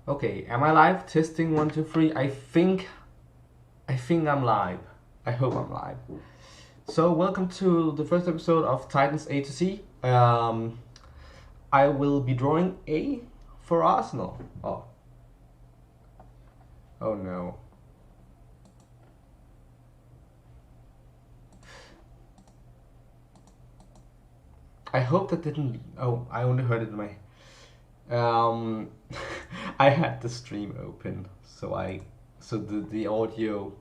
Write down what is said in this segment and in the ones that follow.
Okay, am I live? Testing one, two, three. I think I'm live. I hope I'm live. So welcome to the first episode of Titans A2Z. I will be drawing A for Arsenal. Oh no. I hope that didn't. Oh, I only heard it in my. I had the stream open, so the audio.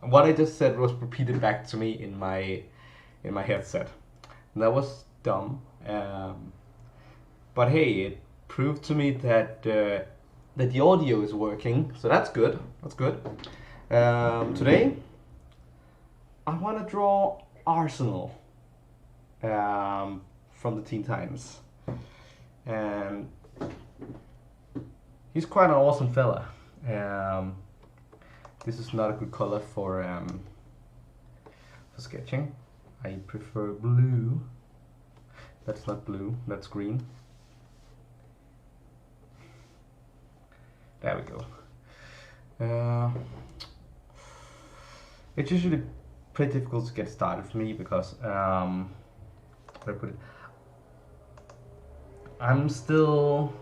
What I just said was repeated back to me in my headset. And that was dumb. But hey, it proved to me that the audio is working, so that's good. That's good. Today, I want to draw Arsenal from the Teen Titans, and he's quite an awesome fella. Um, this is not a good color for sketching. I prefer blue. That's not blue. That's green. There we go. It's usually pretty difficult to get started for me because where I put it, I'm still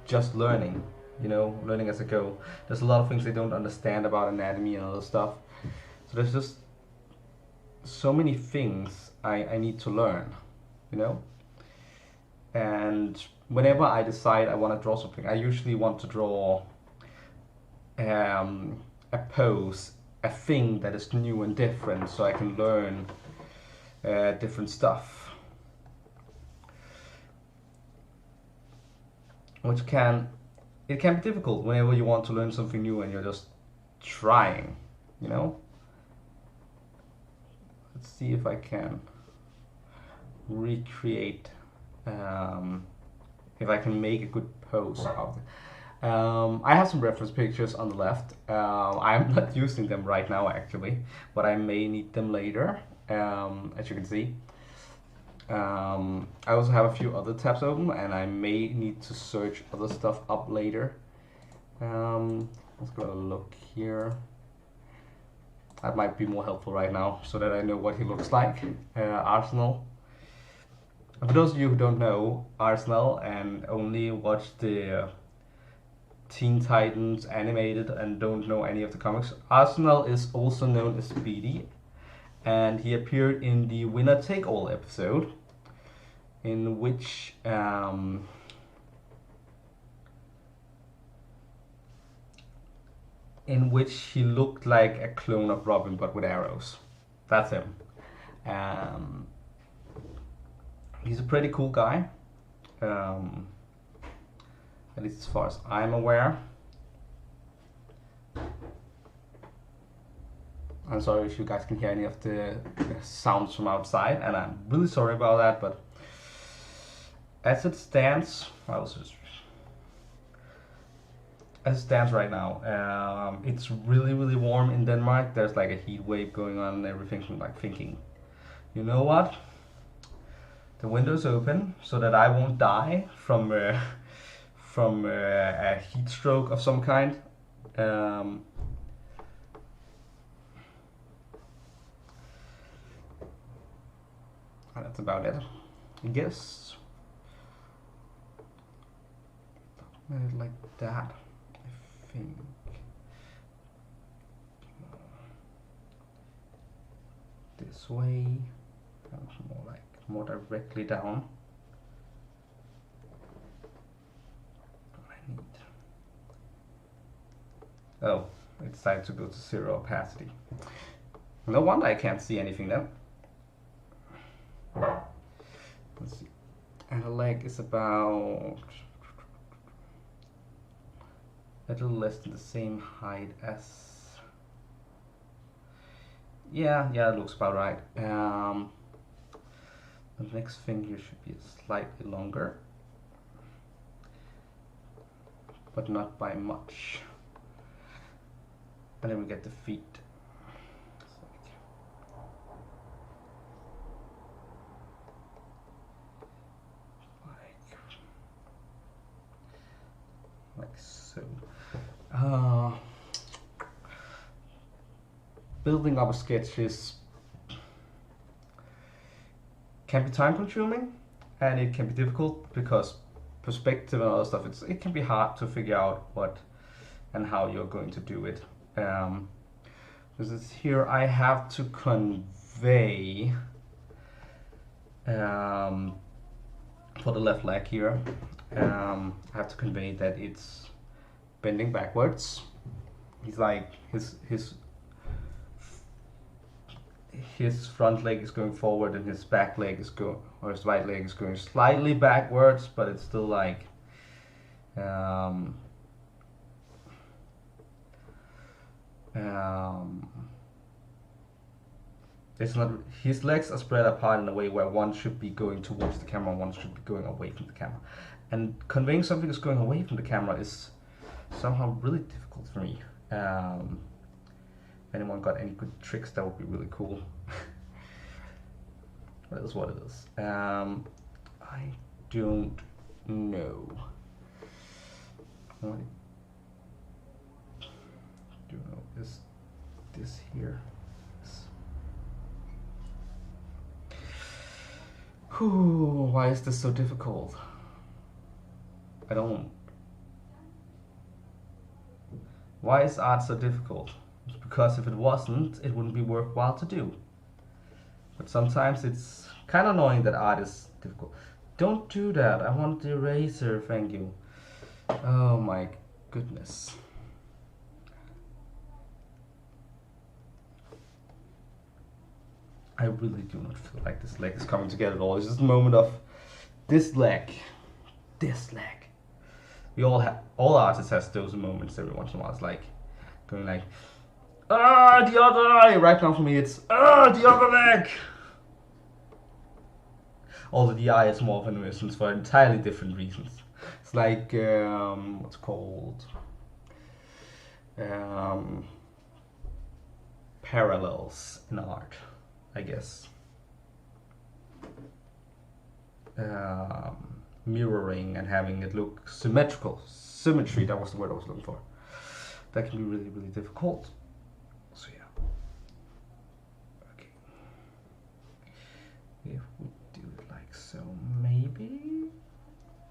just learning, learning as I go. There's a lot of things I don't understand about anatomy and other stuff. So there's just so many things I need to learn, you know? And whenever I decide I want to draw something, I usually want to draw a pose, a thing that is new and different, so I can learn different stuff, which it can be difficult whenever you want to learn something new and you're just trying, you know. Let's see if I can recreate, if I can make a good pose of it. I have some reference pictures on the left. I'm not using them right now actually, but I may need them later, as you can see. I also have a few other tabs open and I may need to search other stuff up later. Let's go look here. That might be more helpful right now so that I know what he looks like. Arsenal. For those of you who don't know Arsenal and only watch the Teen Titans animated and don't know any of the comics, Arsenal is also known as Speedy, and he appeared in the Winner Take All episode, in which he looked like a clone of Robin but with arrows. That's him. Um, he's a pretty cool guy, at least as far as I'm aware. I'm sorry if you guys can hear any of the sounds from outside, and I'm really sorry about that, but as it stands, as it stands right now, it's really, really warm in Denmark. There's like a heat wave going on and everything. I'm like thinking, you know what? The window's open so that I won't die from a heat stroke of some kind. That's about it, I guess. Like that, I think. This way, more directly down. I need. Oh, it decided to go to 0 opacity. No wonder I can't see anything then. Let's see. And the leg is about a little less than the same height as. Yeah, it looks about right. The next finger should be slightly longer, but not by much. And then we get the feet. building up a sketch can be time consuming, and it can be difficult because perspective and other stuff, it can be hard to figure out what and how you're going to do it. Because here I have to convey for the left leg here, I have to convey that it's bending backwards. He's like his front leg is going forward and his back leg is going, or his right leg is going slightly backwards, but it's still like it's not, his legs are spread apart in a way where one should be going towards the camera, one should be going away from the camera. And conveying something that's going away from the camera is somehow really difficult for me. If anyone got any good tricks, that would be really cool. That is what it is. I don't know. What I do know is this here. Whew, why is this so difficult? Why is art so difficult? It's because if it wasn't, it wouldn't be worthwhile to do. But sometimes it's kind of annoying that art is difficult. Don't do that, I want the eraser, thank you. Oh my goodness. I really do not feel like this leg is coming together at all. It's just a moment of this leg. We all artists has those moments every once in a while. It's like going like, ah, the other eye. Right now for me it's, ah, the other leg. Although the eye is more of an nuisance for entirely different reasons. It's like, what's called? Parallels in art, I guess. Mirroring and having it look symmetrical. Symmetry, that was the word I was looking for. That can be really, really difficult. So yeah. Okay. If we do it like so, maybe?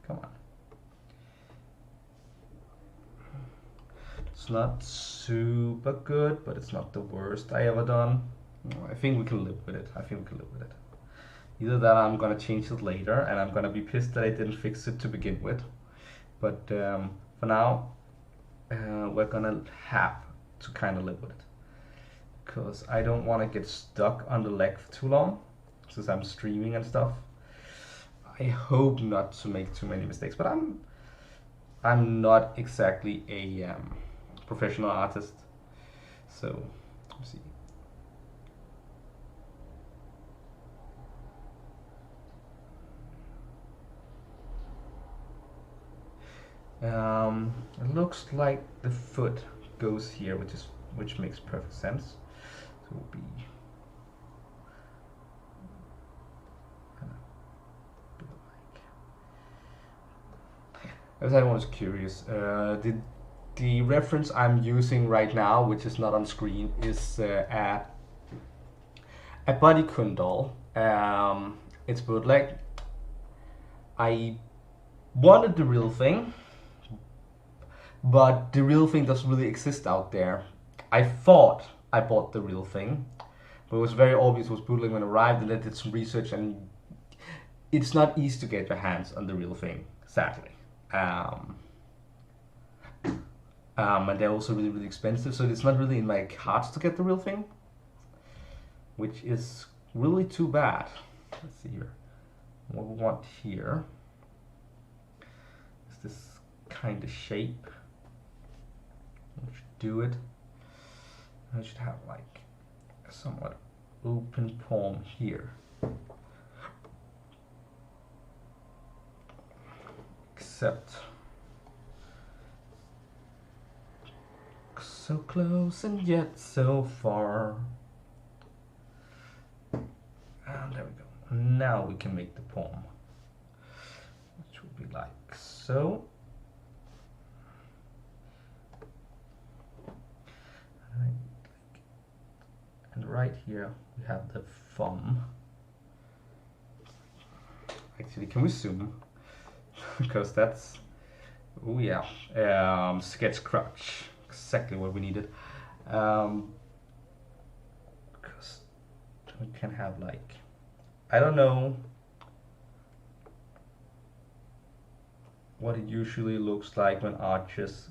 Come on. It's not super good, but it's not the worst I ever done. I think we can live with it. Either that I'm gonna change it later and I'm gonna be pissed that I didn't fix it to begin with. But for now, we're gonna have to kind of live with it. Because I don't want to get stuck on the leg for too long, since I'm streaming and stuff. I hope not to make too many mistakes, but I'm not exactly a professional artist. So, let's see. It looks like the foot goes here, which makes perfect sense. So it will be as anyone was curious, the reference I'm using right now, which is not on screen, is a bodycon doll. It's bootleg. I wanted the real thing, but the real thing doesn't really exist out there. I thought I bought the real thing, but it was very obvious it was bootleg when it arrived, and I did some research, and it's not easy to get your hands on the real thing, sadly. And they're also really, really expensive, so it's not really in my cards to get the real thing, which is really too bad. Let's see here. What we want here is this kind of shape. I should do it. I should have like a somewhat open palm here. Except so close and yet so far. And there we go. Now we can make the palm, which will be like so. right here we have the thumb. Actually, can we zoom? Because that's, oh yeah, sketch crutch, exactly what we needed. Because we can have like, I don't know what it usually looks like when archers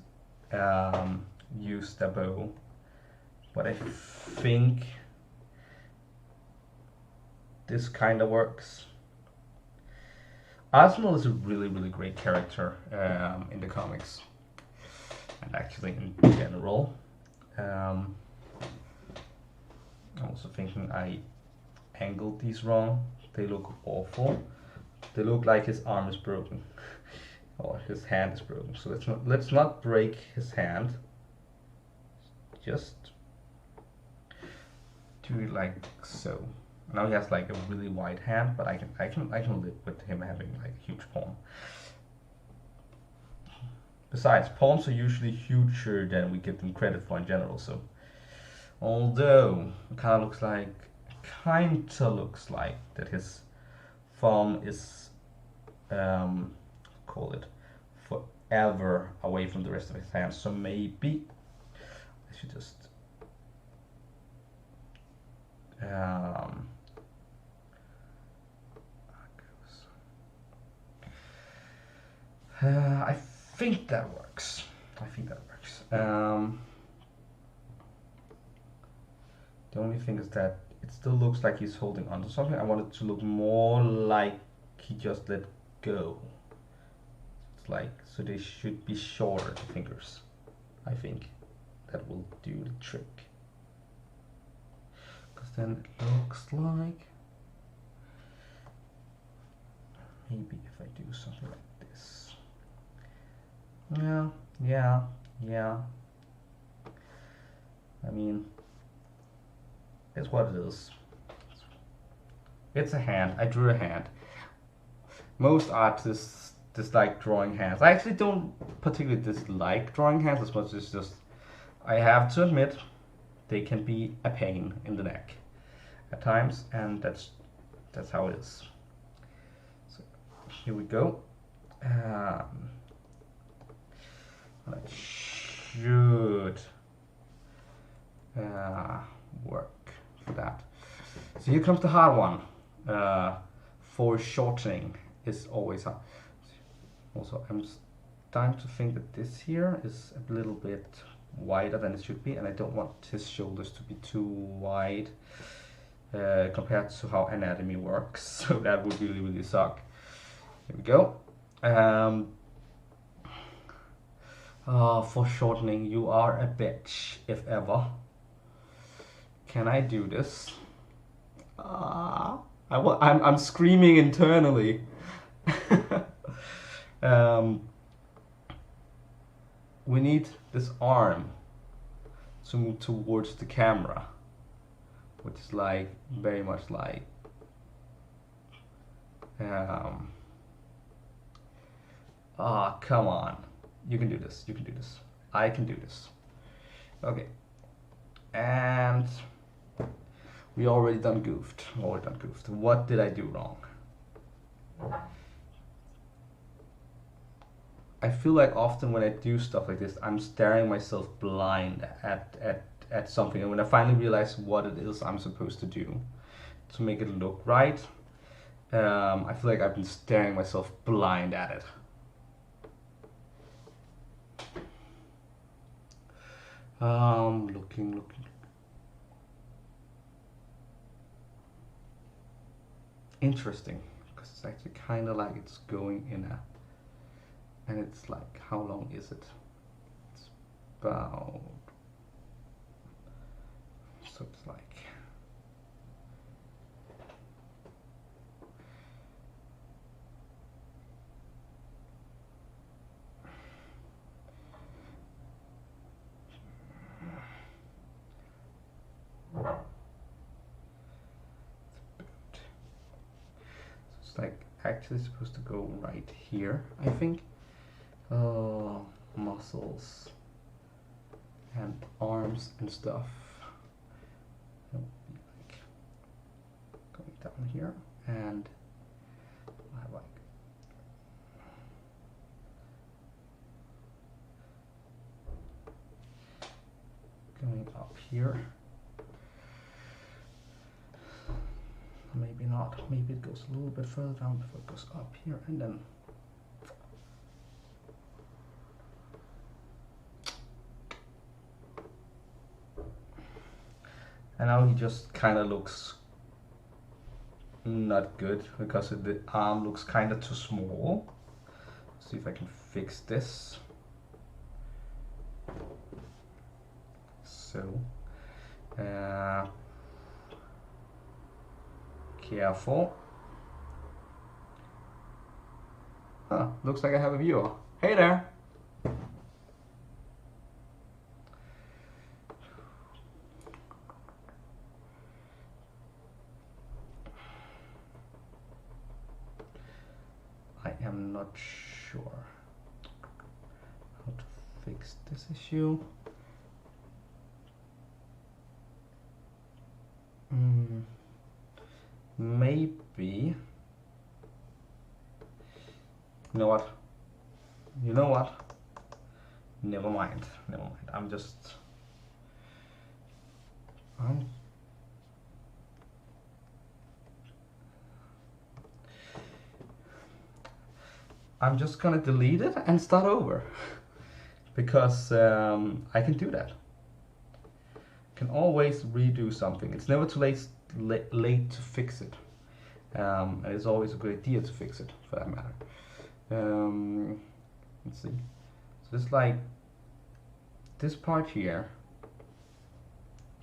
use the bow, but I think this kind of works. Arsenal is a really, really great character in the comics, and actually in general. I'm also thinking I angled these wrong. They look awful. They look like his arm is broken, or his hand is broken. So let's not break his hand. Just do it like so. Now he has like a really wide hand, but I can live with him having like a huge palm. Besides, palms are usually huger than we give them credit for in general. So, although it kind of looks like that his thumb is call it forever away from the rest of his hand. So maybe I should just I think that works. The only thing is that it still looks like he's holding onto something. I want it to look more like he just let go. It's like, so they should be shorter, the fingers. I think that will do the trick. Because then it looks like, maybe if I do something like this. Yeah. I mean, it's what it is. It's a hand. I drew a hand. Most artists dislike drawing hands. I actually don't particularly dislike drawing hands as much as just, I have to admit, they can be a pain in the neck at times, and that's how it is. So here we go. That should work for that. So here comes the hard one. Foreshortening is always hard. Also, I'm starting to think that this here is a little bit wider than it should be, and I don't want his shoulders to be too wide compared to how anatomy works. So that would really, really suck. Here we go. Foreshortening, you are a bitch, if ever. Can I do this? I'm screaming internally. We need this arm to move towards the camera, which is like very much like come on, you can do this, I can do this. Okay, and we already done goofed. What did I do wrong? I feel like often when I do stuff like this, I'm staring myself blind at something, and when I finally realize what it is I'm supposed to do to make it look right, I feel like I've been staring myself blind at it. Looking. Interesting, because it's actually kind of like it's going in a, and it's like, how long is it? It's about, so it's like, it's like actually supposed to go right here, I think. Muscles and arms and stuff. That would be from here, and I like going up here. Maybe not. Maybe it goes a little bit further down before it goes up here, and then and now he just kind of looks not good because the arm looks kind of too small. Let's see if I can fix this. So careful. Huh, looks like I have a viewer. Hey there. I am not sure how to fix this issue. Maybe. You know what? You know what? Never mind. Never mind. I'm just gonna delete it and start over because I can do that. Can always redo something. It's never too late to fix it, and it's always a good idea to fix it for that matter. Let's see. So it's like this part here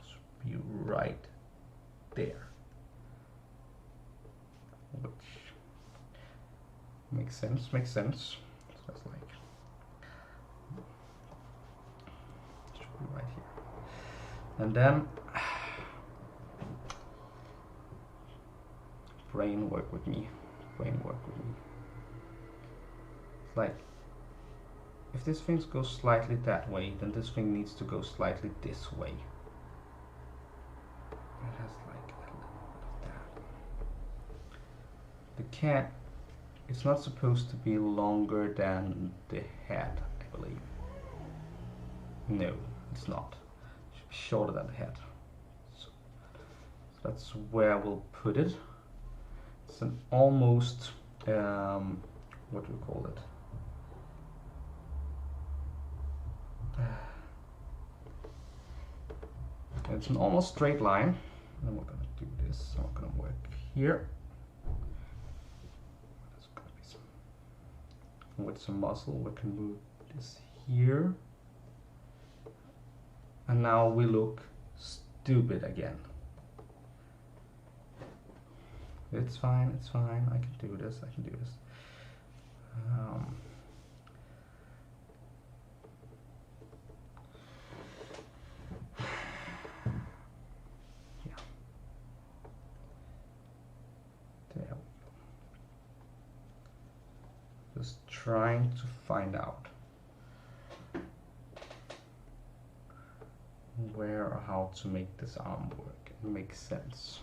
should be right there, which makes sense. So that's like should be right here, and then brain work with me. It's like if this thing goes slightly that way, then this thing needs to go slightly this way. It has like a little bit of that. The cat, it's not supposed to be longer than the head, I believe. No, it's not. It should be shorter than the head. So that's where we'll put it. It's an almost, what do we call it? It's an almost straight line. And we're gonna do this. So we're gonna work here. There's gonna be some, with some muscle, we can move this here. And now we look stupid again. It's fine. I can do this. Yeah. There we go. Just trying to find out where or how to make this arm work and make sense.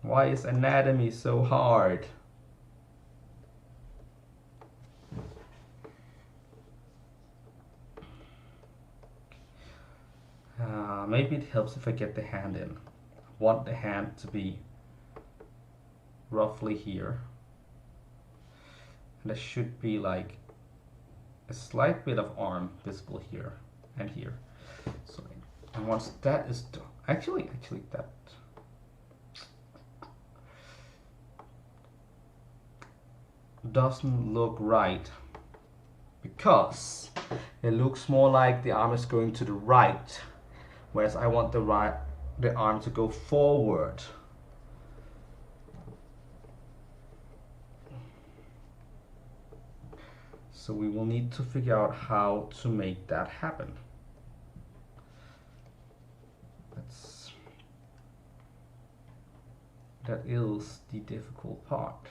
Why is anatomy so hard? Maybe it helps if I get the hand in. I want the hand to be roughly here. And there should be like a slight bit of arm visible here and here. So, and once that is done, actually that doesn't look right because it looks more like the arm is going to the right, whereas I want the arm to go forward. So we will need to figure out how to make that happen. Let's That is the difficult part.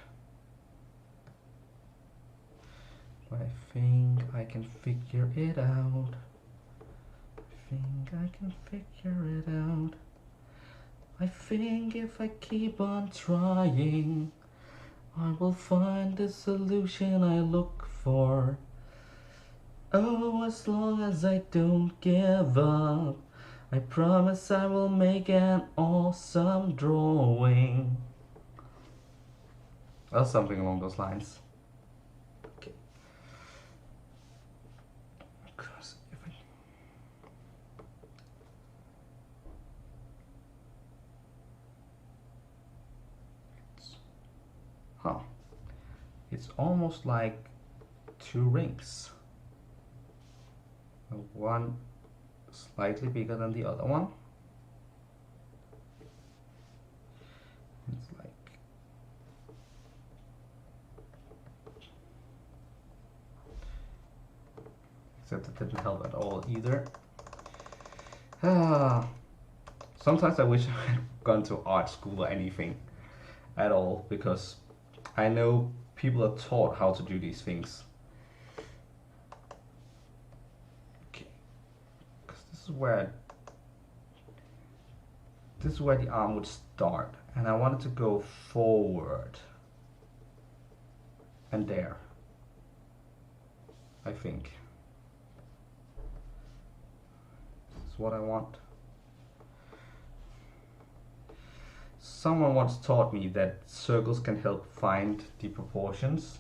But I think I can figure it out. I think I can figure it out. I think if I keep on trying, I will find the solution I look for. Oh, as long as I don't give up, I promise I will make an awesome drawing. Or something along those lines. Okay. Because if I... Huh. It's almost like two rings. One slightly bigger than the other one. It's like except it didn't help at all either. Sometimes I wish I had gone to art school or anything at all, because I know people are taught how to do these things. Okay, because this is where the arm would start, and I wanted to go forward and there, I think. This is what I want. Someone once taught me that circles can help find the proportions.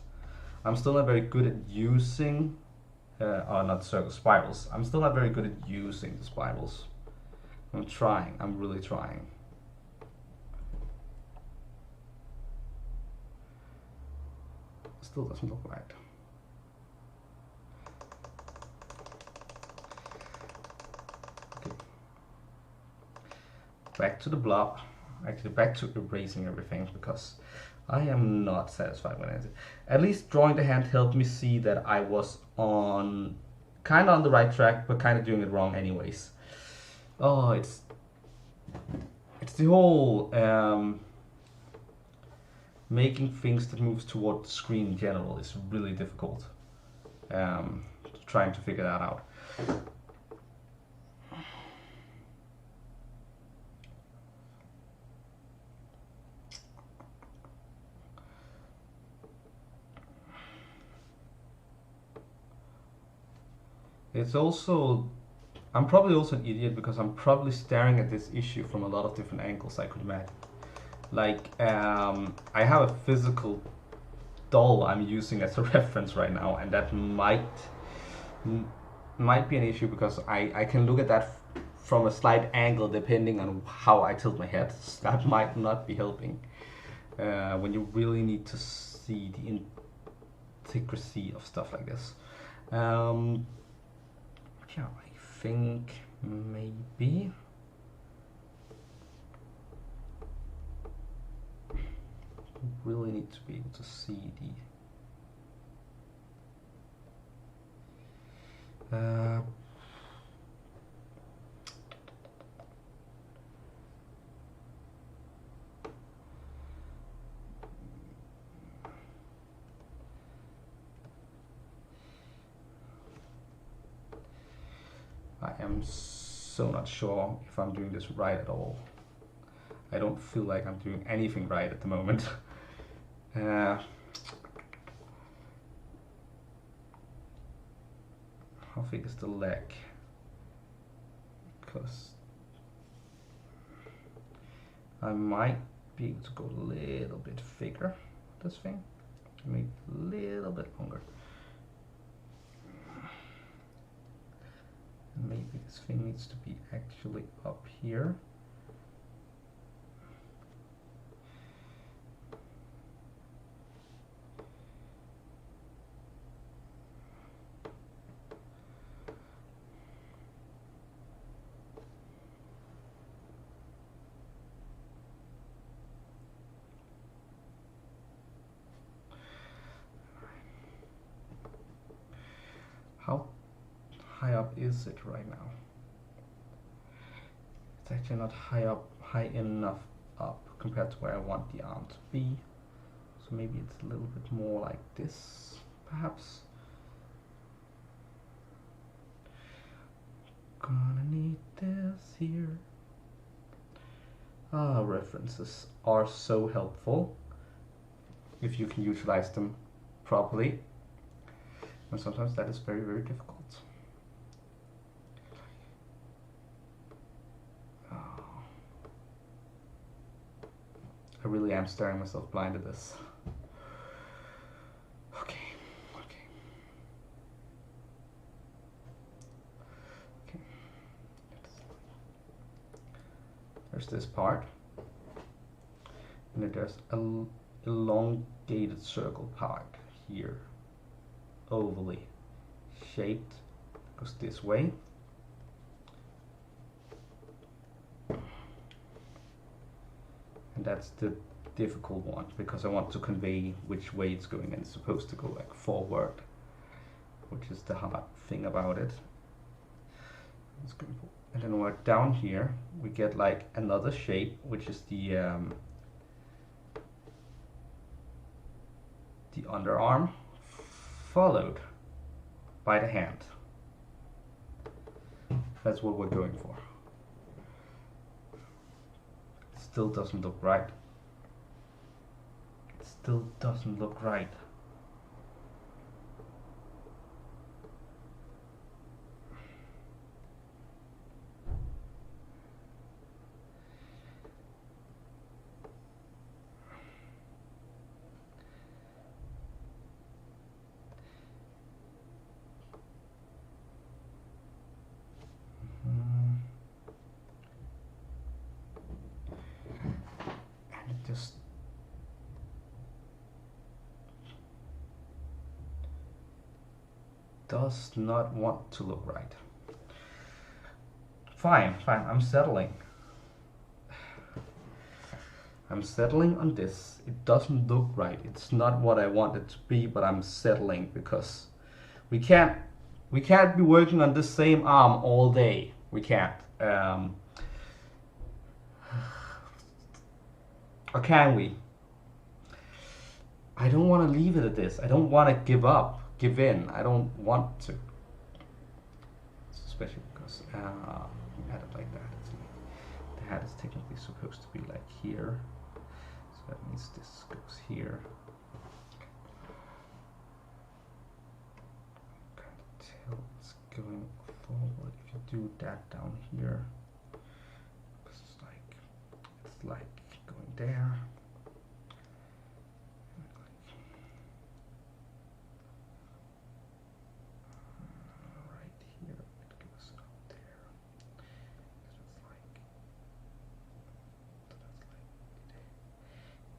I'm still not very good at using, not circles, spirals. I'm still not very good at using the spirals. I'm trying, I'm really trying. Still doesn't look right. Okay. Back to the blob. Actually, back to erasing everything, because I am not satisfied with it. At least drawing the hand helped me see that I was on kind of on the right track, but kind of doing it wrong anyways. Oh, it's the whole making things that moves toward the screen in general is really difficult. Trying to figure that out. It's also, I'm probably also an idiot, because I'm probably staring at this issue from a lot of different angles I could imagine. Like, I have a physical doll I'm using as a reference right now, and that might be an issue, because I can look at that from a slight angle depending on how I tilt my head. So that might not be helping when you really need to see the intricacy of stuff like this. Yeah, I think maybe really need to be able to see the I am so not sure if I'm doing this right at all. I don't feel like I'm doing anything right at the moment. How big is the leg? Because I might be able to go a little bit bigger, this thing. Maybe a little bit longer. Maybe this thing needs to be actually up here. How high up is it right now? It's actually not high enough up compared to where I want the arm to be. So maybe it's a little bit more like this, perhaps. Gonna need this here. References are so helpful if you can utilize them properly. And sometimes that is very, very difficult. I really am staring myself blind at this. Okay. There's this part. And then there's an elongated circle part here. Ovally shaped. Goes this way. And that's the difficult one, because I want to convey which way it's going, and it's supposed to go like forward, which is the hard thing about it. And then we're down here, we get like another shape, which is the underarm, followed by the hand. That's what we're going for. Still doesn't look right. It still doesn't look right. Just does not want to look right. Fine, I'm settling. I'm settling on this. It doesn't look right. It's not what I want it to be, but I'm settling because we can't be working on this same arm all day. We can't. Or can we? I don't want to leave it at this. I don't want to give up, give in. I don't want to. Especially because we had it like that. The hat is technically supposed to be like here. So that means this goes here. Kind of tell it's going forward. If you do that down here, it's like going there. Right here, it goes up there.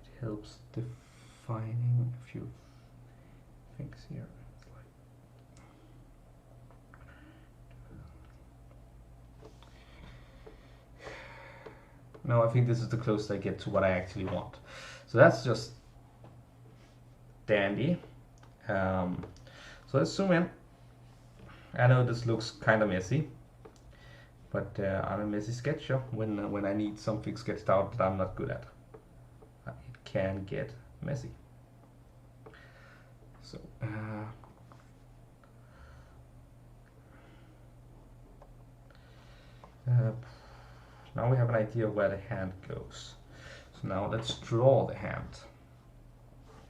It helps defining a few things here. No, I think this is the closest I get to what I actually want. So that's just dandy. So let's zoom in. I know this looks kind of messy, but I'm a messy sketcher when I need something sketched out that I'm not good at. It can get messy. So now we have an idea of where the hand goes. So now let's draw the hand.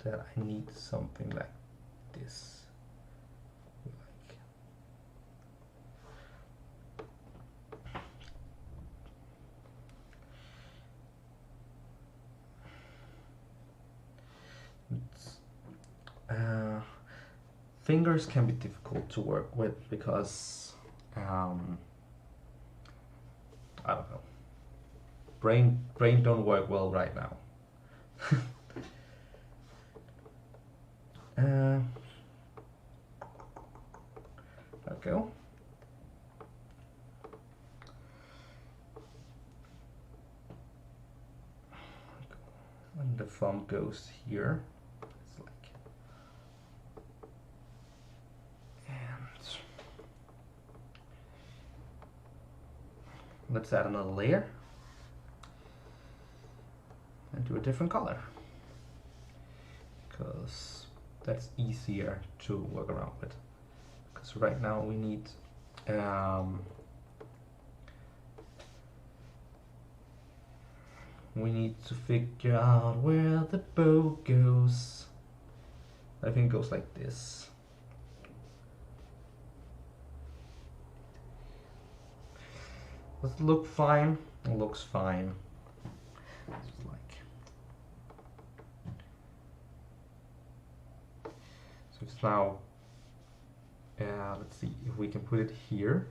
That I need something like this. Fingers can be difficult to work with because I don't know. Brain don't work well right now. Okay. When the thumb goes here, it's like, and let's add another layer. different color, because that's easier to work around with. Because right now we need to figure out where the bow goes. I think it goes like this. Does it look fine? It looks fine. Just like, so it's now, let's see if we can put it here,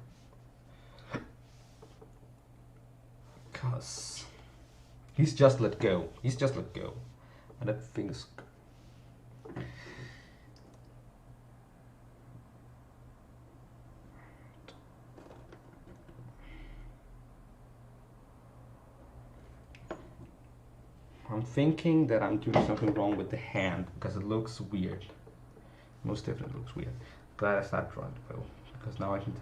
because he's just let go. He's just let go, and that thing's. I'm thinking that I'm doing something wrong with the hand, because it looks weird. Most definitely looks weird. Glad I started drawing the bow, because now I can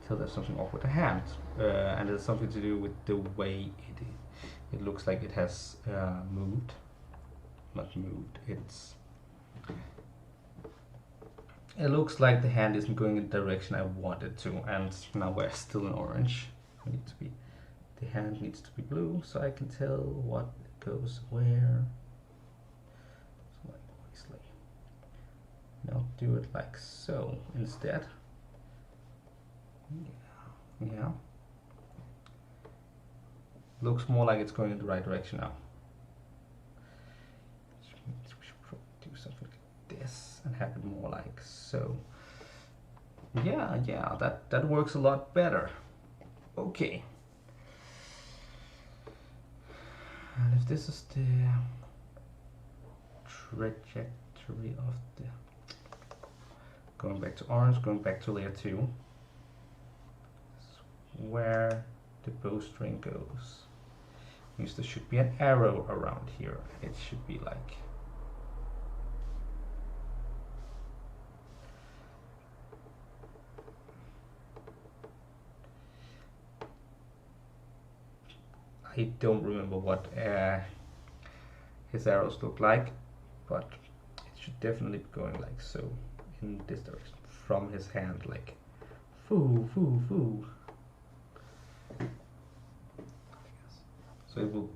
tell there's something off with the hand, and it's something to do with the way it looks like it has moved. Not moved. It looks like the hand isn't going in the direction I want it to, and now we're still in orange. The hand needs to be blue, so I can tell what goes where. So like obviously, now do it like so instead. Yeah. Looks more like it's going in the right direction now. Which means we should probably do something like this and have it more like so. Yeah, that works a lot better. Okay. And if this is the trajectory of the, going back to orange, going back to layer 2, where the bowstring goes, means there should be an arrow around here. It should be like, I don't remember what his arrows look like, but it should definitely be going like so, in this direction, from his hand, like foo foo foo. So it will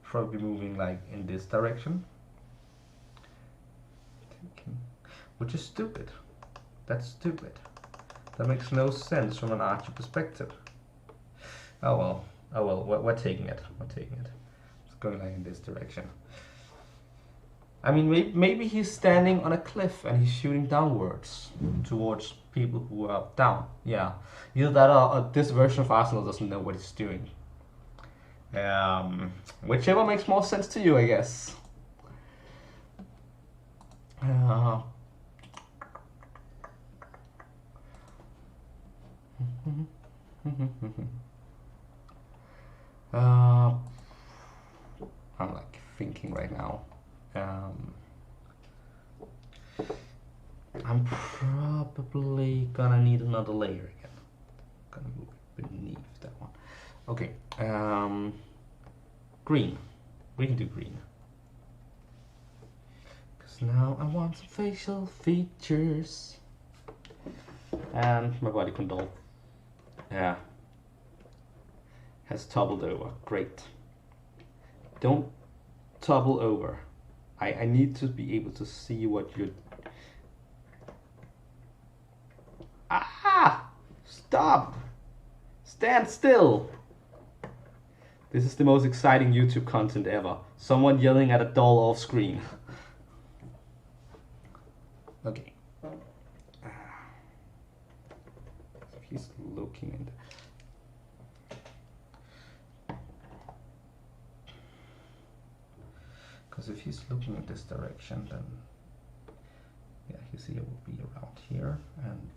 probably be moving like in this direction, which is stupid. That's stupid. That makes no sense from an archer perspective. Oh well. Oh well, we're taking it. It's going like in this direction. I mean, maybe he's standing on a cliff and he's shooting downwards towards people who are down. Yeah, either that or this version of Arsenal doesn't know what it's doing. Whichever makes more sense to you, I guess. I'm like thinking right now. I'm probably gonna need another layer again. Gonna move it beneath that one. Okay. Green. We can do green. Because now I want some facial features. And my body control. Yeah. Has toppled over. Great. Don't topple over. I need to be able to see what you're... Ah! Stop! Stand still! This is the most exciting YouTube content ever. Someone yelling at a doll off screen. Okay. If he's looking in the... Because if he's looking in this direction, then yeah, his ear will be around here, and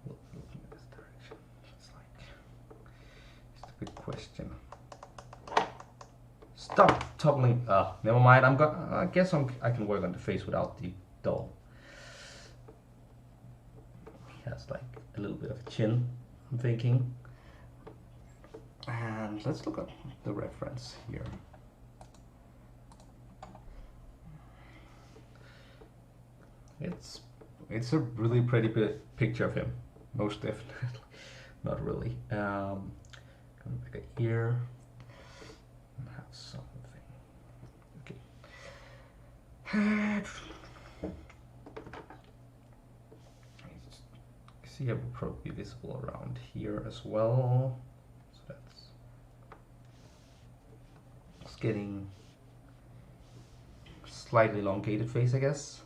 we'll be looking in this direction. It's like, it's a good question. Stop toppling. Never mind. I guess I can work on the face without the doll. He has like a little bit of a chin, I'm thinking. And let's look at the reference here. It's a really pretty picture of him, most definitely. Not really. Come back here and have something. Okay. I see it will probably be visible around here as well. So that's it's getting slightly elongated face, I guess.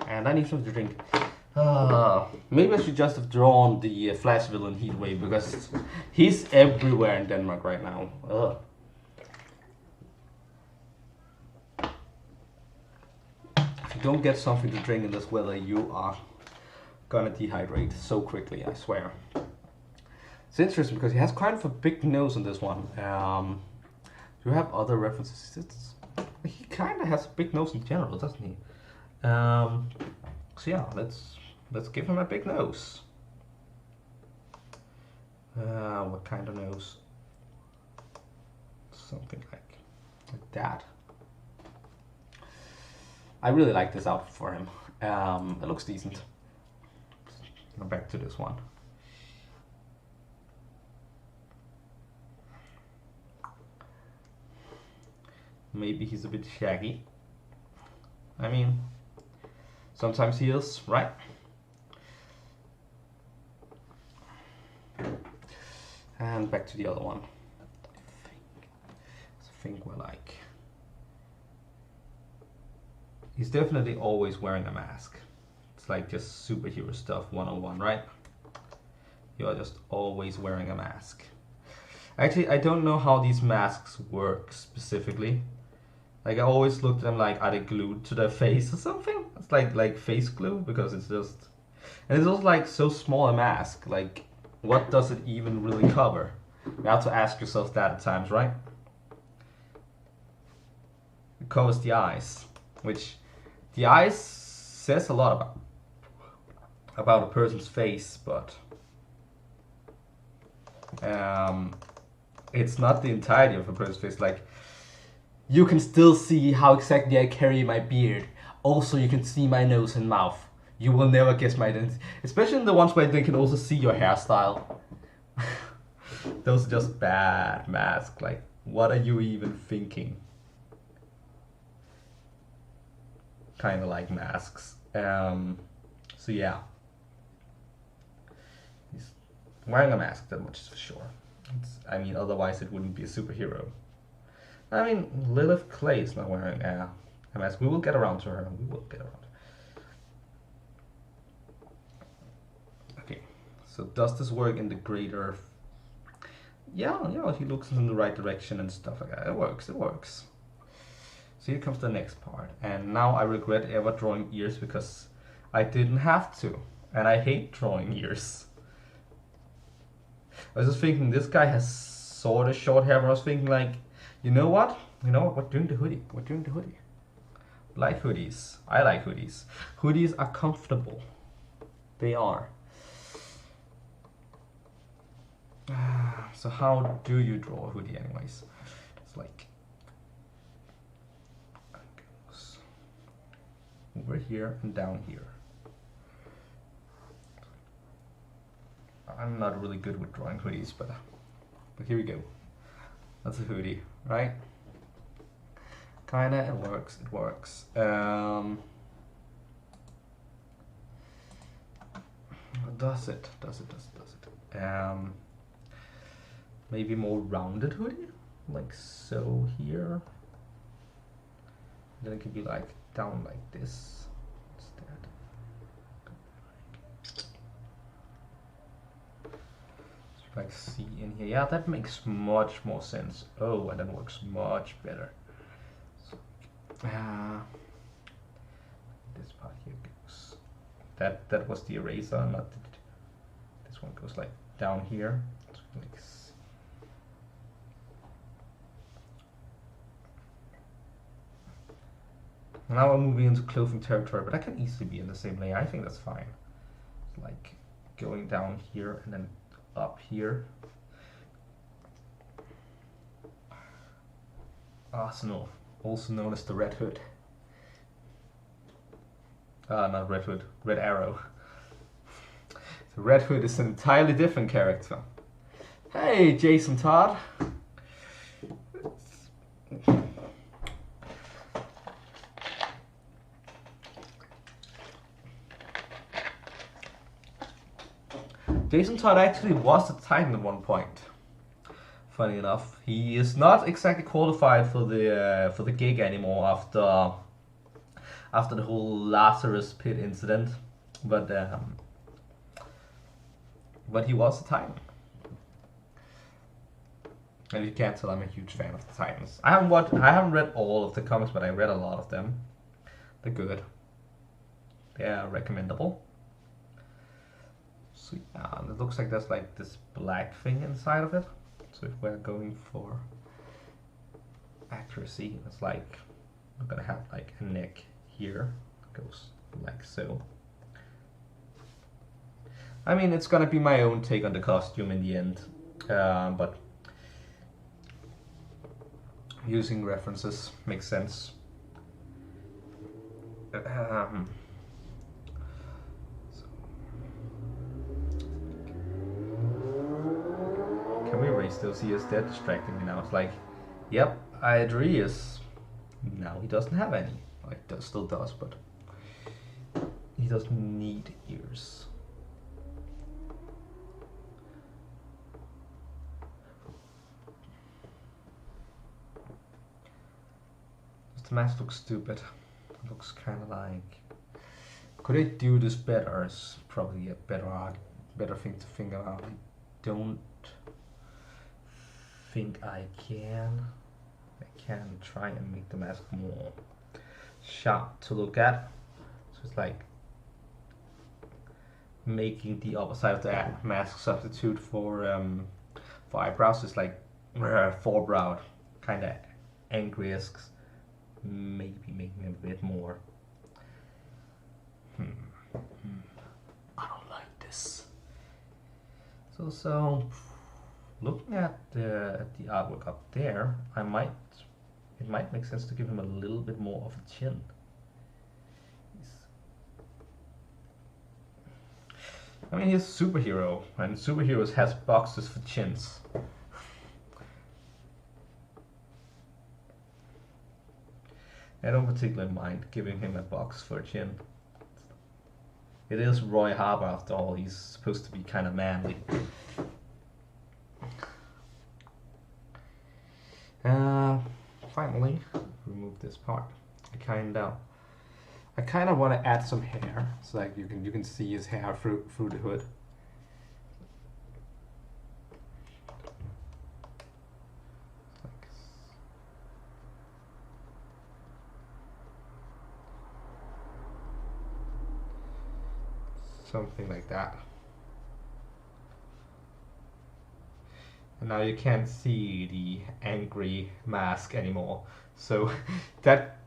And I need something to drink. Maybe I should just have drawn the Flash villain Heatwave, because he's everywhere in Denmark right now. If you don't get something to drink in this weather, you are gonna dehydrate so quickly, I swear. It's interesting because he has kind of a big nose on this one. Do you have other references? He kind of has a big nose in general, doesn't he? So yeah, let's give him a big nose. What kind of nose? Something like that. I really like this outfit for him. It looks decent. Go back to this one. Maybe he's a bit shaggy. I mean, sometimes he is, right? And back to the other one. I think we're like... He's definitely always wearing a mask. It's like just superhero stuff 101, right? You're just always wearing a mask. Actually, I don't know how these masks work specifically. Like, I always looked at them like, are they glued to their face or something? It's like face glue, because it's just... And it's also like so small a mask. Like, what does it even really cover? You have to ask yourself that at times, right? It covers the eyes, which the eyes says a lot about a person's face, but it's not the entirety of a person's face. Like, you can still see how exactly I carry my beard. Also, you can see my nose and mouth. You will never guess my identity. Especially in the ones where they can also see your hairstyle. Those are just bad masks. Like, what are you even thinking? Kind of like masks. So yeah. He's wearing a mask, that much is for sure. I mean, otherwise it wouldn't be a superhero. I mean, Lilith Clay is not wearing a mask. We will get around to her. We will get around. Okay, so does this work in the greater... Yeah, he looks in the right direction and stuff like that. It works, it works. So here comes the next part. And now I regret ever drawing ears because I didn't have to. And I hate drawing ears. I was just thinking, this guy has sort of short hair, but I was thinking like, you know what? We're doing the hoodie. We're doing the hoodie. Like hoodies. I like hoodies. Hoodies are comfortable. They are. So how do you draw a hoodie anyways? It's like... it goes over here and down here. I'm not really good with drawing hoodies, but here we go. That's a hoodie, right? Kinda, it works, it works. Does it? Maybe more rounded hoodie? Like so here. Then it could be like down like this instead. Like see in here. Yeah, that makes much more sense. Oh, and that works much better. So, this part here goes. That was the eraser, not the, this one goes like down here. So like, now I'm moving into clothing territory, but I can easily be in the same layer. I think that's fine. It's like going down here and then up here. Arsenal, also known as the Red Hood. Not Red Hood, Red Arrow. The Red Hood is an entirely different character. Hey, Jason Todd. Jason Todd actually was a Titan at one point. Funny enough, he is not exactly qualified for the gig anymore after the whole Lazarus Pit incident, but he was a Titan. And you can't tell I'm a huge fan of the Titans. I haven't read all of the comics, but I read a lot of them. They're good. They're recommendable. So yeah, it looks like there's like this black thing inside of it. So if we're going for accuracy, it's like we're gonna have like a neck here. It goes like so. I mean, it's gonna be my own take on the costume in the end, but using references makes sense. Can we erase those ears? They're distracting me now. It's like, yep, I had ears. Now he doesn't have any. Like, still does, but he doesn't need ears. The mask looks stupid. It looks kind of like, could I do this better? It's probably a better thing to figure out. I don't think I can. I can try and make the mask more sharp to look at. So it's like making the upper side of the mask substitute for eyebrows. It's like forebrowed, kind of angry-esque. Maybe making it a bit more. I don't like this. So looking at the artwork up there, it might make sense to give him a little bit more of a chin. I mean, he's a superhero, and superheroes has boxes for chins. I don't particularly mind giving him a box for a chin. It is Roy Harbour after all, he's supposed to be kind of manly. Finally, remove this part. I kind of want to add some hair, so like you can see his hair through the hood. Something like that. And now you can't see the angry mask anymore. So that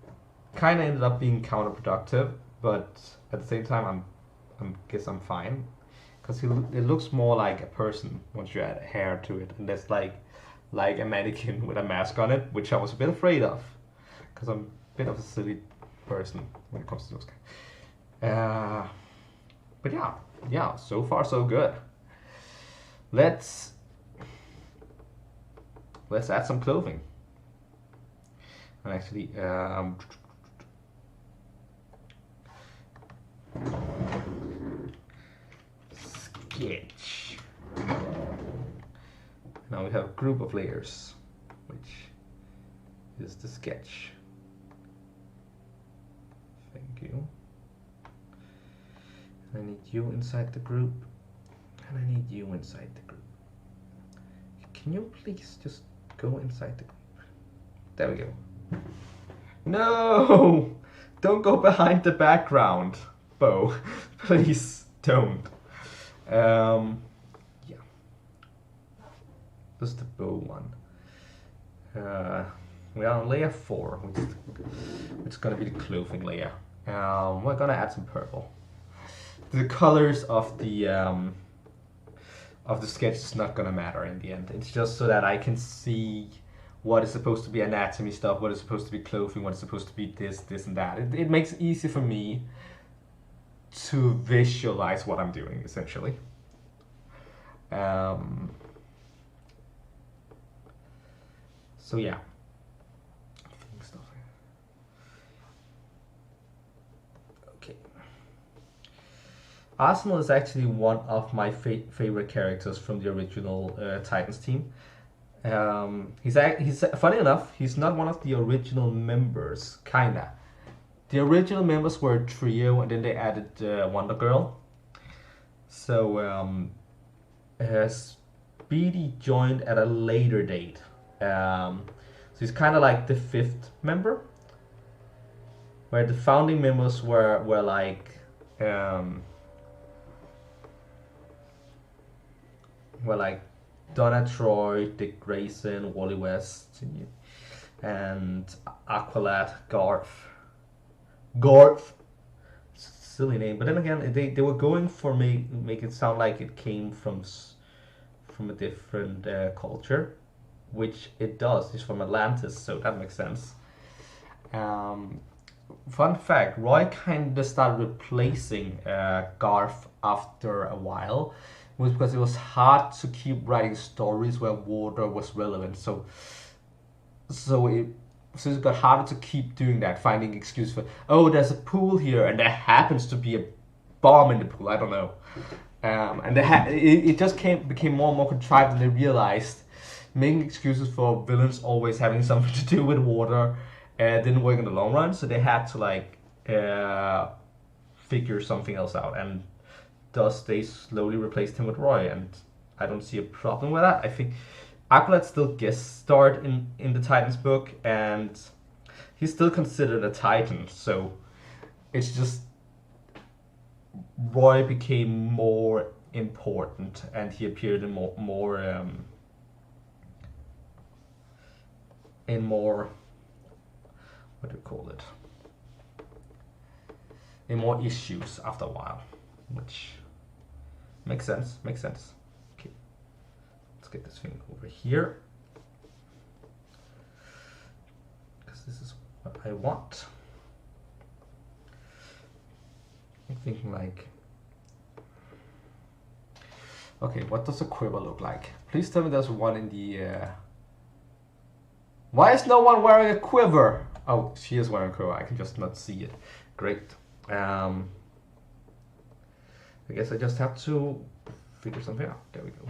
kind of ended up being counterproductive, but at the same time I guess I'm fine. Because it looks more like a person once you add hair to it. And that's like a mannequin with a mask on it, which I was a bit afraid of. Because I'm a bit of a silly person when it comes to those kinds. But yeah, so far so good. Let's add some clothing. And actually, sketch. Now we have a group of layers, which is the sketch. Thank you. I need you inside the group, and I need you inside the group. Can you please just go inside the group? There we go. No! Don't go behind the background, Bo. Please don't. Yeah. This is the bow one. We are on layer 4, which is gonna be the clothing layer. We're gonna add some purple. The colors of the of the sketch is not gonna matter in the end. It's just so that I can see what is supposed to be anatomy stuff, what is supposed to be clothing, what is supposed to be this, and that. It makes it easy for me to visualize what I'm doing, essentially. So yeah. Okay. Arsenal is actually one of my favorite characters from the original Titans team. He's funny enough, he's not one of the original members, kinda. The original members were a trio, and then they added Wonder Girl. So Speedy joined at a later date. So he's kind of like the fifth member, where the founding members were like Donna Troy, Dick Grayson, Wally West, and Aqualad Garth. Silly name, but then again, they were going for make it sound like it came from a different culture, which it does. It's from Atlantis, so that makes sense. Fun fact: Roy kind of started replacing Garth after a while. It was because it was hard to keep writing stories where water was relevant. So it got harder to keep doing that, finding excuse for, oh, there's a pool here and there happens to be a bomb in the pool. I don't know. And it just became more and more contrived, and they realized making excuses for villains always having something to do with water didn't work in the long run. So they had to figure something else out, and thus they slowly replaced him with Roy, and I don't see a problem with that. I think Aqualad still guest starred in the Titans book, and he's still considered a Titan, so it's just Roy became more important, and he appeared in more what do you call it? In more issues after a while, which makes sense. Okay, let's get this thing over here, because this is what I want. I'm thinking okay, what does a quiver look like? Please tell me there's one in the Why is no one wearing a quiver? Oh, she is wearing a quiver, I can just not see it. Great. I guess I just have to figure something out. There we go.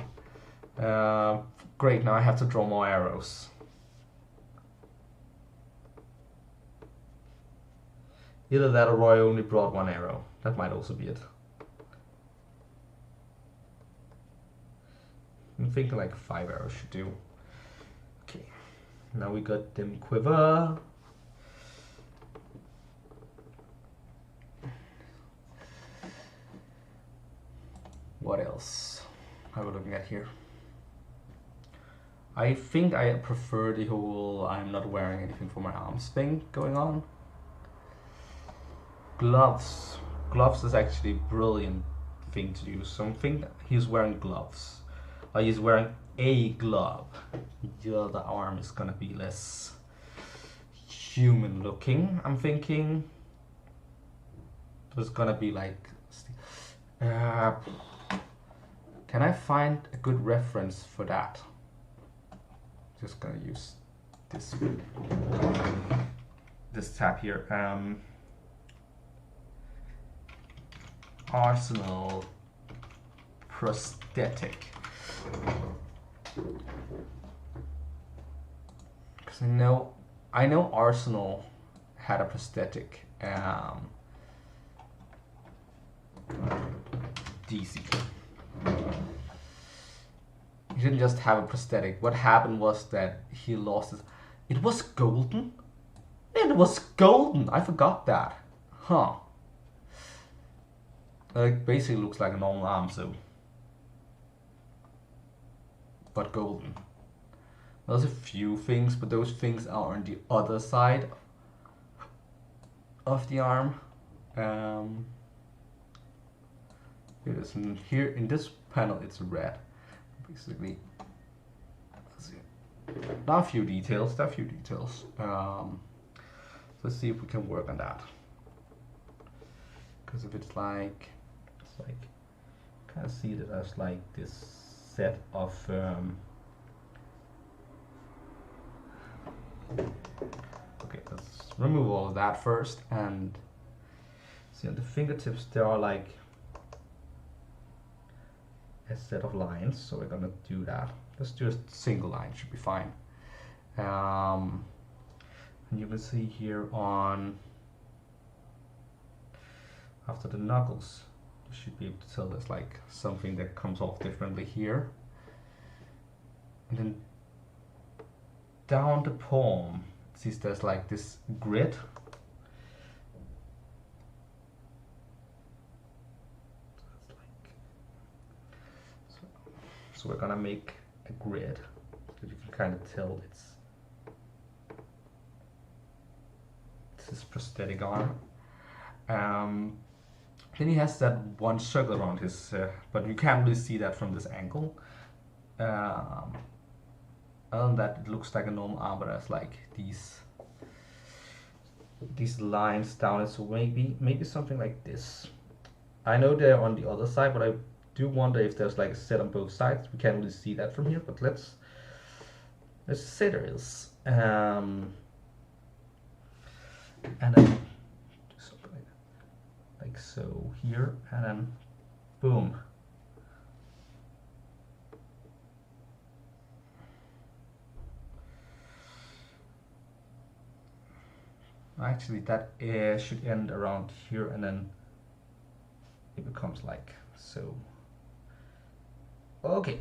Great, now I have to draw more arrows. Either that or Roy only brought one arrow. That might also be it. I'm thinking 5 arrows should do. Okay, now we got them quiver. What else are we looking at here? I think I prefer the whole I'm not wearing anything for my arms thing going on. Gloves. Gloves is actually a brilliant thing to do. Something he's wearing gloves. Or he's wearing a glove. The other arm is gonna be less human looking, I'm thinking. There's gonna be can I find a good reference for that? Just gonna use this tab here. Arsenal prosthetic. Because I know Arsenal had a prosthetic. DC. He didn't just have a prosthetic. What happened was that he lost his... It was golden? It was golden! I forgot that. Huh. It basically looks like a normal arm, so... But golden. There's a few things, but those things are on the other side of the arm. Here it is. Here in this panel it's red. basically, there are a few details. Let's see if we can work on that. Because if it's like kind of see that as like this set of okay, let's remove all of that first, and see on the fingertips there are like a set of lines, so we're gonna do that. Let's do a single line, should be fine. And you can see here on after the knuckles, you should be able to tell there's like something that comes off differently here. And then down the palm, it sees there's like this grid. So we're gonna make a grid so you can kind of tell it's this prosthetic arm. Then he has that one circle around his, but you can't really see that from this angle. Other than that, it looks like a normal arm, but there's like these lines down it. So maybe something like this. I know they're on the other side, but I do wonder if there's like a set on both sides. We can't really see that from here, but let's say there is. And then do something like so here, and then boom. Actually, that should end around here, and then it becomes like so. Okay,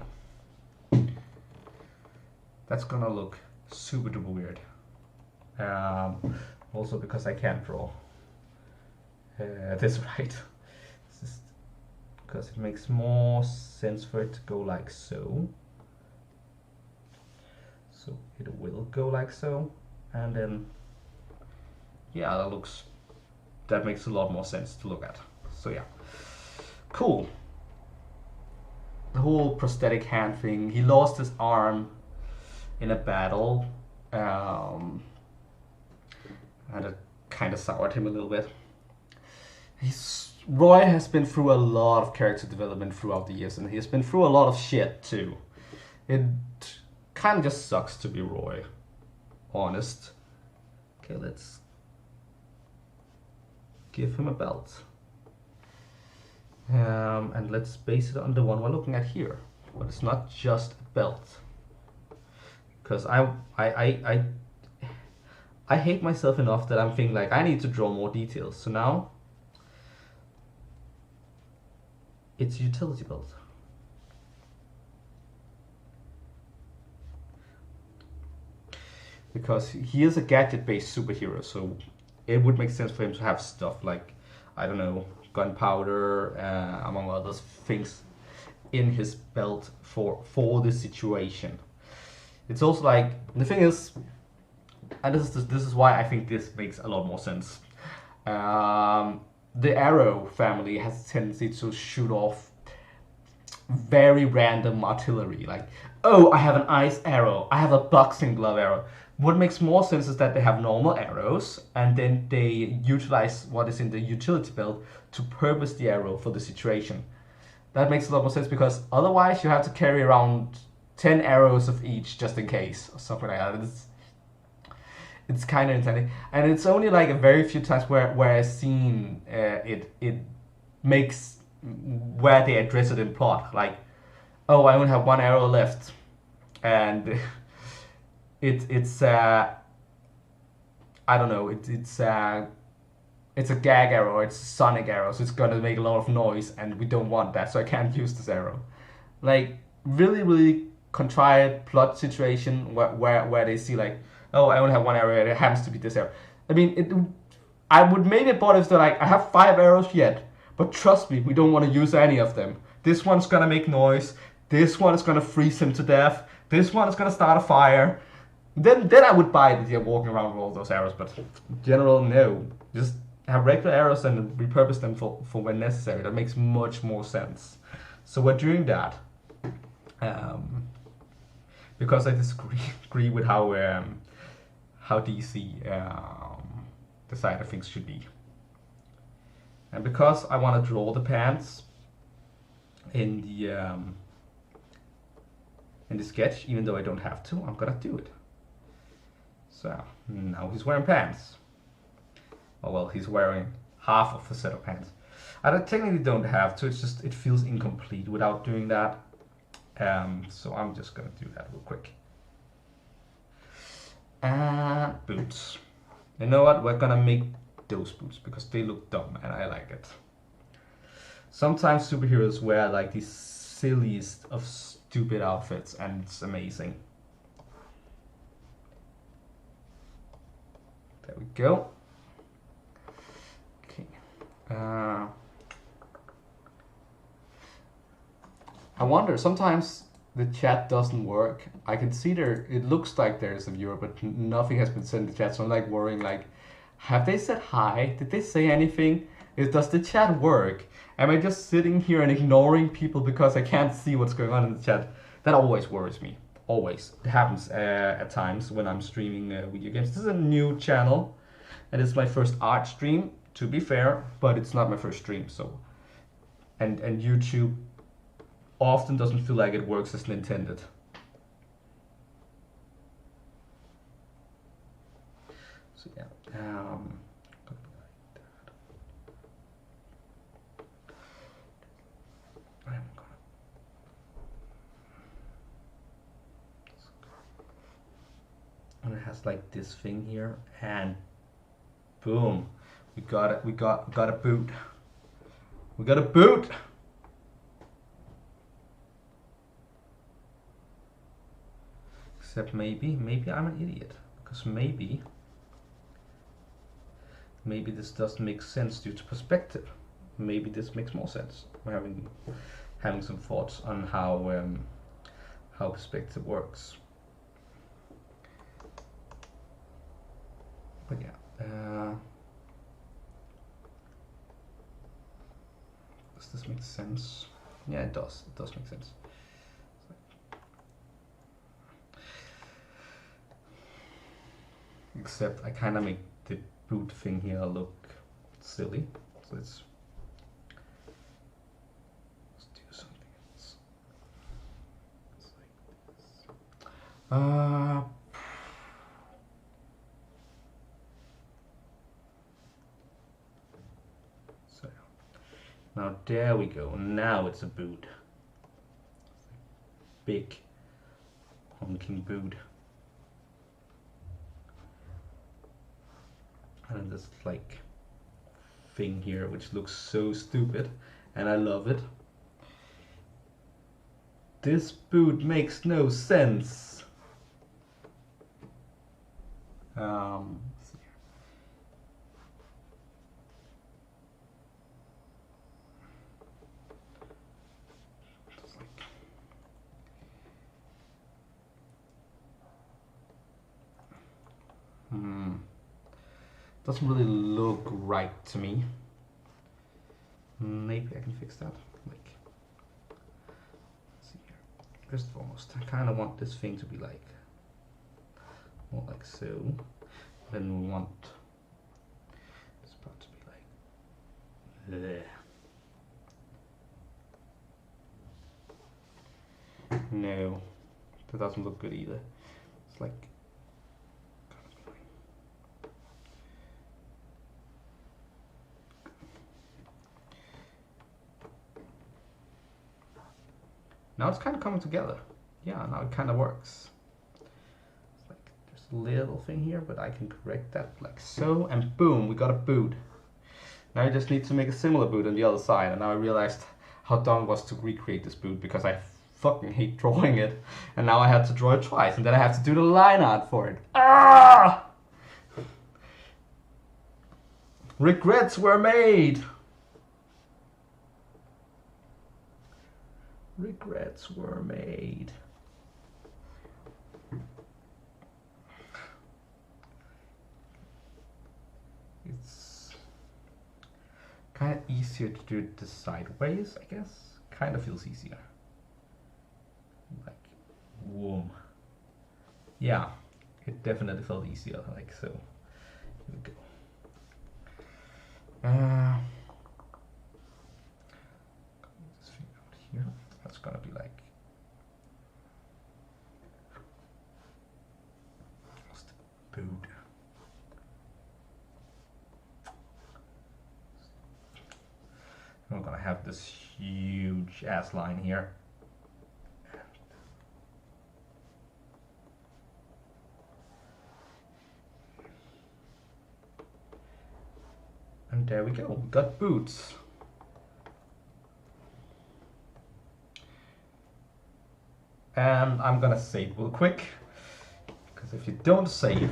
that's gonna look super duper weird. Also because I can't draw this right. Just because it makes more sense for it to go like so. So it will go like so, and then yeah, that makes a lot more sense to look at. So yeah, cool. The whole prosthetic hand thing. He lost his arm in a battle, and it kind of soured him a little bit. Roy has been through a lot of character development throughout the years, and he has been through a lot of shit too. It kind of just sucks to be Roy, honest. Okay, let's give him a belt. And let's base it on the one we're looking at here. But it's not just a belt. Because I hate myself enough that I'm thinking like I need to draw more details. So now it's a utility belt. Because he is a gadget-based superhero, so it would make sense for him to have stuff like, I don't know, gunpowder, among other things, in his belt for this situation. It's also like, the thing is, and this is why I think this makes a lot more sense. The Arrow family has a tendency to shoot off very random artillery, like, oh, I have an ice arrow, I have a boxing glove arrow. What makes more sense is that they have normal arrows, and then they utilize what is in the utility belt to purpose the arrow for the situation. That makes a lot more sense, because otherwise you have to carry around 10 arrows of each just in case, or something like that. It's kind of insane, and it's only like a very few times where I've seen it makes, where they address it in plot, like, oh, I only have one arrow left, and it's I don't know, it's a gag arrow, or it's a sonic arrow, so it's gonna make a lot of noise, and we don't want that, so I can't use this arrow. Like, really contrived plot situation where they see like, oh, I only have one arrow, and it happens to be this arrow. I mean, I would maybe have bought if they're like, I have 5 arrows yet, but trust me, we don't want to use any of them. This one's gonna make noise, this one is gonna freeze him to death, this one is gonna start a fire. Then I would buy that you're walking around with all those arrows, but in general, no. Just have regular arrows and repurpose them for when necessary. That makes much more sense. So we're doing that. um, because I disagree with how DC decided things should be, and because I want to draw the pants in the sketch, even though I don't have to, I'm gonna do it. So now he's wearing pants. Oh well, he's wearing half of a set of pants. I technically don't have to. It's just it feels incomplete without doing that. So I'm just gonna do that real quick. And boots. You know what? We're gonna make those boots because they look dumb and I like it. Sometimes superheroes wear like the silliest of stupid outfits and it's amazing. There we go. Okay. I wonder, sometimes the chat doesn't work. I can see there, it looks like there's a viewer, but nothing has been said in the chat, so I'm like worrying, like, have they said hi? Did they say anything? Does the chat work? Am I just sitting here and ignoring people because I can't see what's going on in the chat? That always worries me. Always. It happens at times when I'm streaming video games. This is a new channel, and it's my first art stream, to be fair, but it's not my first stream, so... And YouTube often doesn't feel like it works as intended. So yeah, and it has like this thing here, and boom, we got it. We got a boot. We got a boot. Except maybe I'm an idiot, because maybe this doesn't make sense due to perspective. Maybe this makes more sense. We're having some thoughts on how perspective works. But yeah, does this make sense? Yeah, it does. It does make sense. Except I kind of make the boot thing here look silly. So let's do something else. It's like this. So now there we go. Now it's a boot. Big honking boot. And this like thing here which looks so stupid and I love it. This boot makes no sense. Let's see here. Just like, doesn't really look right to me. Maybe I can fix that. Like, let's see here. First and foremost, I kind of want this thing to be like more like so. Then we want this part to be like there. No, that doesn't look good either. It's like now it's kind of coming together. Yeah, now it kind of works. It's like there's a little thing here, but I can correct that like so, and boom, we got a boot. Now I just need to make a similar boot on the other side, and now I realized how dumb it was to recreate this boot because I fucking hate drawing it, and now I had to draw it twice, and then I have to do the line art for it. Ah! Regrets were made. Regrets were made. It's kind of easier to do it the sideways, I guess. Kind of feels easier. like, whoom. Yeah, it definitely felt easier, like so. Here we go. This thing out here. That's gonna be like. Boot. I'm gonna have this huge ass line here. And there we go, we got boots. And I'm gonna save real quick, because if you don't save,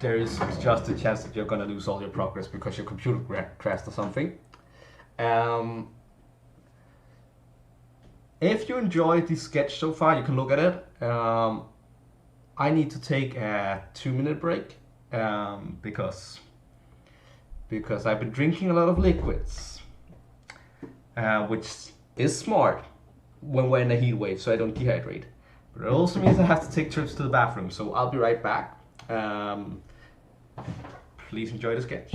there is just a chance that you're gonna lose all your progress because your computer crashed or something. If you enjoyed the sketch so far, you can look at it. I need to take a 2-minute break because I've been drinking a lot of liquids, which is smart when we're in a heat wave, so I don't dehydrate. But it also means I have to take trips to the bathroom, so I'll be right back. Please enjoy the sketch.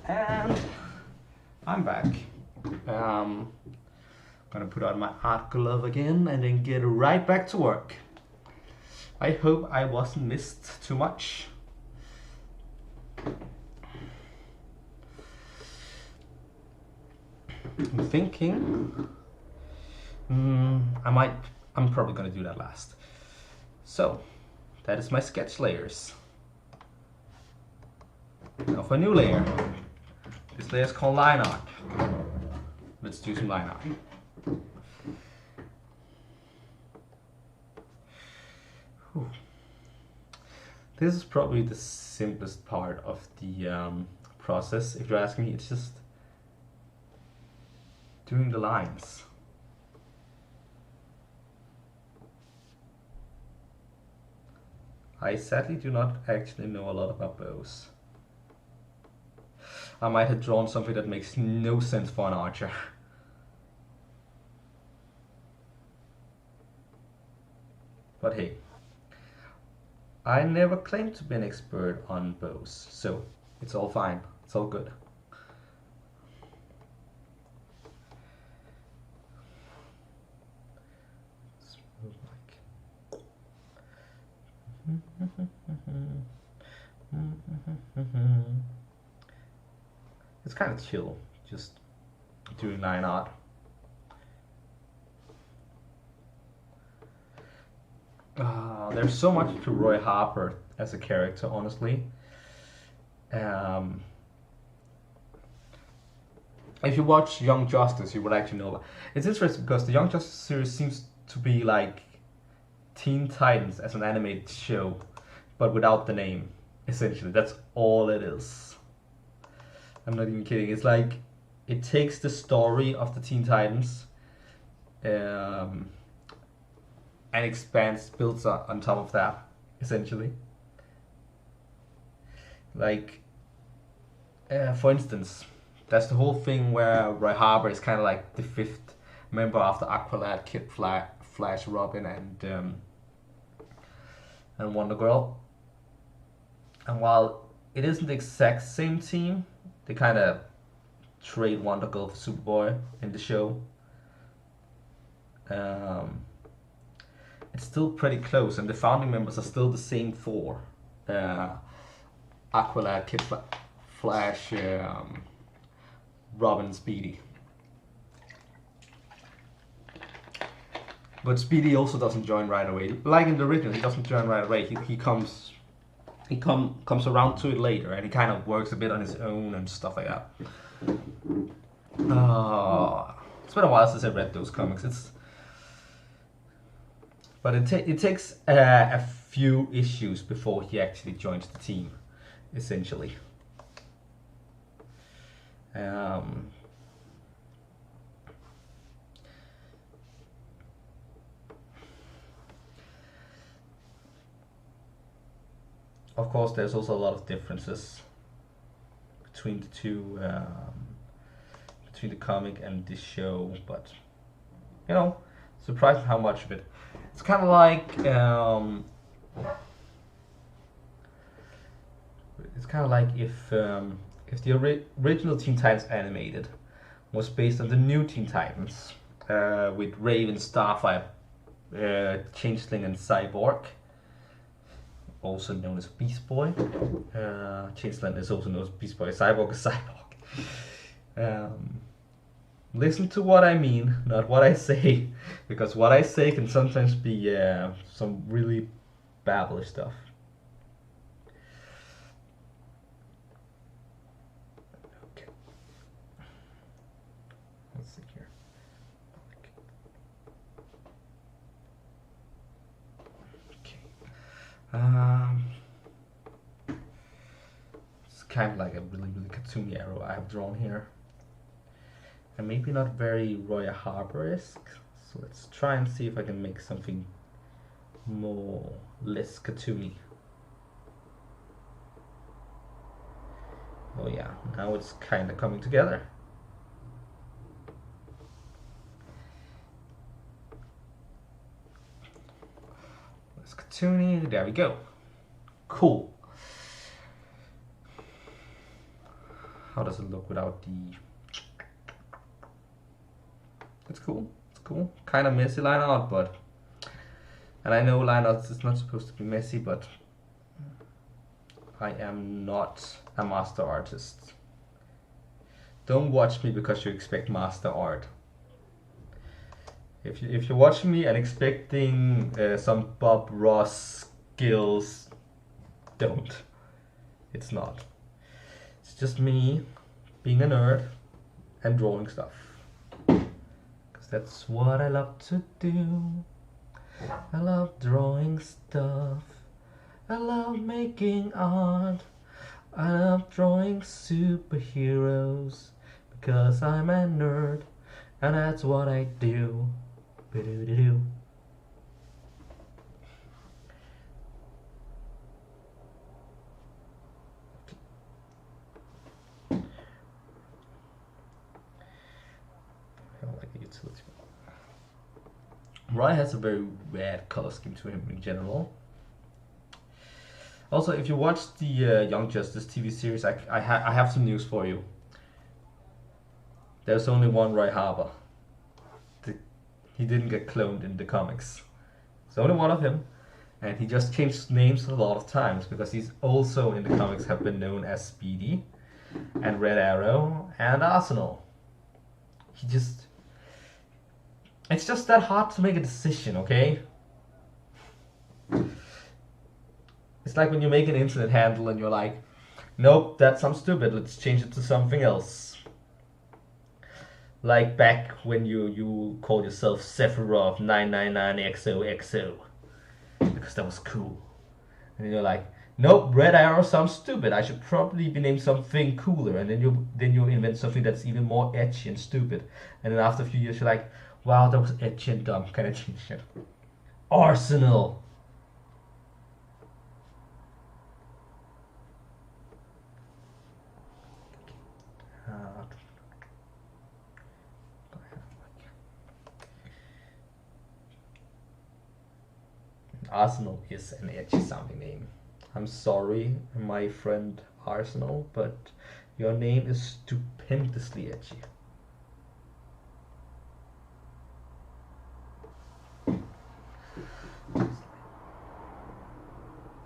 And I'm back. Gonna put on my art glove again and then get right back to work. I hope I wasn't missed too much. I'm thinking I'm probably gonna do that last. So that is my sketch layers. Now for a new layer. This layer is called line art. Let's do some line art. Whew. This is probably the simplest part of the process. If you're asking me, it's just doing the lines. I sadly do not actually know a lot about bows. I might have drawn something that makes no sense for an archer. But hey, I never claimed to be an expert on bows, so it's all fine, it's all good. It's kind of chill, just doing line art. There's so much to Roy Harper as a character, honestly. If you watch Young Justice, you would actually know. It's interesting because the Young Justice series seems to be like Teen Titans as an animated show, but without the name. Essentially, that's all it is. I'm not even kidding. It's like it takes the story of the Teen Titans and expands, builds on top of that, essentially. Like, for instance, that's the whole thing where Roy Harper is kind of like the fifth member after Aqualad, Kid Flash, Robin, and Wonder Girl. And while it isn't the exact same team, they kind of trade Wonder Girl for Superboy in the show. It's still pretty close, and the founding members are still the same four. Aqualad, Kid Flash, Robin, Speedy. But Speedy also doesn't join right away. Like in the original, he doesn't join right away. He comes around to it later, and he kind of works a bit on his own and stuff like that. It's been a while since I read those comics. But it takes a few issues before he actually joins the team, essentially. Of course, there's also a lot of differences between the two, between the comic and this show, but you know, surprised how much of it. It's kind of like if the original Teen Titans animated was based on the new Teen Titans with Raven, Starfire, Changeling, and Cyborg, also known as Beast Boy. Changeling is also known as Beast Boy. Cyborg is Cyborg. Listen to what I mean, not what I say, because what I say can sometimes be some really babbly stuff. Okay. Let's see here. Okay. It's kind of like a really cartoony arrow I have drawn here. And maybe not very Roy Harper-esque, so let's try and see if I can make something less cartoony. Oh yeah, now it's kind of coming together. Less cartoony, there we go. Cool. How does it look without the... It's cool. It's cool. Kind of messy line art, but... And I know line art is not supposed to be messy, but... I am not a master artist. Don't watch me because you expect master art. If you're watching me and expecting some Bob Ross skills, don't. It's not. It's just me being a nerd and drawing stuff. That's what I love to do. I love drawing stuff. I love making art. I love drawing superheroes because I'm a nerd and that's what I do. Ba-do-do-do. Roy has a very red color scheme to him in general. Also, if you watch the Young Justice TV series, I have some news for you. There's only one Roy Harper. He didn't get cloned in the comics. There's only one of him, and he just changed names a lot of times because he's also in the comics have been known as Speedy, and Red Arrow, and Arsenal. It's just that hard to make a decision, okay? It's like when you make an internet handle and you're like, nope, that sounds stupid, let's change it to something else. Like back when you called yourself Sephiroth 999XOXO because that was cool. And you're like, nope, Red Arrow sounds stupid. I should probably be named something cooler. And then you invent something that's even more edgy and stupid. And then after a few years, you're like, wow, that was edgy and dumb. Kind of change shit. Arsenal. Uh, Arsenal is an edgy sounding name. I'm sorry, my friend Arsenal, but your name is stupendously edgy.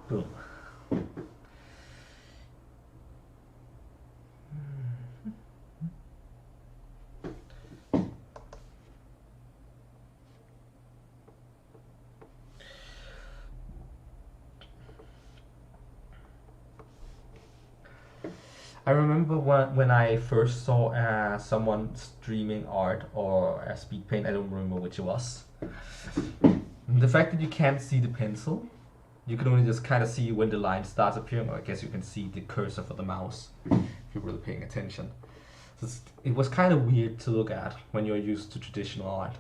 Boom. I remember when I first saw someone streaming art or a speed paint. I don't remember which it was. The fact that you can't see the pencil, you can only just kind of see when the line starts appearing, or I guess you can see the cursor for the mouse if you're really paying attention. So it was kind of weird to look at when you're used to traditional art.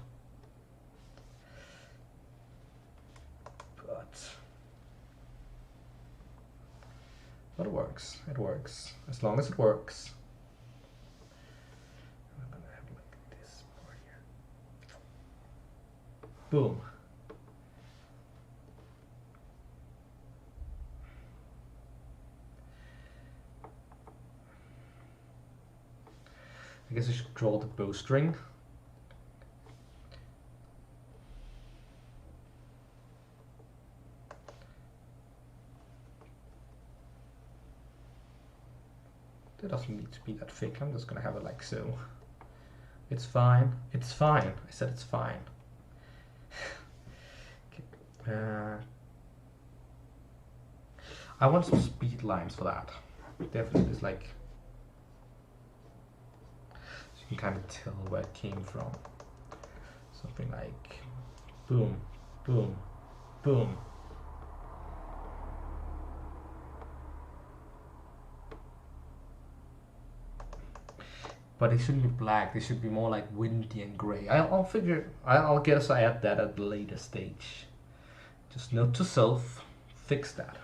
But it works. It works. As long as it works. I'm gonna have like this part here. Boom. I guess I should draw the bowstring. It doesn't need to be that thick. I'm just gonna have it like so. It's fine. It's fine. I said it's fine. Okay. I want some speed lines for that. Definitely, it's like so you can kind of tell where it came from. Something like boom, boom, boom. But they shouldn't be black. They should be more like windy and gray. I'll figure. I'll guess I add that at the later stage. Just note to self, fix that.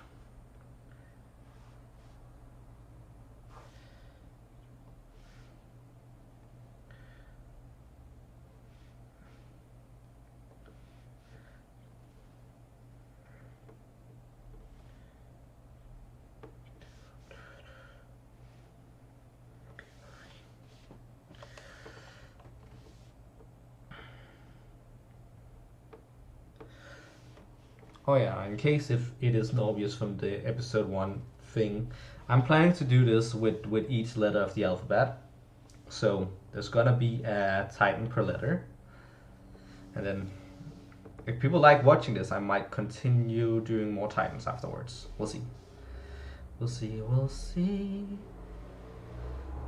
Oh yeah, in case if it isn't obvious from the episode 1 thing, I'm planning to do this with each letter of the alphabet. So there's gonna be a titan per letter. And then if people like watching this, I might continue doing more titans afterwards. We'll see. We'll see, we'll see.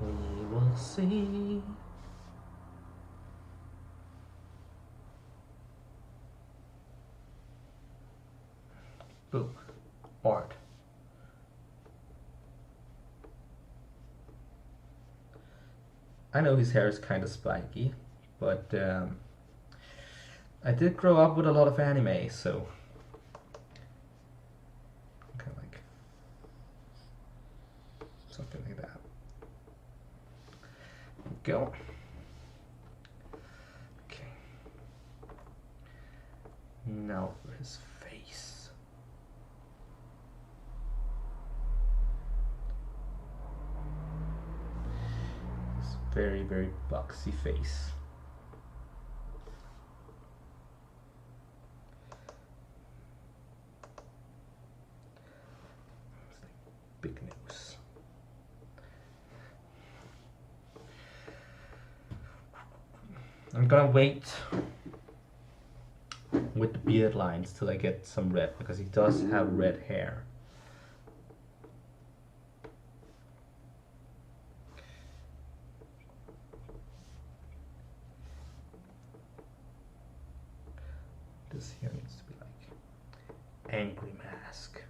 We will see. Boom. Art. I know his hair is kind of spiky, but I did grow up with a lot of anime, so kind of like something like that. Go. Okay. Now for his face. His very, very boxy face. Big nose. I'm gonna wait with the beard lines till I get some red, because he does have red hair. This here needs to be like angry mask.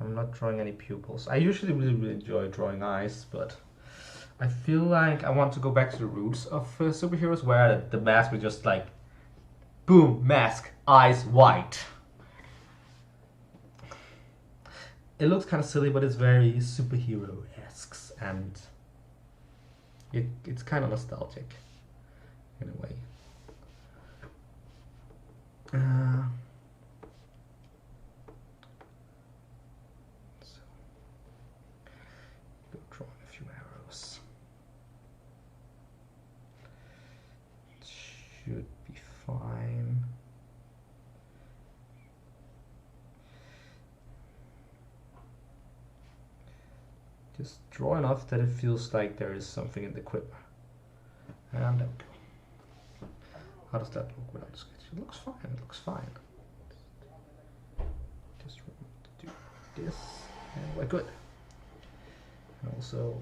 I'm not drawing any pupils. I usually really enjoy drawing eyes, but I feel like I want to go back to the roots of superheroes, where the mask was just like, boom, mask, eyes white. It looks kind of silly, but it's very superhero-esque, and it's kind of nostalgic in a way. Drawing a few arrows. Should be fine. Just draw enough that it feels like there is something in the quiver. And there we go. How does that look without the sketch? It looks fine, it looks fine. Just do this, and we're good. And also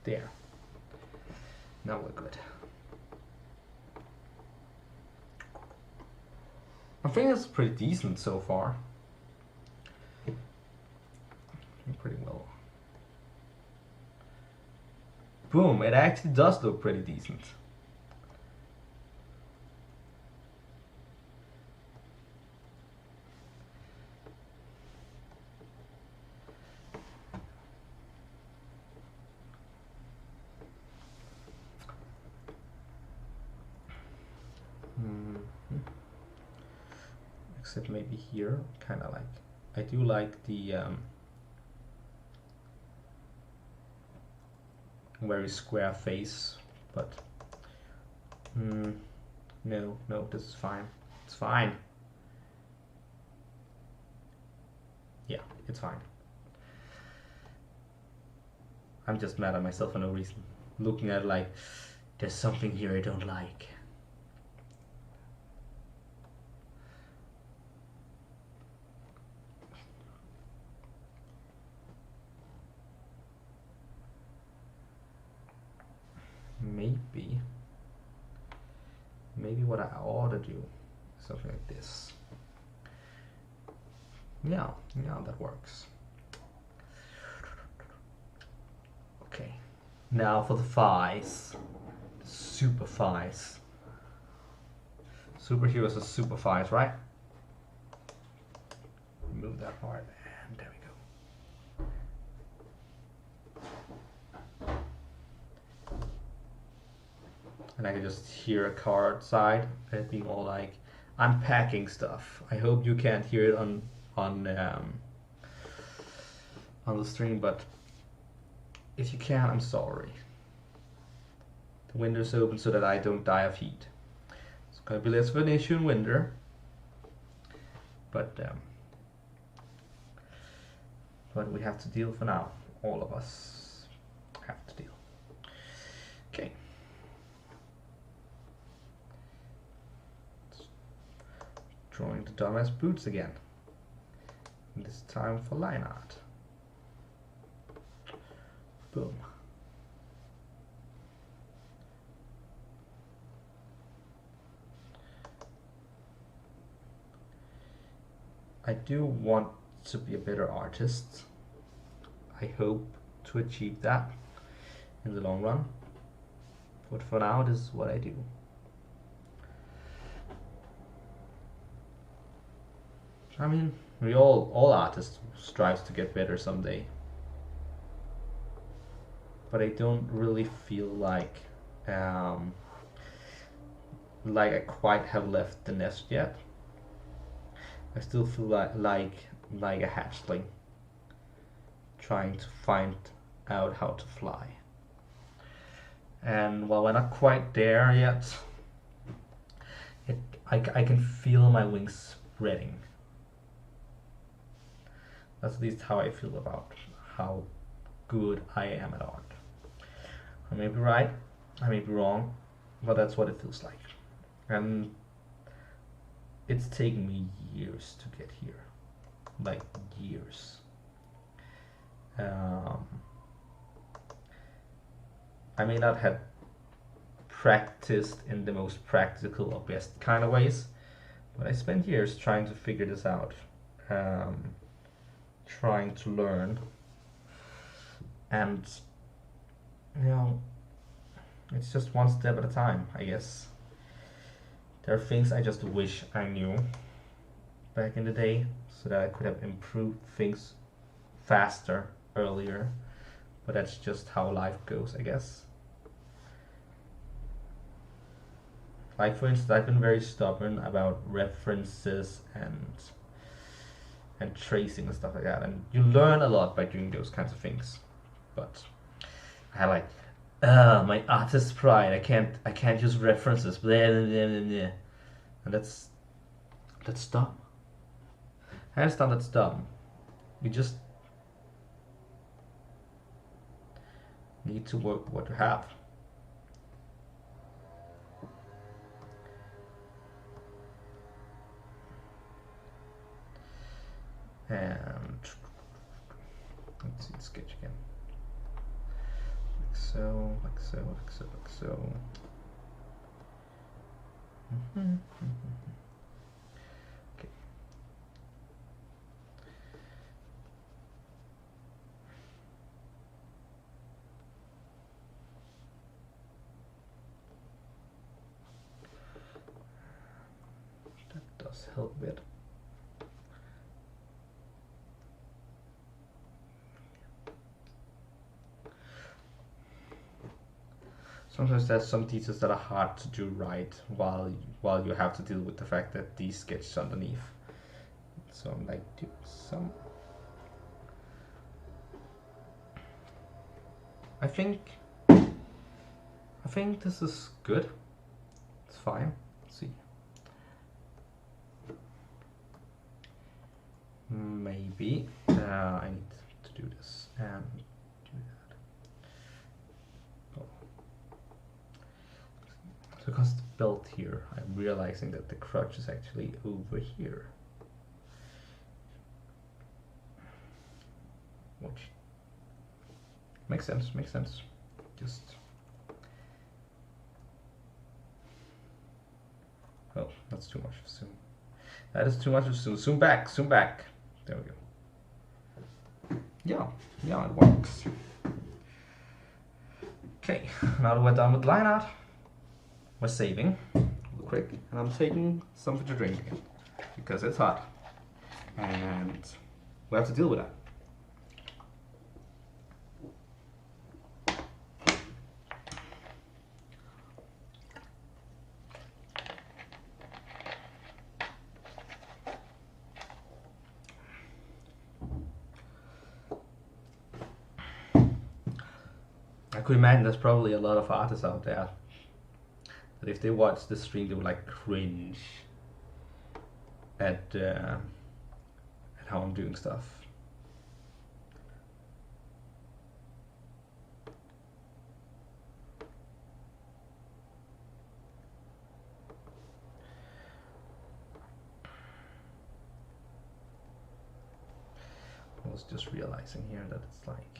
there. Now we're good. I think it's pretty decent so far. Pretty well. Boom, it actually does look pretty decent. Except maybe here, kind of like, I do like the very square face, but no, this is fine. It's fine. Yeah, it's fine. I'm just mad at myself for no reason. Looking at it like, there's something here I don't like. Maybe what I ought to do, something like this. Yeah, that works. Okay, now for the thighs, super thighs. Superheroes are super thighs, right? Remove that part, and there we go. And I can just hear a car outside, it being all like, I'm packing stuff. I hope you can't hear it on the stream, but if you can, I'm sorry. The window's open so that I don't die of heat. It's gonna be less of an issue in winter, but we have to deal for now. All of us have to deal. Okay. Drawing the dumbass boots again. And this time for line art. Boom. I do want to be a better artist. I hope to achieve that in the long run. But for now, this is what I do. I mean, we all artists strives to get better someday. But I don't really feel like I quite have left the nest yet. I still feel like a hatchling trying to find out how to fly. And while we're not quite there yet, I can feel my wings spreading. That's at least how I feel about how good I am at art. I may be right, I may be wrong, but that's what it feels like. And it's taken me years to get here. Like years. I may not have practiced in the most practical or best kind of ways, but I spent years trying to figure this out, trying to learn, and you know, it's just one step at a time, I guess. There are things I just wish I knew back in the day, so that I could have improved things faster, earlier, but that's just how life goes, I guess. Like for instance, I've been very stubborn about references and tracing and stuff like that, and you learn a lot by doing those kinds of things. But I have like, my artist pride. I can't use references. Blah, blah, blah, blah, blah. And that's dumb. I understand that's dumb. You just need to work with what you have. And let's see the sketch again. Like so, like so, like so, like so. Okay. That does help a bit. Sometimes there's some details that are hard to do right while you have to deal with the fact that these sketches underneath. So I'm like, do some. I think this is good. It's fine. Let's see. Maybe I need to do this and do that. Oh. So because the belt here, I'm realizing that the crutch is actually over here. Which makes sense, Just, oh, that's too much of zoom. That is too much of zoom. Zoom back. There we go. Yeah, it works. Okay, now that we're done with line art, we're saving real quick, and I'm taking something to drink again because it's hot, and we have to deal with that. I could imagine there's probably a lot of artists out there that if they watch the stream, they would like cringe at how I'm doing stuff. I was just realizing here that it's like,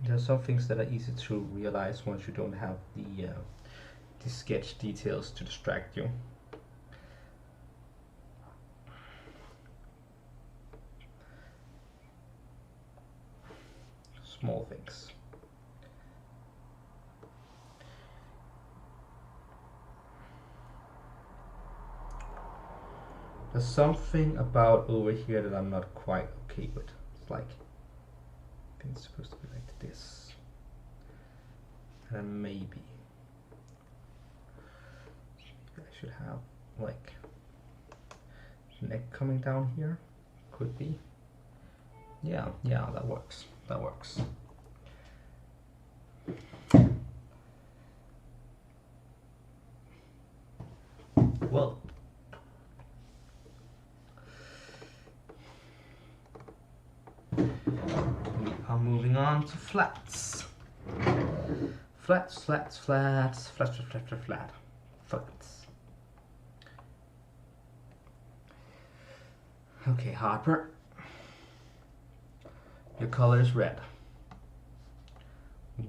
there are some things that are easy to realize once you don't have the sketch details to distract you. Small things. There's something about over here that I'm not quite okay with. It's like think it's supposed to be like this. And maybe I should have like neck coming down here. Could be. Yeah, that works. That works. Well, we are moving on to flats. Flats. Okay, Harper. Your color is red.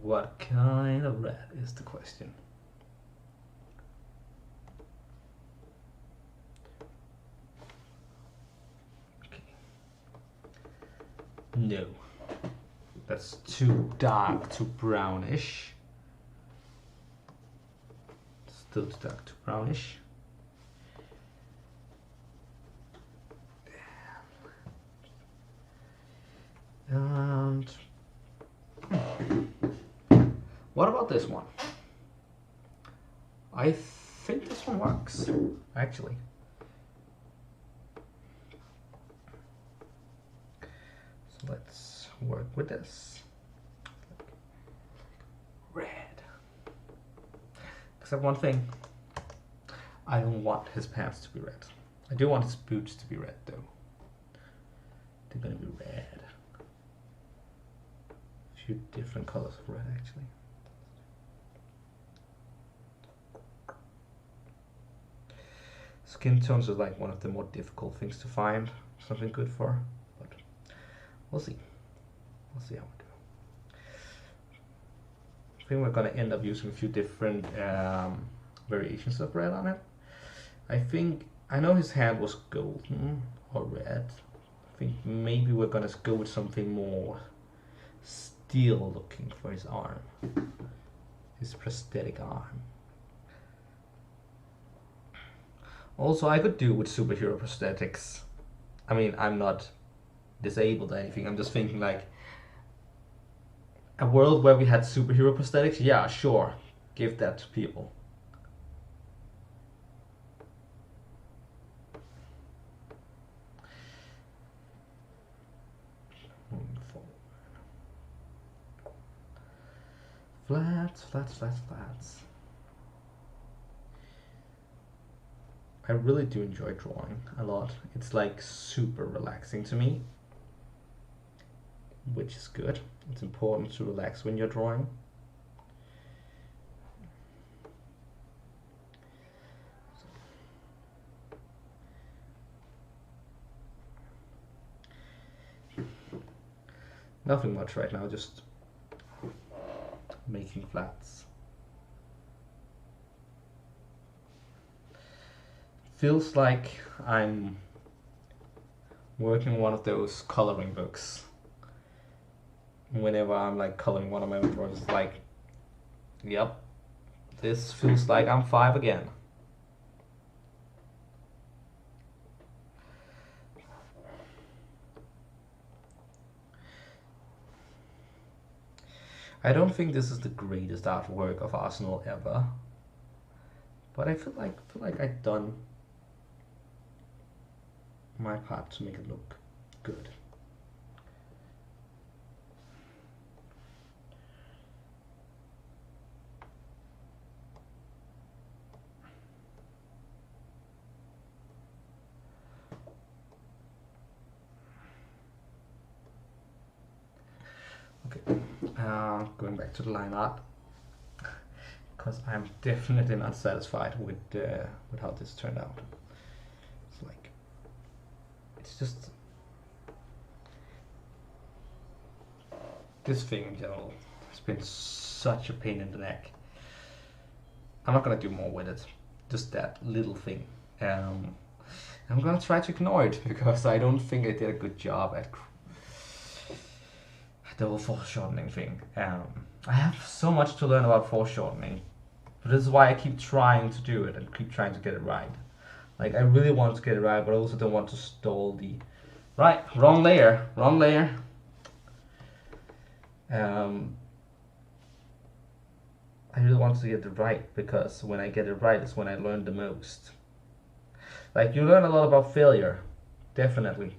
What kind of red is the question? Okay. No. That's too dark, too brownish. Still too dark, too brownish. And what about this one? I think this one works, actually. So let's work with this. Red. Except one thing. I don't want his pants to be red. I do want his boots to be red, though. They're gonna be red. Few different colors of red, actually. Skin tones are like one of the more difficult things to find something good for, but we'll see. We'll see how we do. I think we're gonna end up using a few different variations of red on it. I know his hand was golden or red. I think maybe we're gonna go with something more steel looking for his arm, his prosthetic arm. Also, I could do with superhero prosthetics. I mean, I'm not disabled or anything. I'm just thinking like a world where we had superhero prosthetics. Yeah, sure, give that to people. Flats. I really do enjoy drawing a lot. It's like super relaxing to me, which is good. It's important to relax when you're drawing. Nothing much right now, just making flats. Feels like I'm working one of those coloring books. Whenever I'm like coloring one of my own drawings, it's like, yep, this feels like I'm 5 again. I don't think this is the greatest artwork of Arsenal ever, but I feel like I've done my part to make it look good. Okay, going back to the line art, because I'm definitely not satisfied with how this turned out. It's like, it's just, this thing in general has been such a pain in the neck. I'm not gonna do more with it, just that little thing. I'm gonna try to ignore it because I don't think I did a good job at the whole foreshortening thing. I have so much to learn about foreshortening, but this is why I keep trying to do it and keep trying to get it right. Like, I really want to get it right, but I also don't want to stall the... Right, wrong layer. Um, I really want to get it right because when I get it right is when I learn the most. Like you learn a lot about failure, definitely.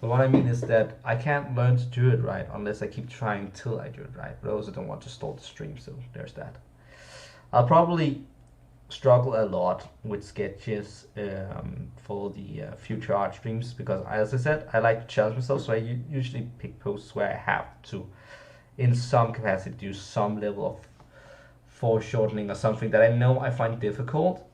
But what I mean is that I can't learn to do it right unless I keep trying till I do it right. But I also don't want to stall the stream, so there's that. I'll probably struggle a lot with sketches for the future art streams because, as I said, I like to challenge myself. So I usually pick posts where I have to, in some capacity, do some level of foreshortening or something that I know I find difficult,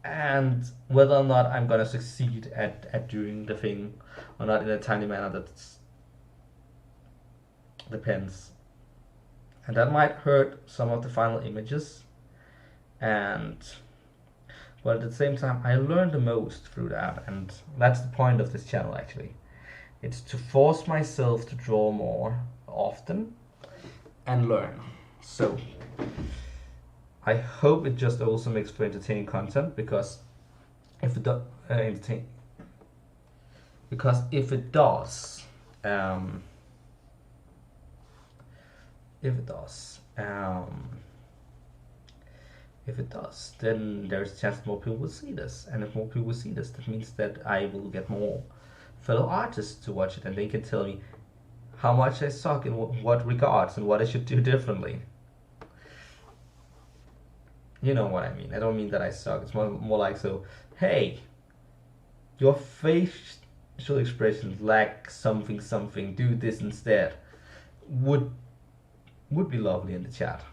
and whether or not I'm gonna succeed at doing the thing or not in a timely manner, that depends. And that might hurt some of the final images, and but at the same time I learn the most through that, and that's the point of this channel actually. It's to force myself to draw more often and learn. So I hope it just also makes for entertaining content, because if it does, if it does, if it does, if it does, then there's a chance more people will see this, and if more people will see this, that means that I will get more fellow artists to watch it, and they can tell me how much I suck in what regards and what I should do differently. You know what I mean. I don't mean that I suck. It's more like, so, hey, your facial expressions lack something, do this instead. Would be lovely in the chat.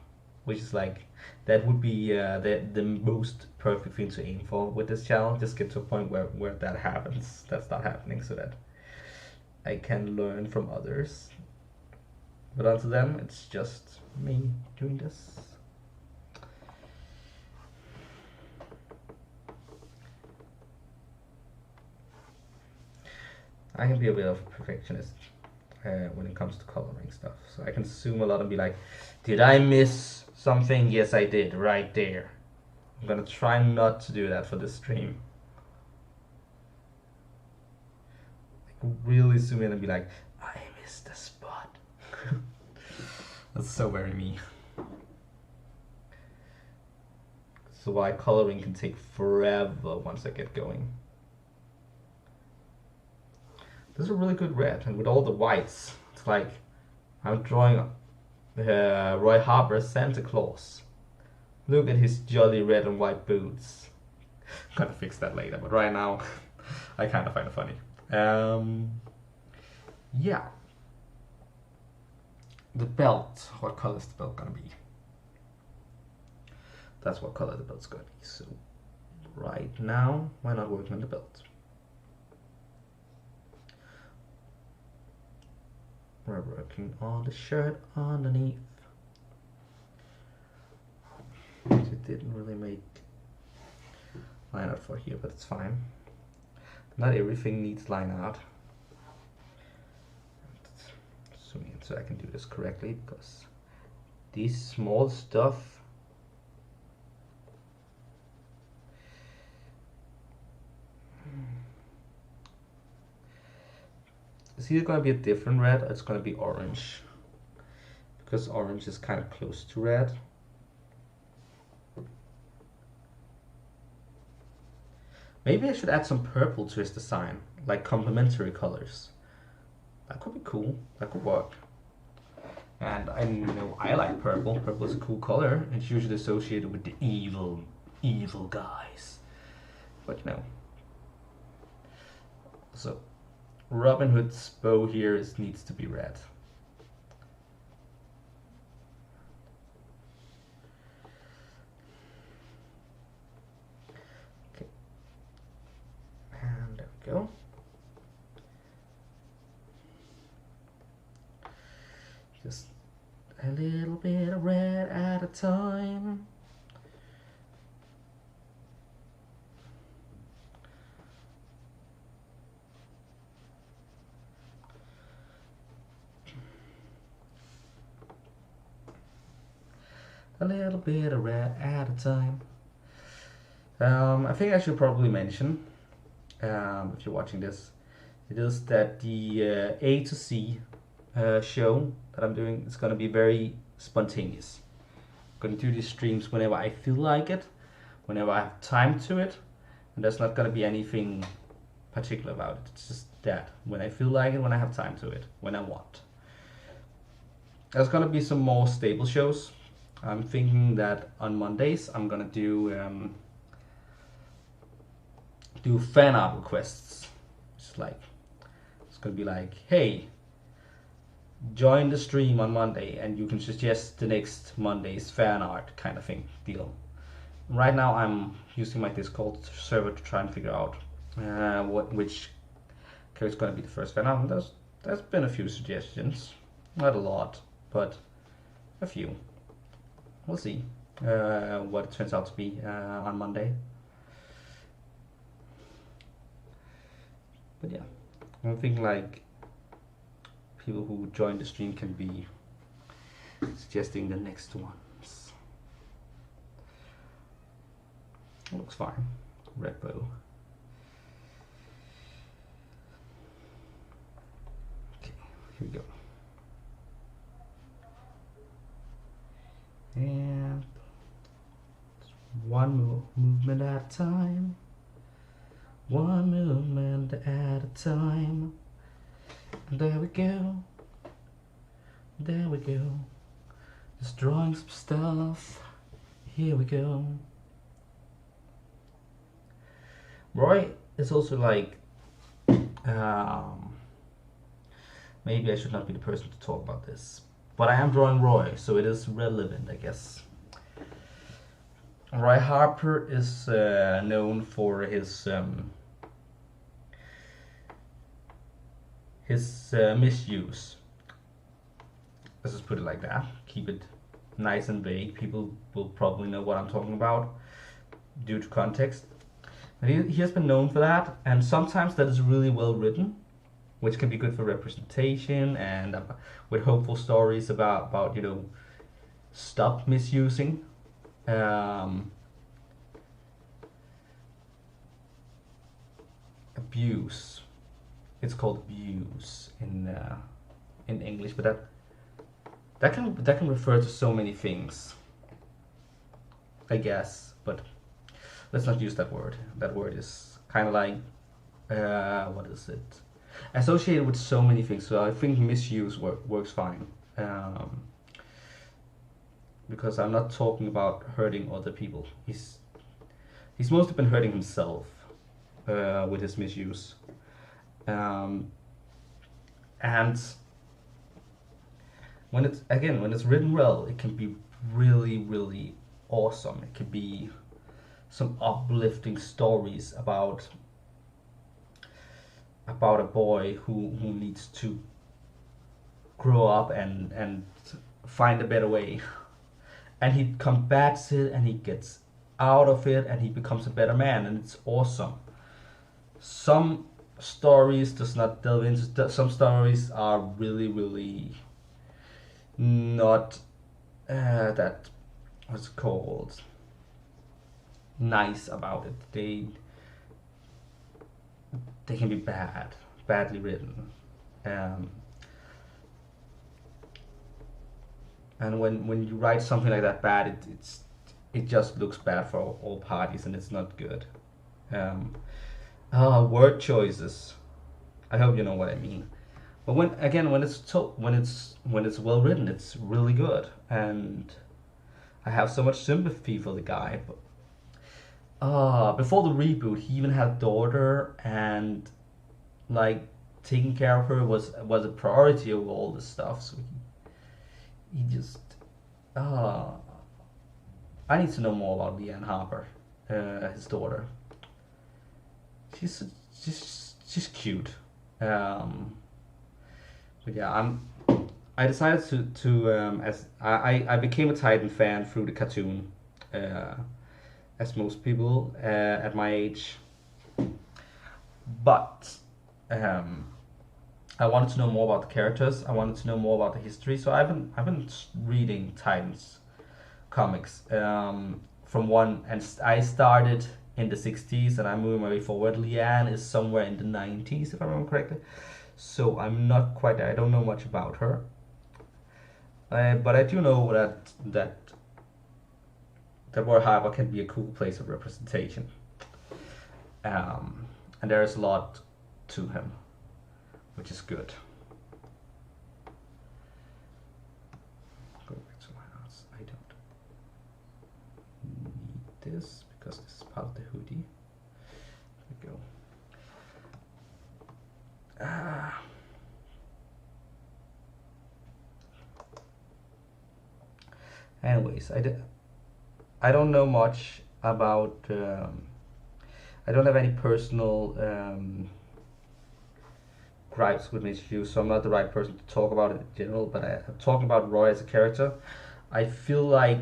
Which is like, that would be the most perfect thing to aim for with this channel. Just get to a point where that happens. That's not happening, so that I can learn from others. But until then, it's just me doing this. I can be a bit of a perfectionist when it comes to coloring stuff. So I can zoom a lot and be like, did I miss something? Yes, I did, right there. I'm gonna try not to do that for this stream. Like really zoom in and be like, I missed a spot. That's so very me. So why coloring can take forever once I get going. This is a really good red, and with all the whites, it's like I'm drawing Roy Harper's Santa Claus. Look at his jolly red and white boots. I'm gonna fix that later, but right now I kind of find it funny. Yeah. The belt. What color is the belt gonna be? That's what color the belt's gonna be. So right now, why not working on the belt? We're working on the shirt underneath. It didn't really make line out for here, but it's fine. Not everything needs line out. Zoom in so I can do this correctly, because these small stuff is either going to be a different red or it's going to be orange, because orange is kind of close to red. Maybe I should add some purple to his design, like complementary colors. That could be cool. That could work. And I know I like purple. Purple is a cool color. It's usually associated with the evil guys. But you know. So Robin Hood's bow here needs to be red. Okay. And there we go. Just a little bit of red at a time. A little bit of red at a time. I think I should probably mention, if you're watching this, it is that the A2Z show that I'm doing is gonna be very spontaneous. I'm gonna do these streams whenever I feel like it, whenever I have time to it, and there's not gonna be anything particular about it. It's just that when I feel like it, when I have time to it, when I want. There's gonna be some more stable shows. I'm thinking that on Mondays I'm gonna do fan art requests. It's like it's gonna be like, hey, join the stream on Monday and you can suggest the next Monday's fan art kind of thing deal. Right now I'm using my Discord server to try and figure out which character is gonna be the first fan art. And there's been a few suggestions, not a lot, but a few. We'll see what it turns out to be on Monday. But yeah, I think like people who join the stream can be suggesting the next ones. Looks fine. Red bow. Okay, here we go. And one movement at a time. One movement at a time. And there we go. There we go. Just drawing some stuff. Here we go. Roy is also like, maybe I should not be the person to talk about this, but I am drawing Roy, so it is relevant, I guess. Roy Harper is known for his misuse. Let's just put it like that. Keep it nice and vague. People will probably know what I'm talking about due to context. But he has been known for that, and sometimes that is really well written, which can be good for representation and with hopeful stories about you know, stop misusing. Abuse. It's called abuse in English, but that can refer to so many things, I guess. But let's not use that word. That word is kind of like what is it? Associated with so many things. So I think misuse works fine. Because I'm not talking about hurting other people. He's mostly been hurting himself with his misuse. And when it's written well, it can be really, really awesome. It can be some uplifting stories about a boy who needs to grow up and find a better way, and he combats it and he gets out of it and he becomes a better man, and it's awesome. Some stories does not delve into, some stories are really, really not that, what's it called, nice about it. They can be badly written, and when you write something like that bad, it just looks bad for all parties, and it's not good. Word choices. I hope you know what I mean. But when it's well written, it's really good, and I have so much sympathy for the guy. But before the reboot, he even had a daughter, and like taking care of her was a priority over all this stuff. So he just I need to know more about Leanne Harper, his daughter. She's cute. But yeah, I decided to as I became a Titan fan through the cartoon, as most people at my age. But I wanted to know more about the characters. I wanted to know more about the history. So I've been reading Titans comics from one, and I started in the 60s and I'm moving my way forward. Leanne is somewhere in the 90s, if I remember correctly. so I don't know much about her. But I do know that Warhammer can be a cool place of representation. And there's a lot to him, which is good. Go back to my house. I don't need this because this is part of the hoodie. There we go. Anyways, I don't know much about. I don't have any personal gripes with Michiru, so I'm not the right person to talk about it in general. But I'm talking about Roy as a character. I feel like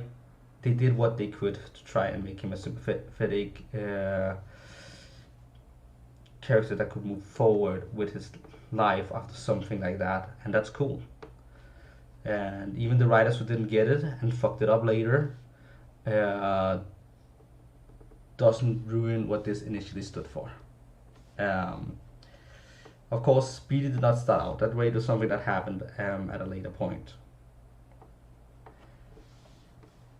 they did what they could to try and make him a sympathetic character that could move forward with his life after something like that, and that's cool. And even the writers who didn't get it and fucked it up later doesn't ruin what this initially stood for. Of course, Speedy did not start out that way. It was something that happened at a later point.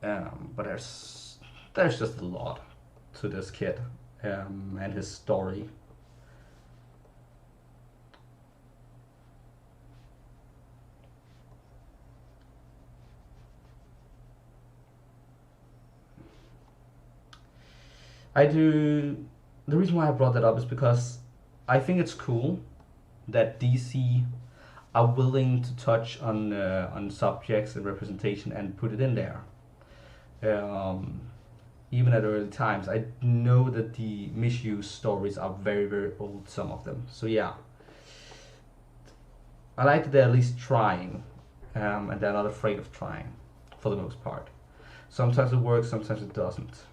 But there's just a lot to this kid and his story. The reason why I brought that up is because I think it's cool that DC are willing to touch on subjects and representation and put it in there. Even at early times, I know that the misuse stories are very, very old, some of them. So yeah, I like that they're at least trying, and they're not afraid of trying, for the most part. Sometimes it works, sometimes it doesn't.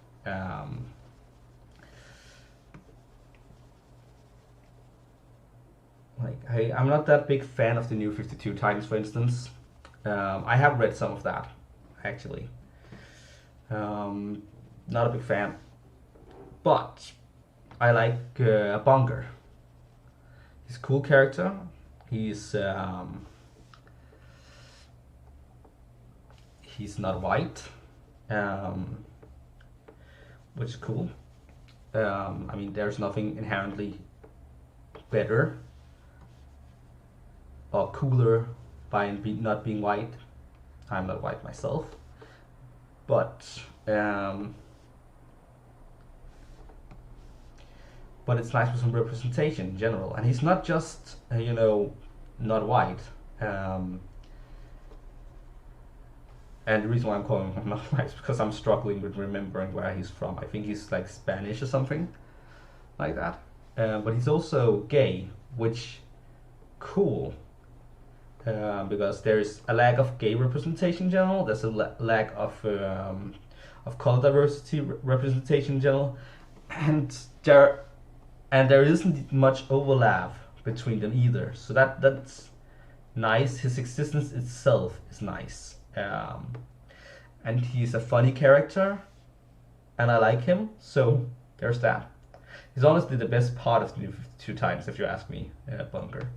I'm not that big fan of the new 52 Titans, for instance. I have read some of that, actually. Not a big fan. But I like Bunker. He's a cool character. He's not white, which is cool. I mean, there's nothing inherently better or cooler by not being white. I'm not white myself, but it's nice for some representation in general. And he's not just not white. And the reason why I'm calling him not white is because I'm struggling with remembering where he's from. I think he's like Spanish or something like that. But he's also gay, which cool. Because there's a lack of gay representation in general. There's a lack of color diversity representation in general, and there isn't much overlap between them either. So that's nice. His existence itself is nice, and he's a funny character, and I like him. So there's that. He's honestly the best part of the New 52 Titans, if you ask me, Bunker.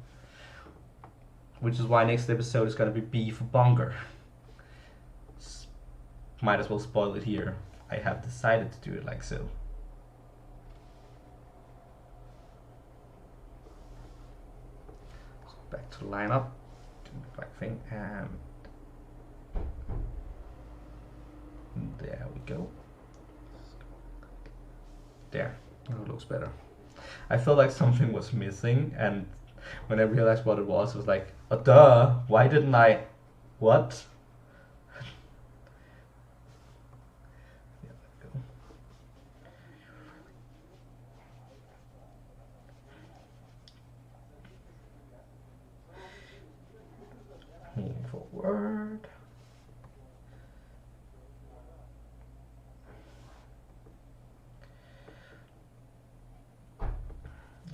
Which is why next episode is going to be B for Bunker. Might as well spoil it here. I have decided to do it like so. So back to lineup. Doing the back thing. And there we go. There. Now it looks better. I felt like something was missing, and when I realized what it was like, oh, duh, why didn't I? What? Moving forward.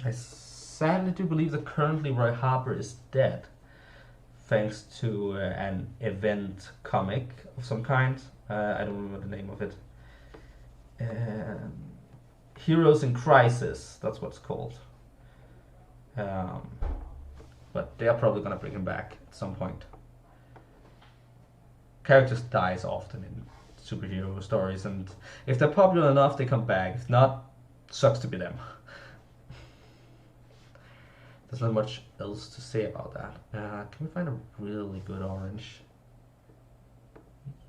I sadly do believe that currently Roy Harper is dead, thanks to an event comic of some kind. I don't remember the name of it. Heroes in Crisis, that's what it's called. but they are probably gonna bring him back at some point. Characters dies often in superhero stories, and if they're popular enough, they come back. If not, sucks to be them. There's not much else to say about that. Can we find a really good orange?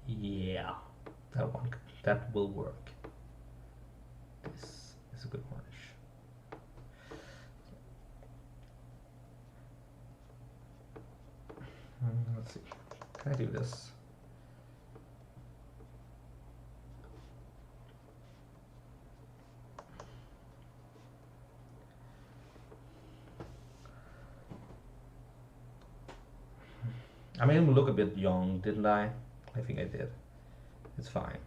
Yeah, that one. That will work. This is a good orange. Let's see. Can I do this? I made him look a bit young, didn't I? I think I did. It's fine.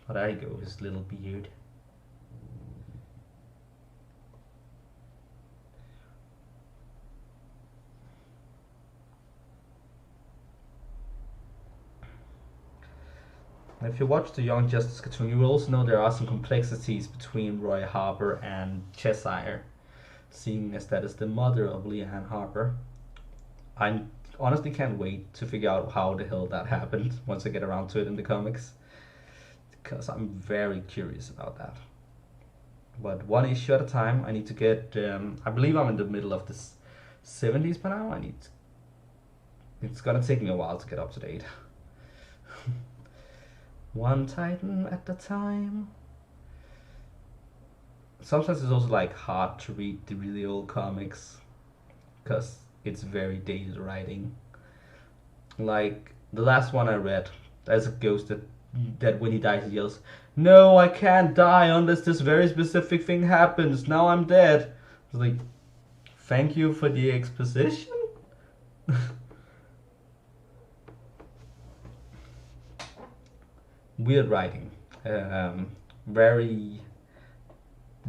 Oh, there you go, his little beard. If you watch the Young Justice cartoon, you will also know there are some complexities between Roy Harper and Cheshire, seeing as that is the mother of Leanne Harper. I honestly can't wait to figure out how the hell that happened once I get around to it in the comics, because I'm very curious about that. But one issue at a time. I need to get. I believe I'm in the middle of the 70s by now. It's gonna take me a while to get up to date. One Titan at a time. Sometimes it's also like hard to read the really old comics because it's very dated writing. Like the last one I read, there's a ghost that when he dies he yells, "No, I can't die unless this very specific thing happens. Now I'm dead." It's like, thank you for the exposition. Weird writing, very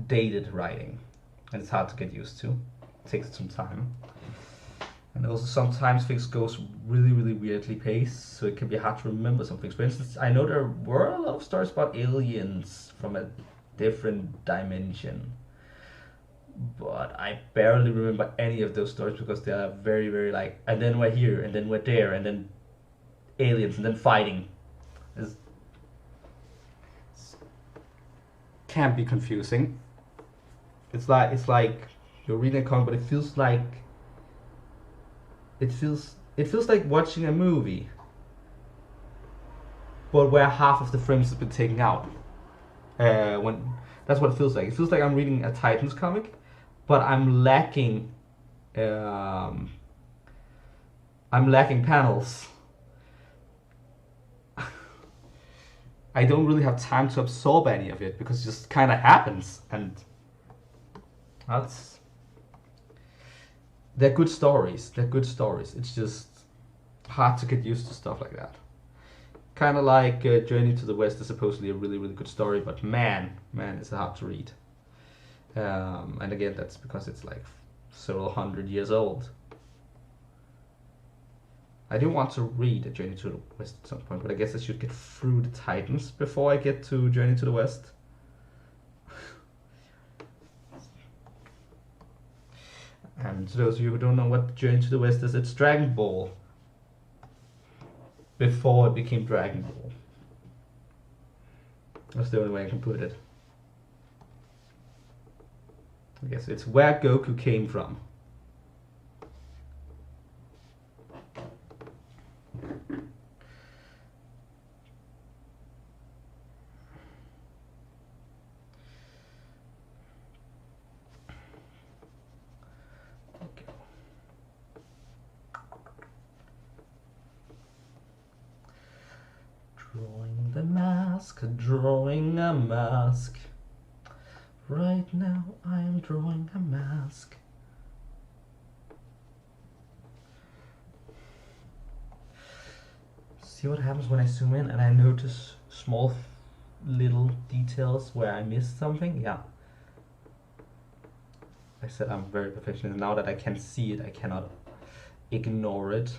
dated writing, and it's hard to get used to. It takes some time, and also sometimes things goes really weirdly paced, so it can be hard to remember some things. For instance, I know there were a lot of stories about aliens from a different dimension, but I barely remember any of those stories because they are very like, and then we're here, and then we're there, and then aliens, and then fighting. It's can be confusing. It's like you're reading a comic, but it feels like watching a movie, but where half of the frames have been taken out. When that's what it feels like. It feels like I'm reading a Titans comic, but I'm lacking panels. I don't really have time to absorb any of it because it just kind of happens, and they're good stories. They're good stories. It's just hard to get used to stuff like that. Kind of like Journey to the West is supposedly a really good story, but man, it's hard to read. And again, that's because it's like several hundred years old. I do want to read A Journey to the West at some point, but I guess I should get through the Titans before I get to Journey to the West. And to those of you who don't know what Journey to the West is, it's Dragon Ball. Before it became Dragon Ball. That's the only way I can put it. I guess it's where Goku came from. Drawing a mask. Right now I'm drawing a mask. See what happens when I zoom in and I notice small little details where I missed something? Yeah. I said I'm very perfectionist. Now that I can see it, I cannot ignore it.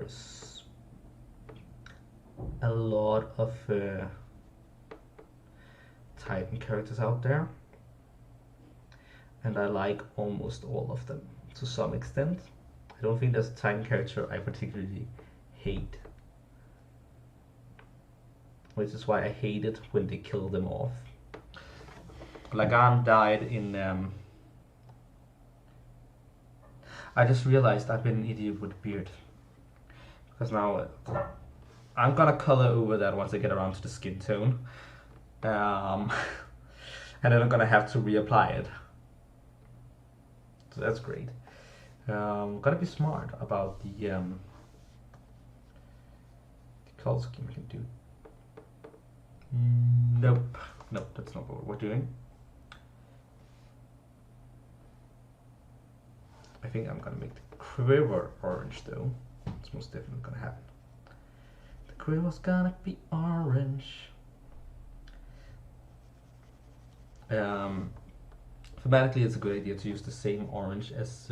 there's a lot of Titan characters out there, and I like almost all of them to some extent. I don't think there's a Titan character I particularly hate, which is why I hate it when they kill them off. Lagan died in I just realized I've been an idiot with beard, because now I'm gonna color over that once I get around to the skin tone, and then I'm gonna have to reapply it, so that's great. Gotta be smart about the color scheme I can do. Nope, that's not what we're doing. I think I'm gonna make the quiver orange though. It's most definitely gonna happen. The quiver's gonna be orange. Thematically, it's a good idea to use the same orange as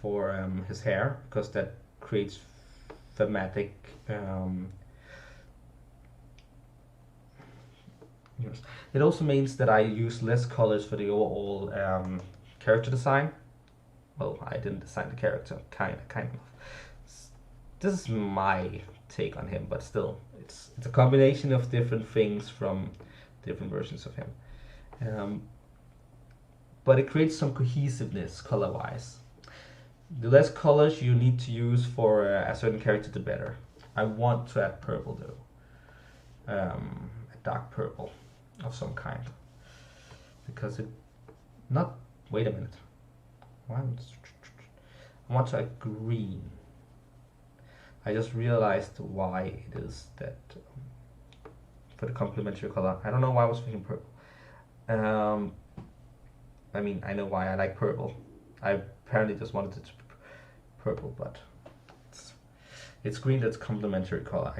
for his hair, because that creates thematic It also means that I use less colors for the overall character design. Well, I didn't design the character, kind of. This is my take on him, but still, it's a combination of different things from different versions of him. But it creates some cohesiveness color-wise. The less colors you need to use for a certain character, the better. I want to add purple though, a dark purple of some kind, because wait a minute, I want to add green. I just realized why it is that for the complementary color. I don't know why I was thinking purple. I mean, I know why I like purple. I apparently just wanted it to be purple, but it's green that's complementary color.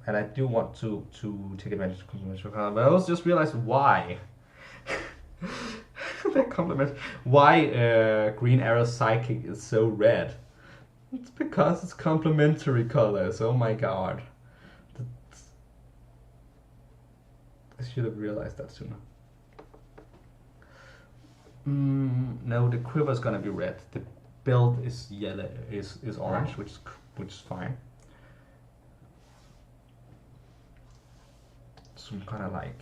And I do want to take advantage of complementary color, but I also just realized why. That compliment. Why Green Arrow's psychic is so red. It's because it's complementary colors. Oh my god. I should have realized that sooner. No, the quiver's gonna be red. The build is yellow, is orange, which is fine. So I'm kind of like,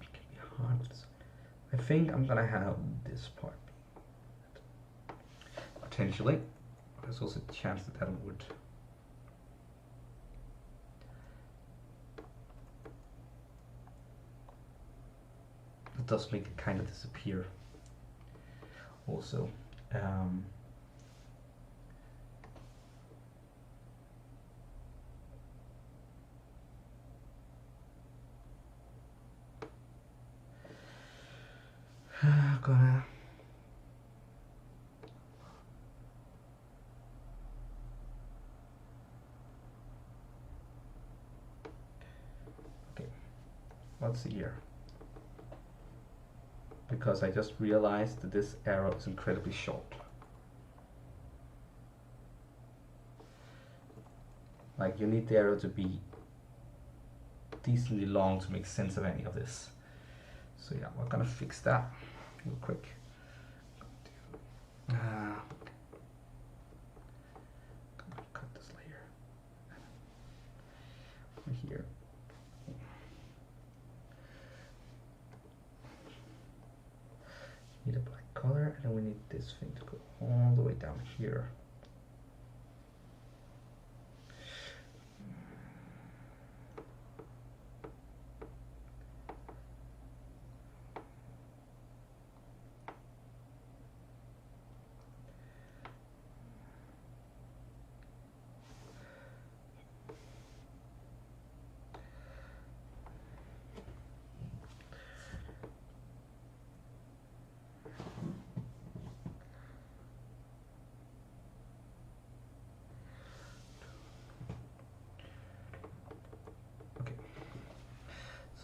it can be hard. I think I'm gonna have this part potentially. There's also a chance that would. It does make it kind of disappear. Also, gonna. Okay, let's see here. Because I just realized that this arrow is incredibly short. Like, you need the arrow to be decently long to make sense of any of this. So yeah, we're gonna fix that real quick. Cut this layer over here. Need a black color, and then we need this thing to go all the way down here.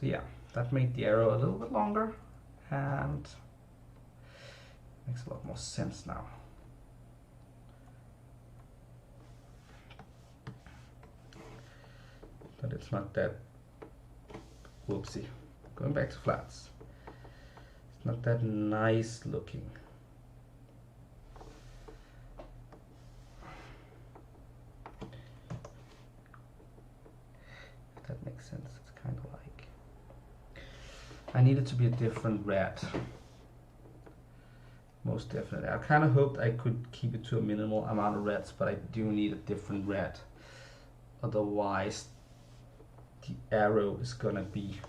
So yeah, that made the arrow a little bit longer, And makes a lot more sense now. But it's not that, whoopsie, going back to flats. It's not that nice looking. If that makes sense, it's kind of like, I need it to be a different red. Most definitely. I kind of hoped I could keep it to a minimal amount of reds, but I do need a different red. Otherwise, the arrow is gonna be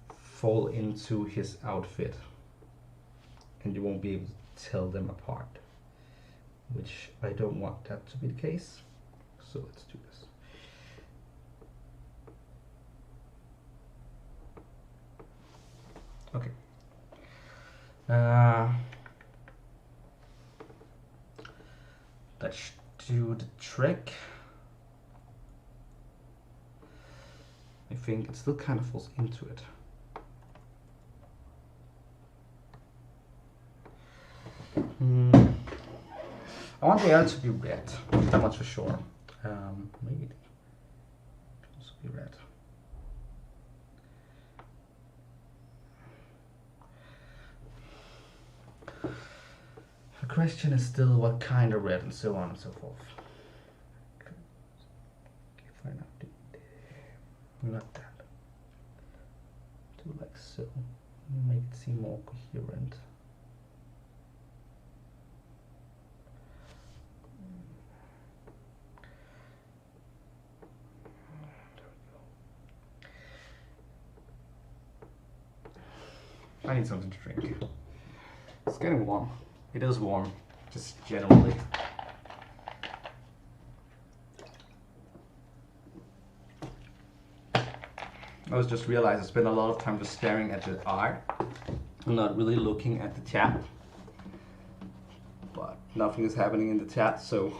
fall into his outfit, and you won't be able to tell them apart, which I don't want that to be the case. So let's do this. Okay. That should do the trick. I think it still kind of falls into it. I want the air to be red, that much for sure. Maybe it can also be red. The question is still what kind of red and so on and so forth. If I not do not that. Do like so. Make it seem more coherent. I need something to drink. It's getting warm. It is warm, just generally. I was just realized I spent a lot of time just staring at the art and not really looking at the chat. But nothing is happening in the chat, so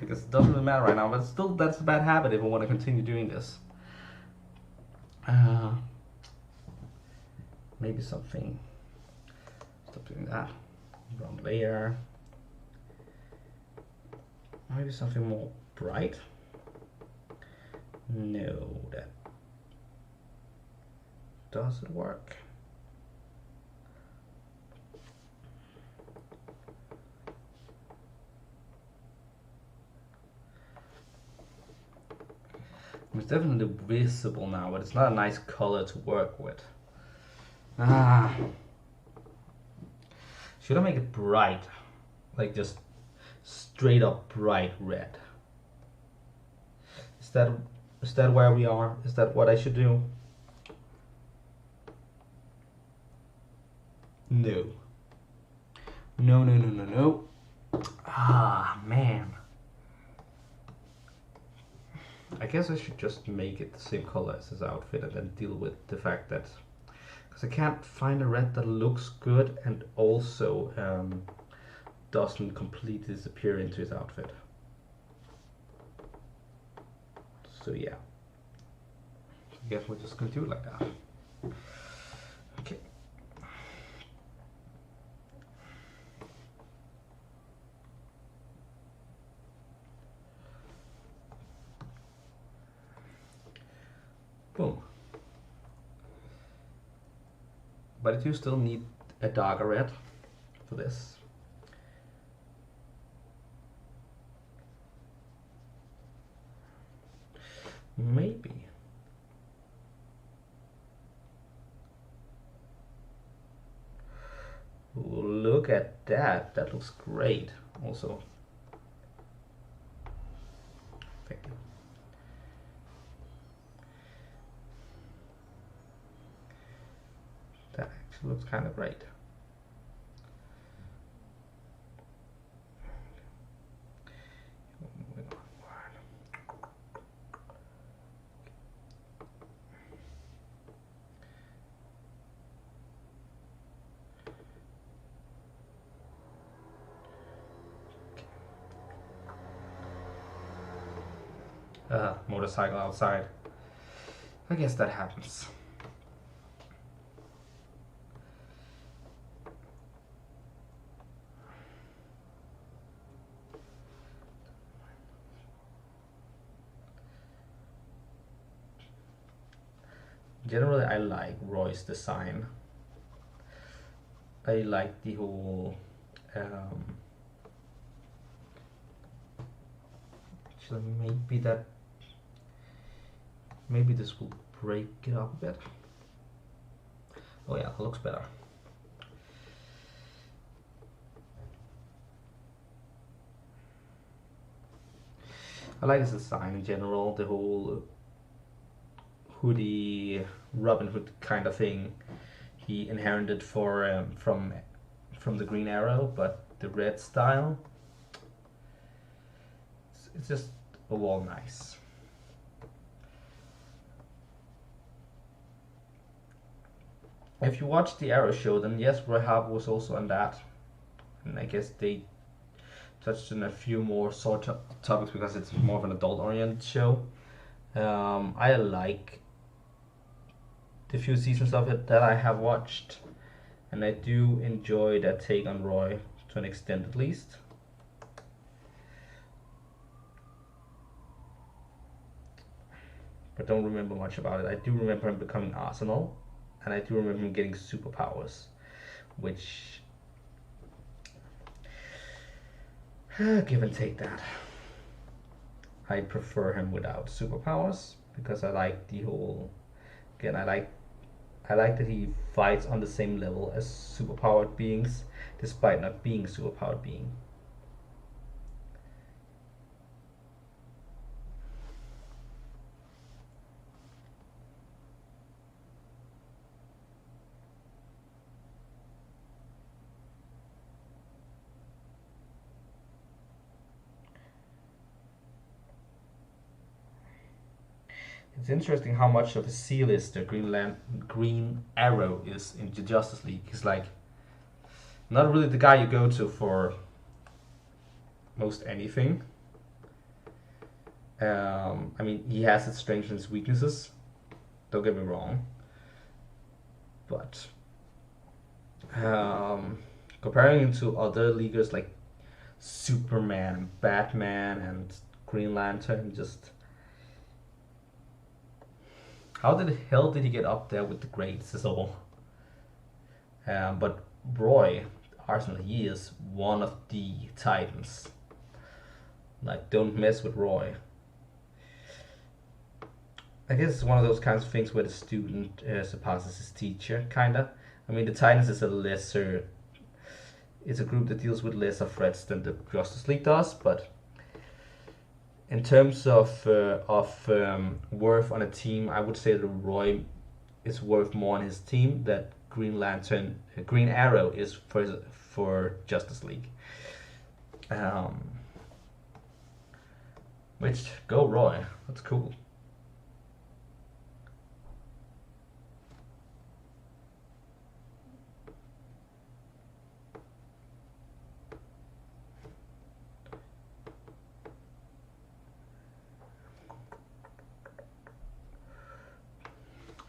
I guess it doesn't really matter right now, but still that's a bad habit if I want to continue doing this. Maybe something, stop doing that, brown layer, maybe something more bright. No, that doesn't work. It's definitely visible now, but it's not a nice color to work with. Should I make it bright? Like just straight up bright red? Is that where we are? Is that what I should do? No. No, no, no, no, no. Ah, man. I guess I should just make it the same color as his outfit and then deal with the fact that, because I can't find a red that looks good and also doesn't completely disappear into his outfit. So yeah, I guess we're just gonna do it like that. Okay. Boom. But I do still need a darker red for this. Maybe. Ooh, look at that. That looks great. Also, thank you. That actually looks kind of great. Motorcycle outside. I guess that happens. Generally, I like Roy's design. I like the whole. Actually, maybe this will break it up a bit. Oh yeah, it looks better. I like his design in general. The whole hoodie, Robin Hood kind of thing. He inherited from the Green Arrow, but the red style. It's just overall nice. If you watch the Arrow show, then yes, Rahab was also on that, and I guess they touched on a few more sort of topics because it's more of an adult-oriented show. I like the few seasons of it that I have watched, and I do enjoy that take on Roy to an extent at least. But don't remember much about it. I do remember him becoming Arsenal, and I do remember him getting superpowers, which give and take that. I prefer him without superpowers because I like the whole. Again, I like that he fights on the same level as superpowered beings, despite not being a superpowered being. It's interesting how much of a C-lister Green Arrow is in the Justice League. He's like not really the guy you go to for most anything. I mean, he has his strengths and his weaknesses. Don't get me wrong, but comparing him to other leaguers like Superman, Batman, and Green Lantern, just how the hell did he get up there with the greats is all. But Roy Arsenal, he is one of the titans. Like, don't mess with Roy. I guess it's one of those kinds of things where the student surpasses his teacher, kinda. I mean, the Titans is it's a group that deals with lesser threats than the Justice League does, but in terms of worth on a team, I would say that Roy is worth more on his team that Green Arrow is for Justice League. Which, go Roy, that's cool.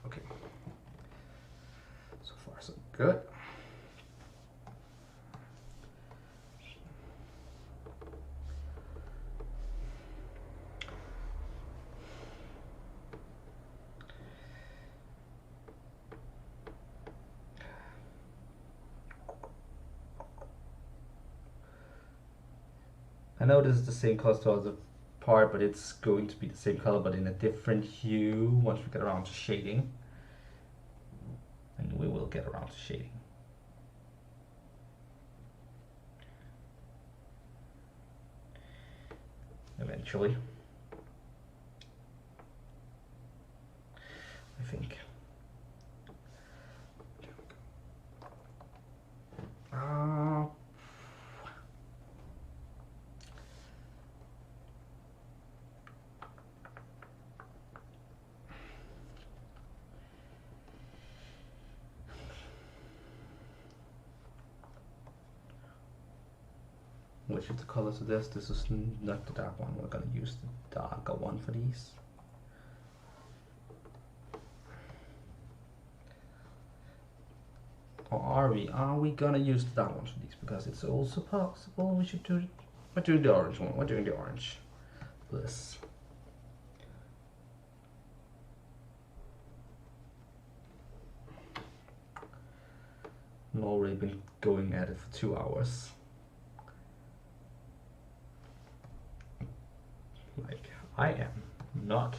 Okay, so far so good. I know this is the same color to the part, but it's going to be the same color but in a different hue once we get around to shading. And we will get around to shading. Eventually. I think. Which of the colors of this? This is not the dark one. We're gonna use the darker one for these. Or are we? Are we gonna use the dark ones for these? Because it's also possible we should do... We're doing the orange one. We're doing the orange. This. I've already been going at it for 2 hours. Like, I am not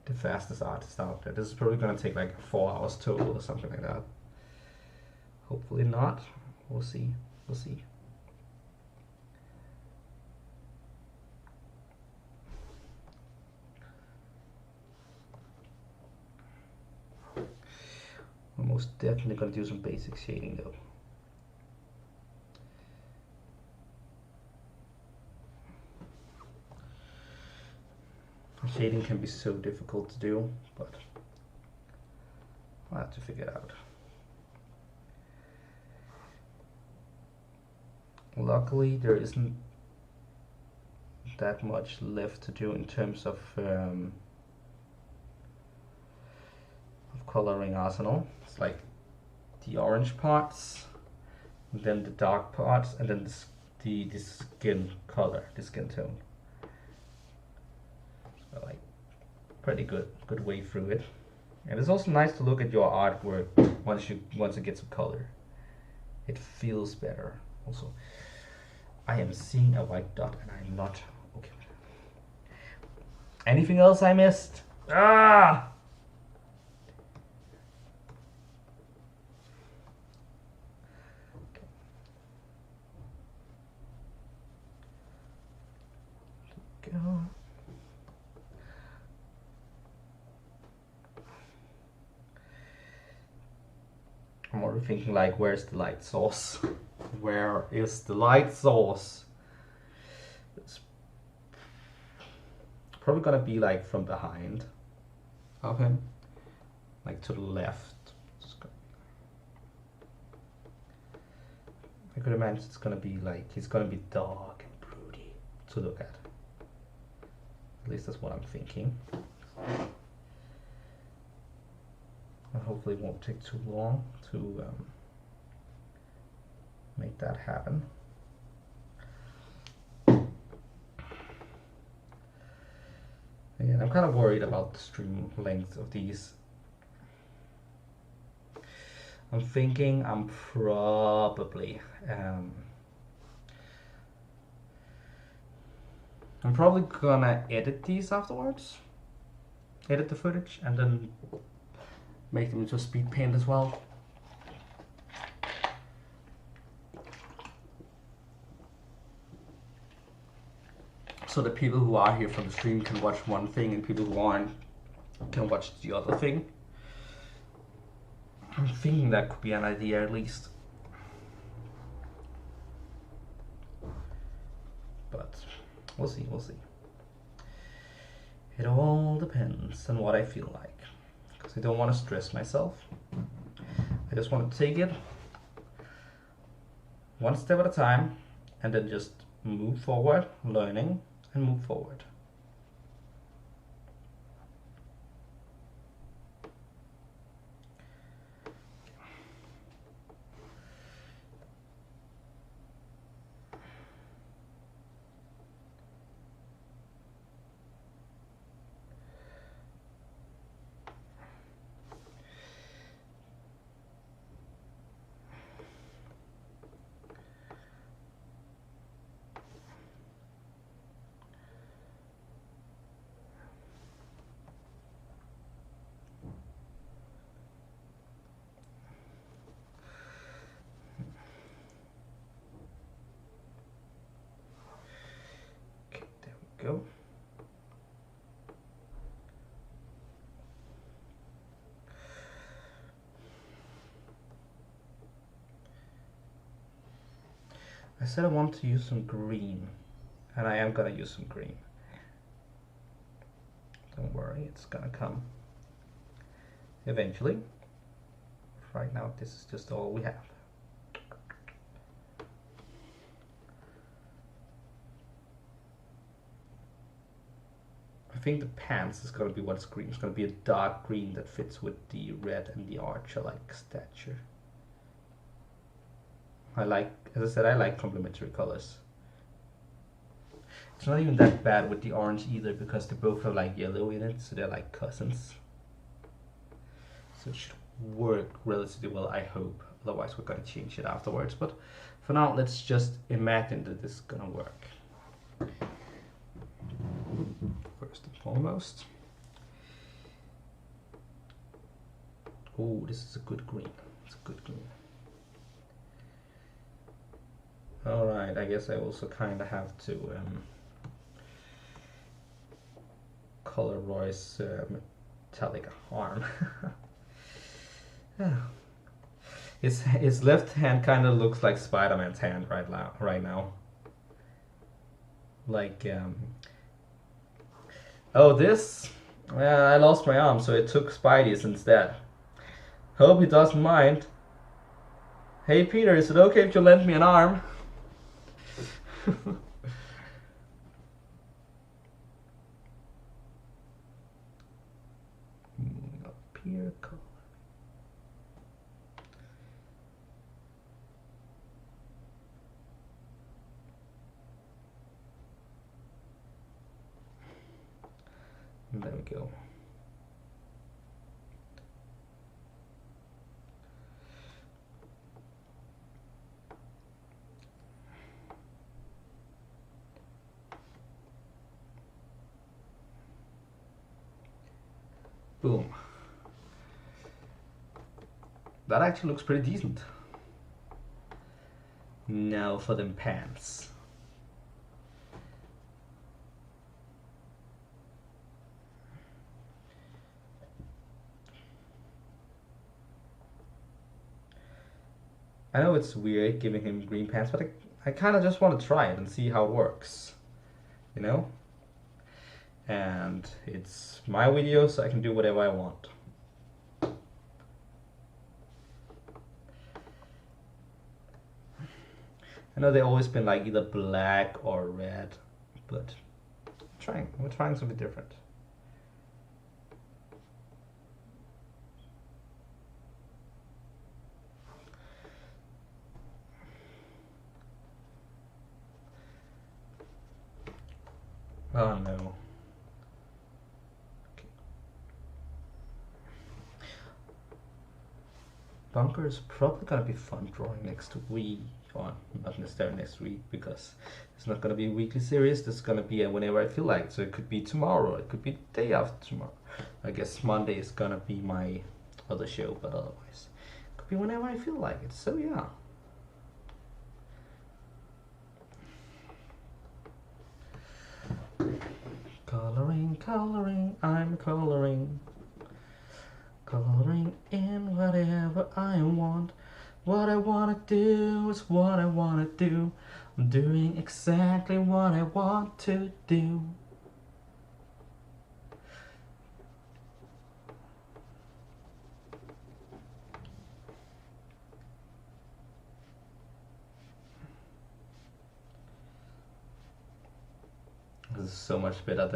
the fastest artist out there. This is probably gonna take like 4 hours total or something like that. Hopefully not. We'll see. We'll see. We're most definitely gonna do some basic shading though. Shading can be so difficult to do, but I'll have to figure it out. Luckily, there isn't that much left to do in terms of coloring arsenal. It's like the orange parts, and then the dark parts, and then the skin color, the skin tone. So like pretty good way through it. And it's also nice to look at your artwork once it gets some color. It feels better. Also, I am seeing a white dot and I'm not okay. Anything else I missed? Ah! Go. I'm already thinking like, where's the light source? Where is the light source? It's probably gonna be like from behind. Okay. Like to the left. I could imagine it's gonna be like, it's gonna be dark and broody to look at. At least that's what I'm thinking. And hopefully it won't take too long to make that happen. Again, I'm kind of worried about the stream length of these. I'm thinking I'm probably gonna edit these afterwards. Edit the footage and then make them into a speed paint as well. So the people who are here from the stream can watch one thing and people who aren't can watch the other thing. I'm thinking that could be an idea at least. But we'll see, we'll see. It all depends on what I feel like. Because I don't want to stress myself. I just want to take it one step at a time and then just move forward, learning and move forward. Go. I said I want to use some green, and I am gonna use some green. Don't worry, it's gonna come eventually. Right now, this is just all we have. I think the pants is gonna be what's green. It's gonna be a dark green that fits with the red and the archer-like stature. I like, as I said, I like complementary colors. It's not even that bad with the orange either because they both have like yellow in it, so they're like cousins. So it should work relatively well, I hope. Otherwise we're gonna change it afterwards. But for now, let's just imagine that this is gonna work. First and foremost. Oh, this is a good green. It's a good green. Alright, I guess I also kind of have to color Roy's metallic arm. Yeah. His left hand kind of looks like Spider-Man's hand right now. Like, oh, this? I lost my arm, so it took Spidey's instead. Hope he doesn't mind. Hey Peter, is it okay if you lend me an arm? Moving up here, color. And there we go. Boom. That actually looks pretty decent. Now for them pants. I know it's weird giving him green pants, but I kind of just want to try it and see how it works. You know? And it's my video, so I can do whatever I want. I know they've always been like either black or red, but we're trying something different. Oh no. Bunker is probably gonna be fun drawing next week, or not necessarily next week, because it's not gonna be a weekly series. This is gonna be whenever I feel like it. So it could be tomorrow, it could be the day after tomorrow. I guess Monday is gonna be my other show, but otherwise it could be whenever I feel like it. So yeah. Coloring, coloring, I'm coloring. Coloring in whatever I want. What I wanna do is what I wanna do. I'm doing exactly what I want to do. This is so much better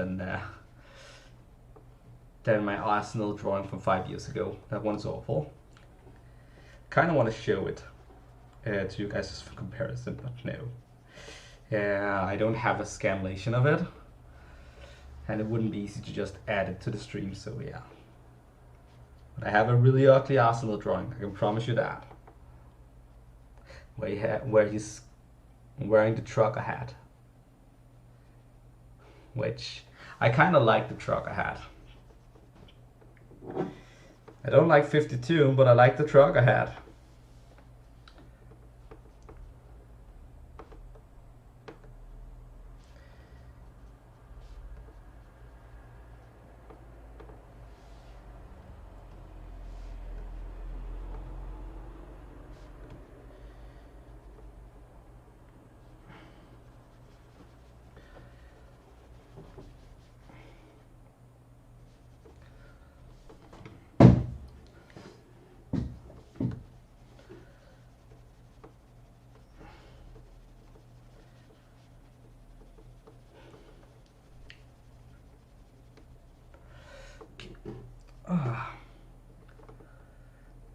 than my Arsenal drawing from 5 years ago. That one's awful. Kind of want to show it to you guys just for comparison, but no. I don't have a scanlation of it, and it wouldn't be easy to just add it to the stream, so yeah. But I have a really ugly Arsenal drawing, I can promise you that. Where he's wearing the trucker hat. Which, I kind of like the trucker hat. I don't like 52, but I like the trucker hat.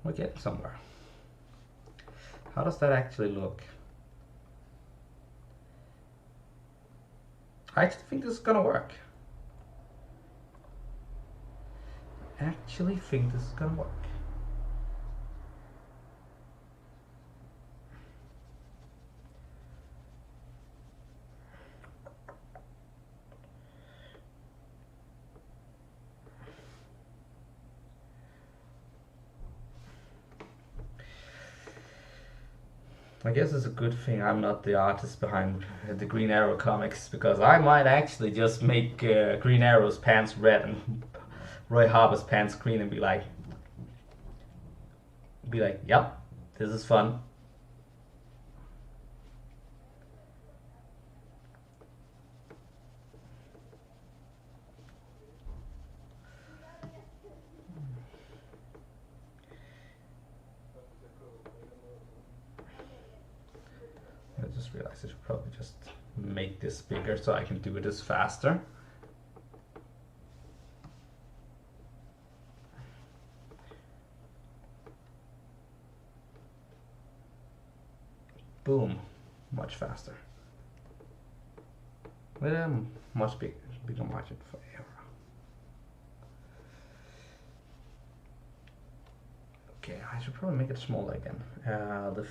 We're getting somewhere. How does that actually look? I actually think this is gonna work. I guess it's a good thing I'm not the artist behind the Green Arrow comics, because I might actually just make Green Arrow's pants red and Roy Harper's pants green and be like, yep, this is fun. I just realized I should probably just make this bigger so I can do this faster. Boom, much faster. With a much bigger margin for error. Okay, I should probably make it smaller again. The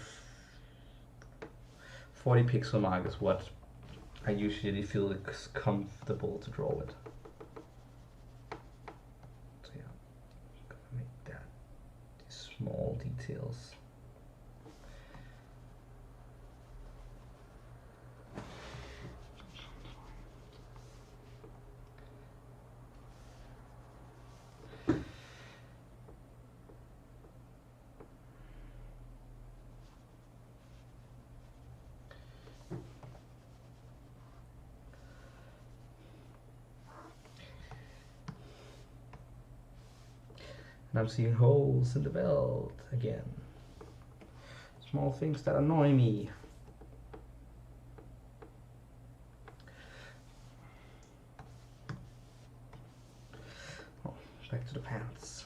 40 pixel mark is what I usually feel is comfortable to draw with. So yeah, I'm gonna make that these small details. And I'm seeing holes in the belt again. Small things that annoy me. Oh, back to the pants.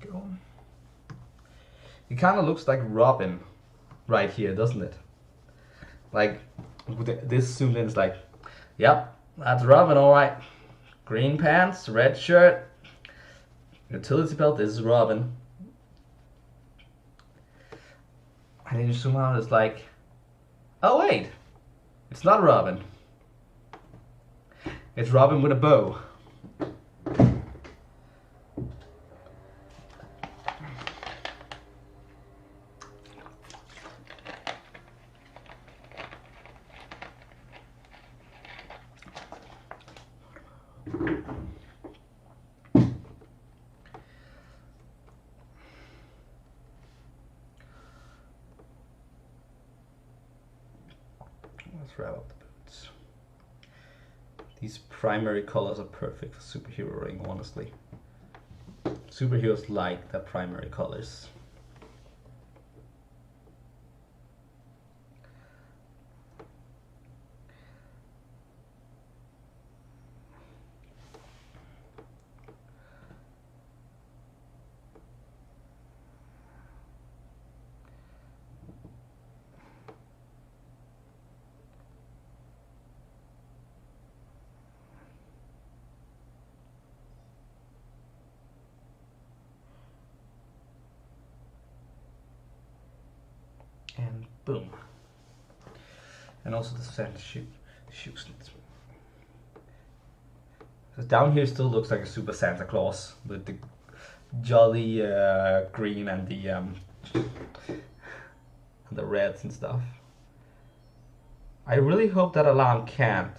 Go. It kind of looks like Robin right here, doesn't it? Like this zoomed in is like, yep, that's Robin, all right. Green pants, red shirt, utility belt. This is Robin. And then you zoom out, it's like, oh wait, it's not Robin. It's Robin with a bow. Let's wrap up the boots. These primary colors are perfect for superheroing, honestly. Superheroes like their primary colors. And boom. And also the Santa shoe slits. So down here still looks like a super Santa Claus with the jolly green and the reds and stuff. I really hope that alarm can't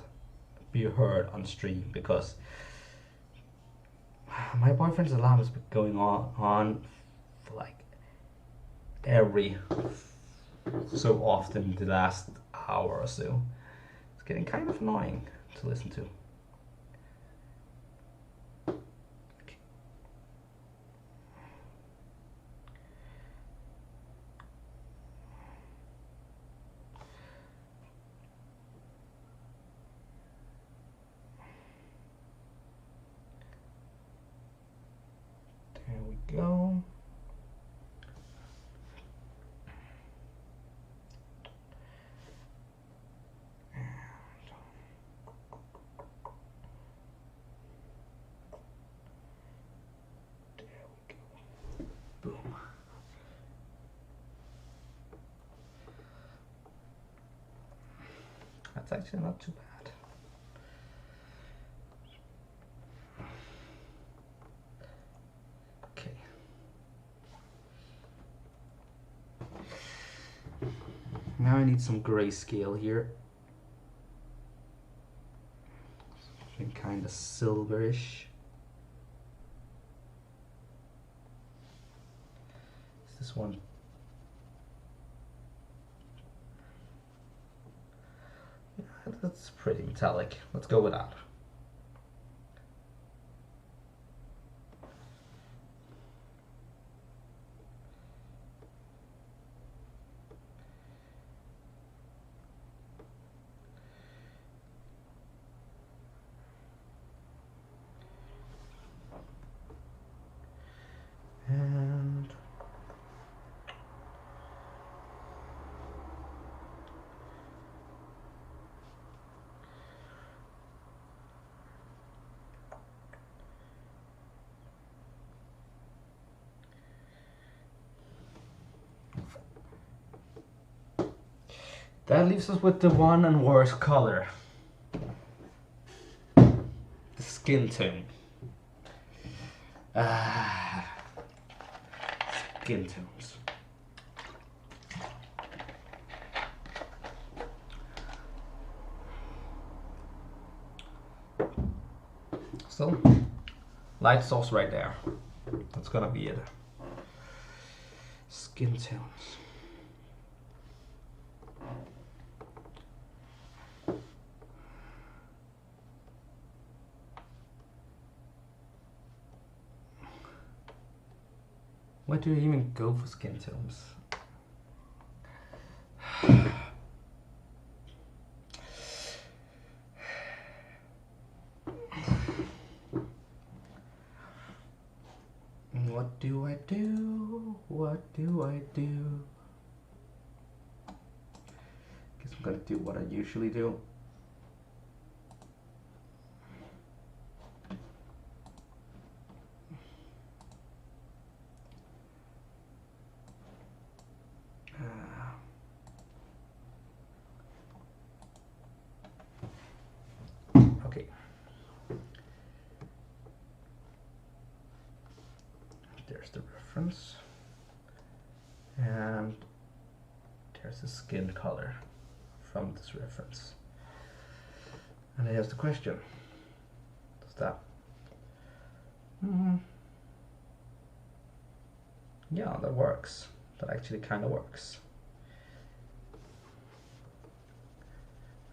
be heard on stream, because my boyfriend's alarm has been going on for like every so often in the last hour or so. It's getting kind of annoying to listen to. Okay. There we go. Boom. That's actually not too bad. Okay. Now I need some grayscale here. Something kind of silverish. This one. Yeah, that's pretty metallic. Let's go with that. And that leaves us with the one and worst color. The skin tone. Skin tones. So, light source right there. That's gonna be it. Skin tones. Why do you even go for skin tones? What do I do? What do I do? Guess I'm gonna do what I usually do. Okay. There's the reference. And there's the skin color from this reference. And here's the question. Does that? Yeah, that works. That actually kind of works.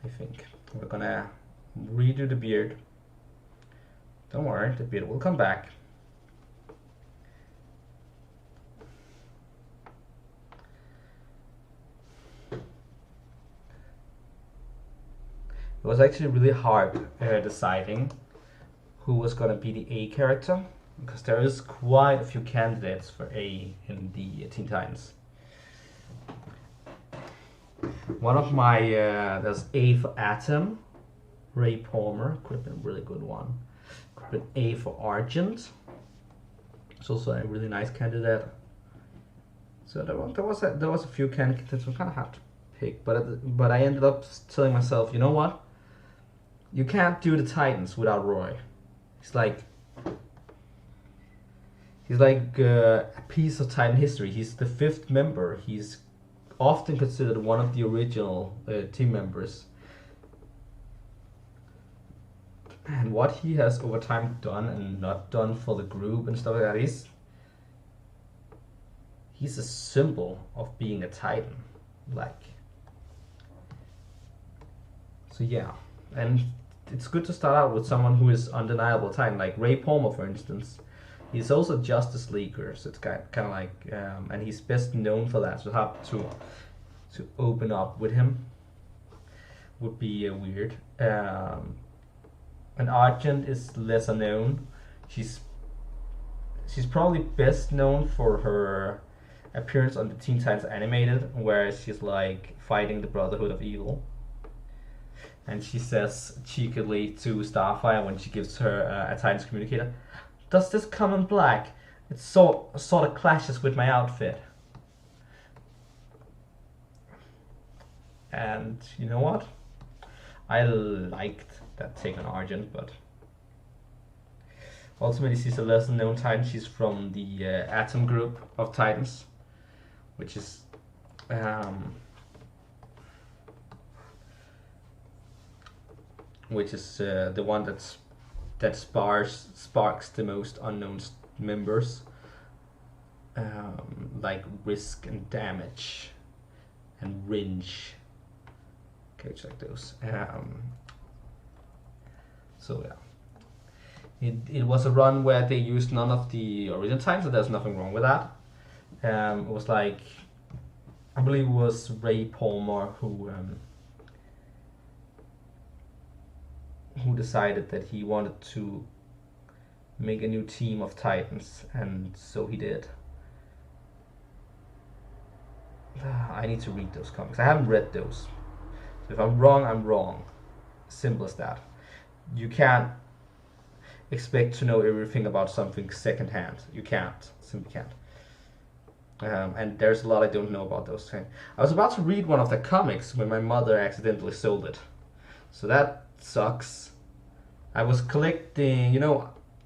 I think we're gonna redo the beard. Don't worry, the beard will come back. It was actually really hard deciding who was gonna be the A character, because there is quite a few candidates for A in the Teen Titans. One of my, there's A for Artem, Ray Palmer, could have been a really good one. Could have been A for Argent, it's also a really nice candidate. So there was a few candidates I kind of had to pick, but I ended up telling myself, you know what? You can't do the Titans without Roy. He's like a piece of Titan history. He's the 5th member. He's often considered one of the original team members. And what he has over time done and not done for the group and stuff like that, he's a symbol of being a Titan. like. So yeah, and it's good to start out with someone who is undeniable Titan, like Ray Palmer, for instance. He's also Justice Leaguer, so it's kind of like, and he's best known for that. So have to open up with him would be weird. And Argent is lesser known. She's probably best known for her appearance on the Teen Titans Animated, where she's like fighting the Brotherhood of Evil. And she says cheekily to Starfire when she gives her a Titans communicator, "Does this come in black? It sort of clashes with my outfit." And you know what? I liked that take on Argent, but ultimately she's a lesser known Titan. She's from the Atom group of Titans, which is the one that sparks the most unknown members, like Risk and Damage and Ringe, characters like those. So yeah, it was a run where they used none of the original Titans, so there's nothing wrong with that. It was like, I believe it was Ray Palmer who decided that he wanted to make a new team of Titans, and so he did. I need to read those comics. I haven't read those. So if I'm wrong, I'm wrong. Simple as that. You can't expect to know everything about something secondhand. You can't. Simply can't. And there's a lot I don't know about those things. I was about to read one of the comics when my mother accidentally sold it. So that sucks. I was collecting,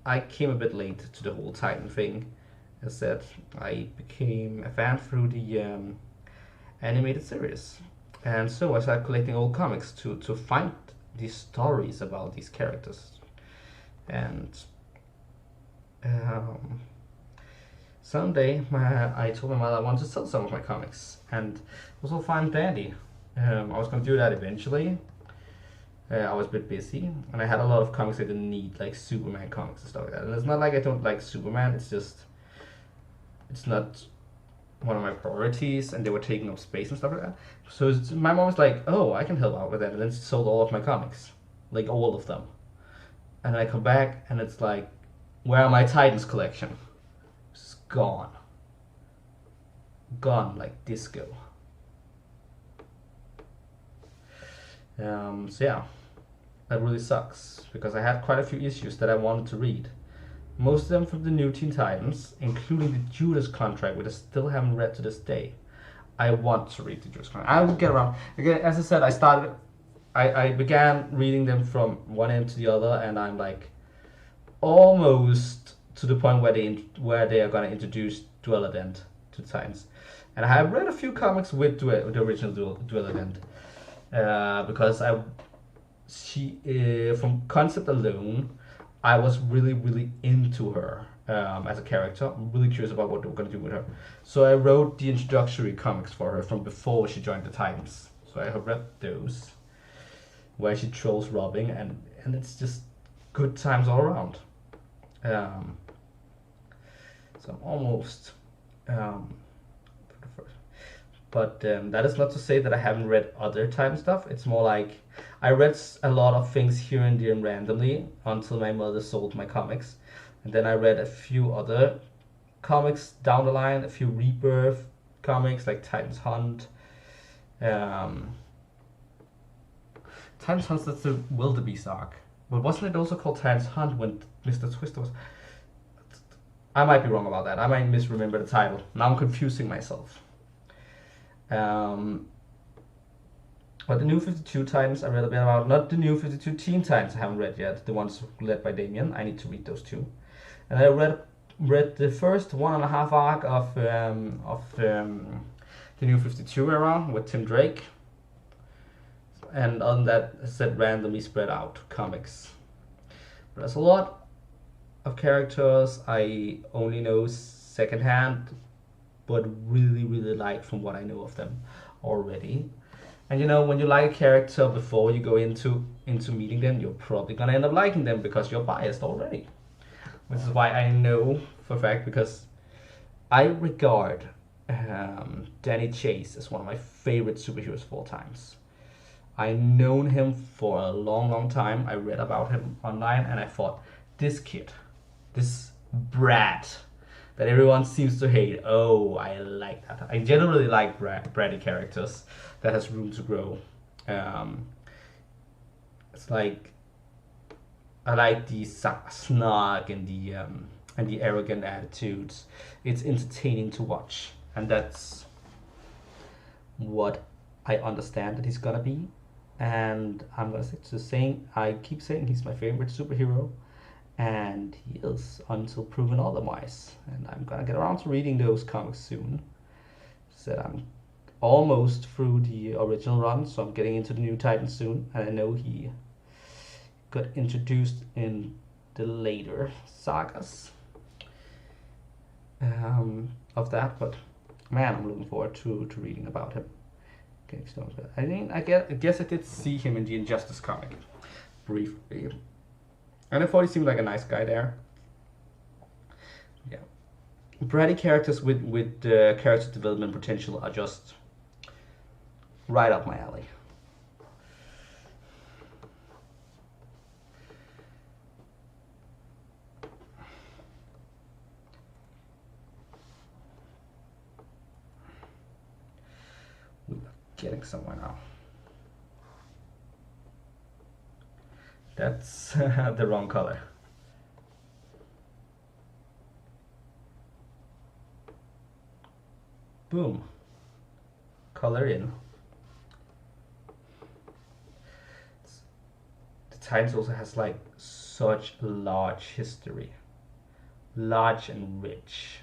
I came a bit late to the whole Titan thing. As said, I became a fan through the animated series. And so I started collecting old comics to find these stories about these characters. And someday I told my mother I wanted to sell some of my comics. And it was all fine and dandy. I was going to do that eventually. I was a bit busy, and I had a lot of comics I didn't need, like Superman comics and stuff like that. And it's not like I don't like Superman, it's just, it's not one of my priorities, and they were taking up space and stuff like that. So my mom was like, "Oh, I can help out with that," and then she sold all of my comics, like all of them. And I come back, and it's like, where are my Titans collection? It's gone. Gone like disco. So yeah, that really sucks, because I had quite a few issues that I wanted to read. Most of them from the new Teen Titans, including the Judas contract, which I still haven't read to this day. I want to read the Judas contract. I will get around. Again, as I said, I began reading them from one end to the other, and I'm like almost to the point where they are going to introduce Dueladent to Titans. And I have read a few comics with the original Dueladent. Because from concept alone, I was really into her as a character. I'm really curious about what they were going to do with her. So I wrote the introductory comics for her from before she joined the Titans. So I have read those, where she trolls Robin, and it's just good times all around. So I'm almost. But that is not to say that I haven't read other Titan stuff. It's more like I read a lot of things here and there randomly until my mother sold my comics. And then I read a few other comics down the line, a few Rebirth comics like Titans Hunt. Titans Hunt, that's the Wildebeest arc. But wasn't it also called Titans Hunt when Mr. Twister was... I might be wrong about that. I might misremember the title. Now I'm confusing myself. But the new 52 Titans I read a bit about. Not the new 52 Teen Titans I haven't read yet. The ones led by Damien. I need to read those too. And I read the first 1.5 arc of the new 52 era with Tim Drake. And on that, I said randomly spread out comics. But there's a lot of characters I only know secondhand, but really like from what I know of them already. And you know, when you like a character before you go into meeting them, you're probably gonna end up liking them because you're biased already. Which is why I know for a fact, because I regard Danny Chase as one of my favorite superheroes of all times. I've known him for a long, long time. I read about him online and I thought, this kid, this brat that everyone seems to hate, oh, I like that. I generally like bratty characters that has room to grow. It's like, I like the snark and the arrogant attitudes. It's entertaining to watch, and that's what I understand that he's gonna be. And I'm gonna stick to saying, I keep saying he's my favorite superhero, and he is until proven otherwise. And I'm gonna get around to reading those comics soon. Said I'm almost through the original run, so I'm getting into the New Titans soon, and I know he got introduced in the later sagas of that, but man, I'm looking forward to reading about him. Okay, so I guess I did see him in the Injustice comic briefly, and I thought he seemed like a nice guy there. Yeah, bratty characters with character development potential are just right up my alley. Getting somewhere now. That's the wrong color. Boom. Color in. The Titans also has like such a large history. Large and rich.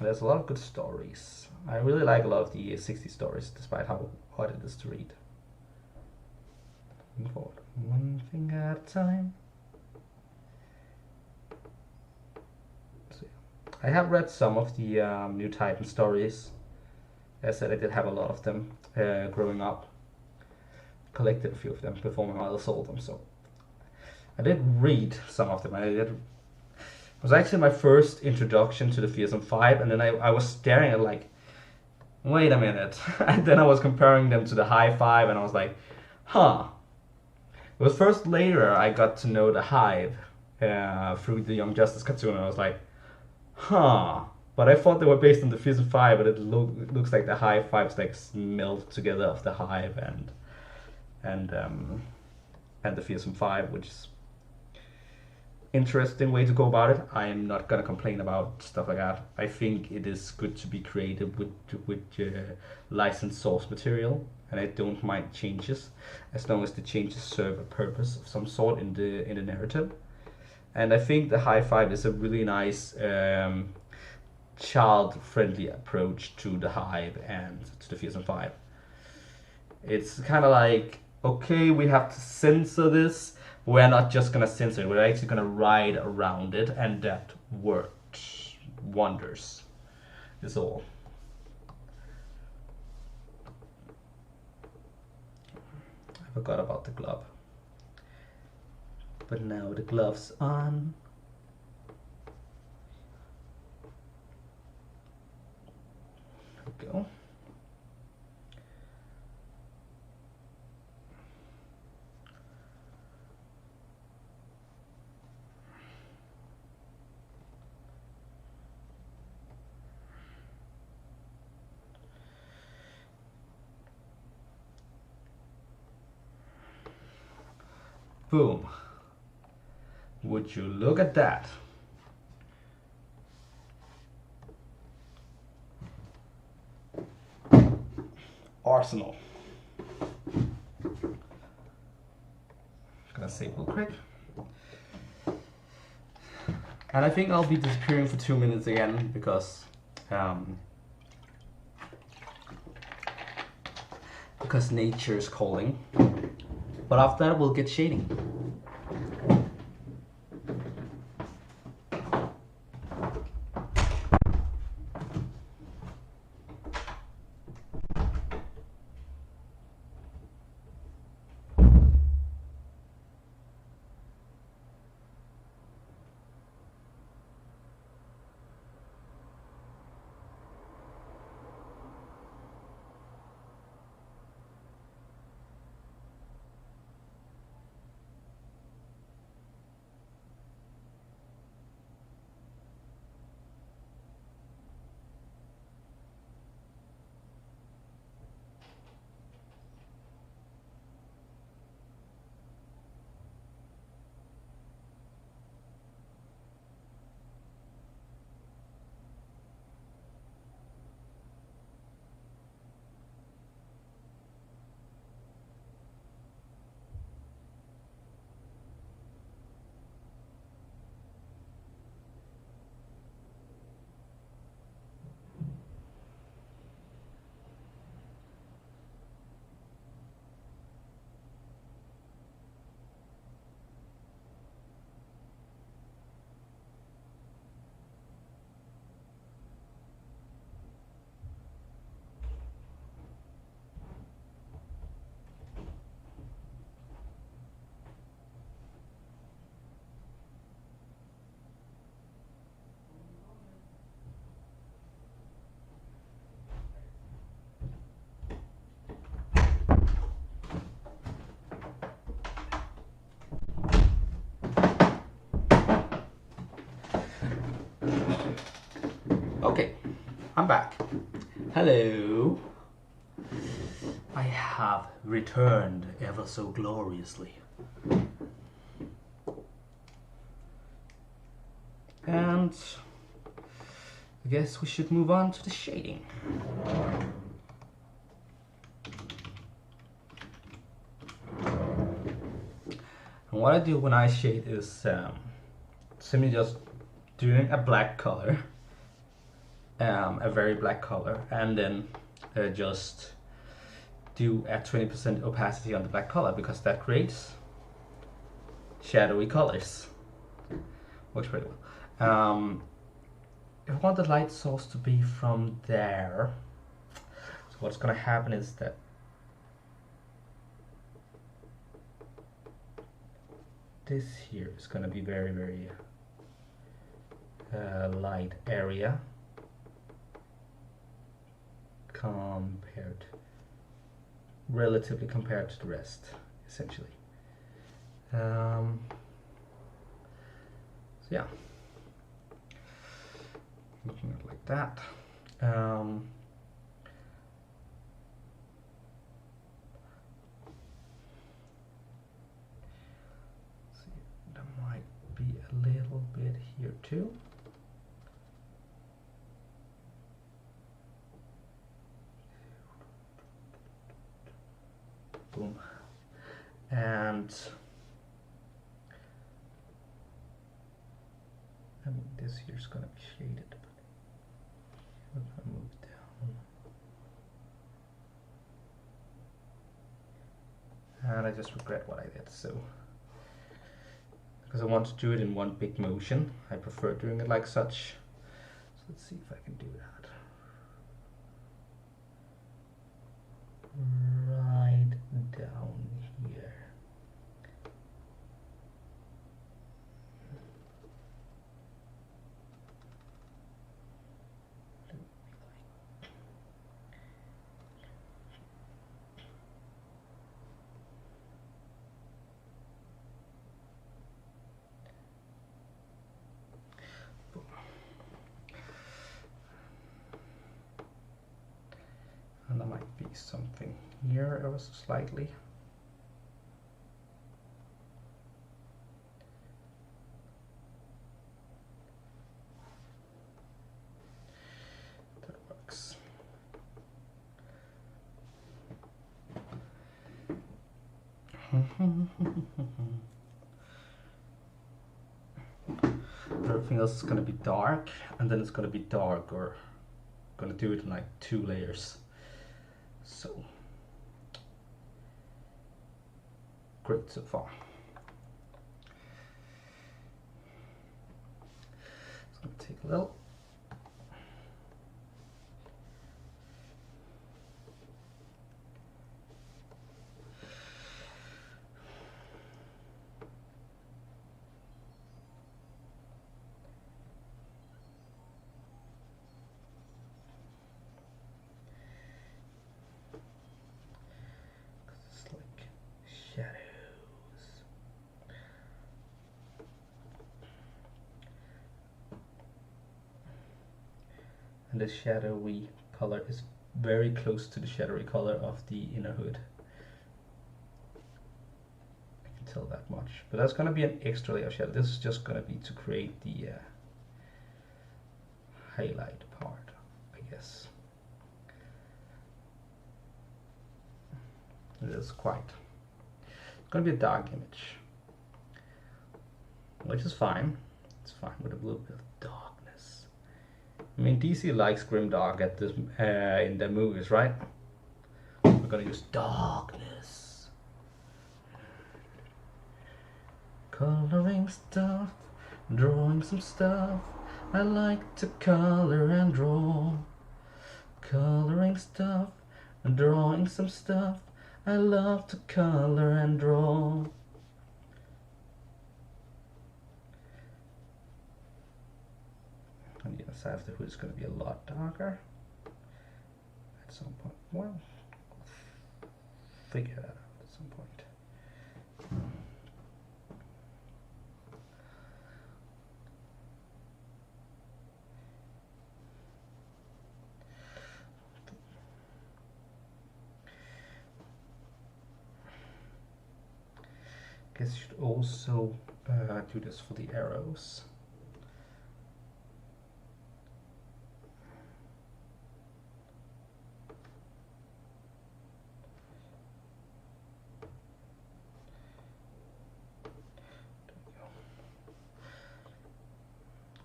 There's a lot of good stories. I really like a lot of the 60 stories, despite how hard it is to read. Moving forward, one thing at a time. So, I have read some of the New Titan stories. As I said, I did have a lot of them growing up. Collected a few of them before my mother sold them, so I did read some of them. It was actually my first introduction to the Fearsome Five, and then I was staring at like, wait a minute. And then I was comparing them to the High Five, and I was like, huh. It was first later I got to know the Hive through the Young Justice cartoon, and I was like, huh. But I thought they were based on the Fearsome Five, but it looks like the High Five's like melt together of the Hive and the Fearsome Five, which is interesting way to go about it. I'm not gonna complain about stuff like that. I think it is good to be creative with licensed source material, and I don't mind changes as long as the changes serve a purpose of some sort in the narrative. And I think the High Five is a really nice child-friendly approach to the Hive and to the Fearsome Five. It's kind of like, okay, we have to censor this. We're not just gonna censor it, we're actually gonna ride around it, and that worked wonders, is all. I forgot about the glove. But now the glove's on. There we go. Boom. Would you look at that? Arsenal. Gonna save real quick. And I think I'll be disappearing for 2 minutes again because nature is calling. But after that, we'll get shading. Okay, I'm back. Hello. I have returned ever so gloriously. And I guess we should move on to the shading. And what I do when I shade is simply just doing a black color, a very black color, and then just do a 20% opacity on the black color, because that creates shadowy colors. Works pretty well. If I want the light source to be from there, so what's gonna happen is that this here is gonna be very, very light area relatively compared to the rest, essentially. So yeah, looking at it like that. See, there might be a little bit here too. Boom. And I mean, this here is going to be shaded, but if I move down, and I just regret what I did. So, because I want to do it in one big motion, I prefer doing it like such. So let's see if I can do that. Right down here. And there might be something here ever so slightly. That works. Everything else is going to be dark, and then it's going to be darker. I'm going to do it in like 2 layers. So great so far. It's going to take a little. And the shadowy color is very close to the shadowy color of the inner hood. I can tell that much. But that's going to be an extra layer of shadow. This is just going to be to create the highlight part, I guess. It is quite. It's going to be a dark image, which is fine. It's fine with a little bit of darkness. I mean, DC likes grimdark at this in their movies, right? We're gonna use darkness. Coloring stuff, drawing some stuff. I like to color and draw. Coloring stuff, drawing some stuff. I love to color and draw. And the other side of the hood is going to be a lot darker at some point. Well, I'll figure that out at some point. guess I should also do this for the arrows.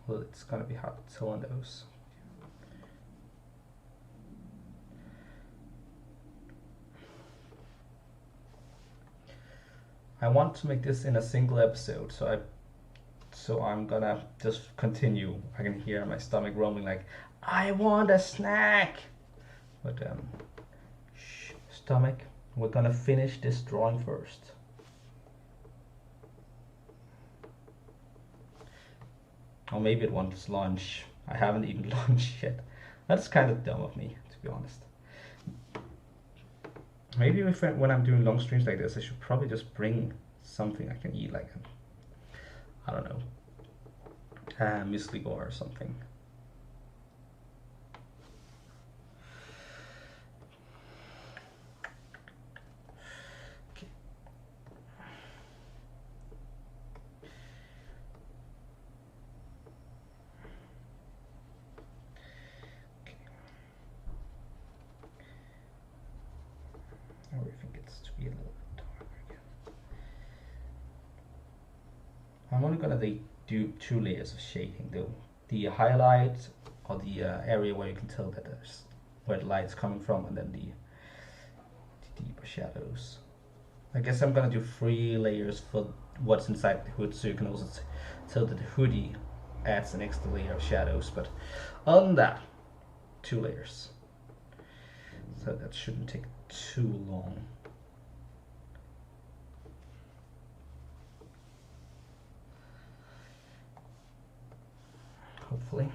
Well, it's gonna be hard to tell on those. I want to make this in a single episode, so I'm gonna just continue. I can hear my stomach rumbling like, I want a snack! But shh, stomach, we're gonna finish this drawing first. Or maybe it wants lunch. I haven't eaten lunch yet. That's kind of dumb of me, to be honest. Maybe when I'm doing long streams like this, I should probably just bring something I can eat, like, I don't know, muesli bar or something. Okay. Everything gets to be a little bit darker again. I'm only gonna do 2 layers of shading though. The highlight, or the area where you can tell that there's where the light's coming from, and then the deeper shadows. I guess I'm gonna do 3 layers for what's inside the hood, so you can also tell that the hoodie adds an extra layer of shadows, but other than that, 2 layers. So that shouldn't take too long. Hopefully.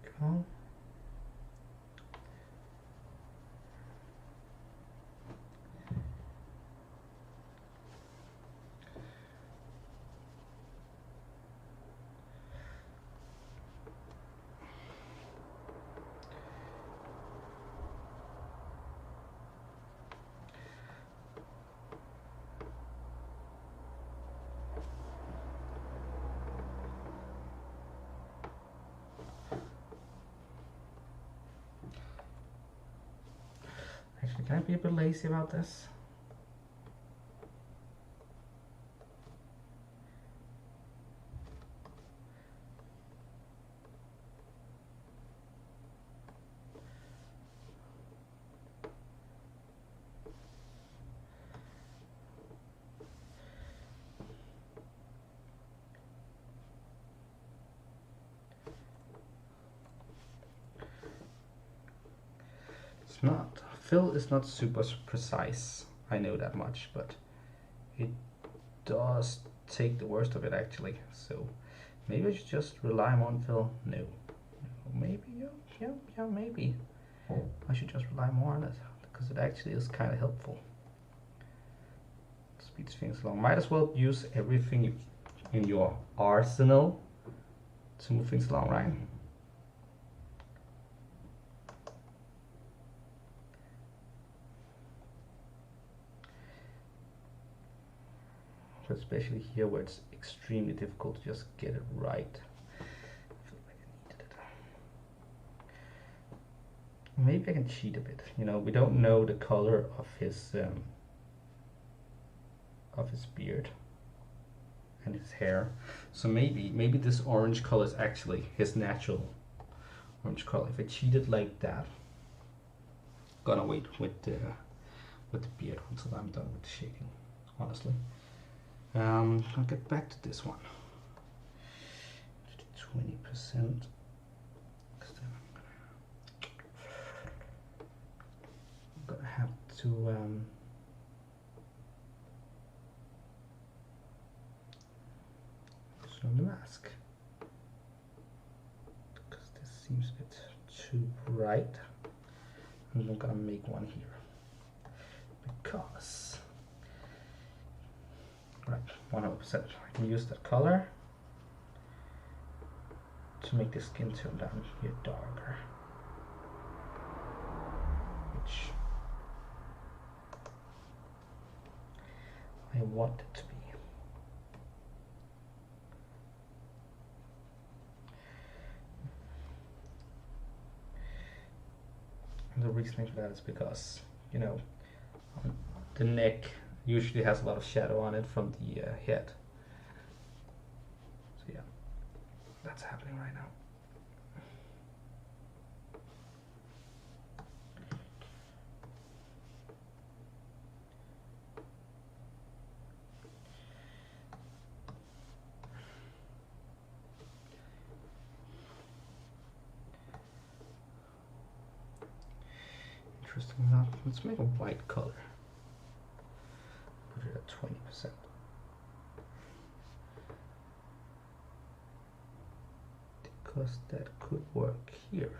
There we go. Actually, can I be a bit lazy about this? It's not. Fill is not super precise. I know that much, but it does take the worst of it actually. So maybe I should just rely more on fill. No. Maybe, yeah, maybe. I should just rely more on it, because it actually is kind of helpful. Speeds things along. Might as well use everything in your arsenal to move things along, right? Especially here where it's extremely difficult to just get it right. I feel like I needed it. Maybe I can cheat a bit. You know, we don't know the color of his beard and his hair, so maybe this orange color is actually his natural orange color. If I cheated like that, gonna wait with the beard until I'm done with the shading, honestly. I'll get back to this one. 20%. I'm gonna have to put on the mask, because this seems a bit too right. And I'm gonna make one here because, right, 100%. I can use that color to make the skin tone down here darker, which I want it to be. And the reasoning for that is because, you know, the neck usually has a lot of shadow on it from the head. So yeah, that's happening right now. Interesting enough, let's make a white color. Put it at 20%. Because that could work here.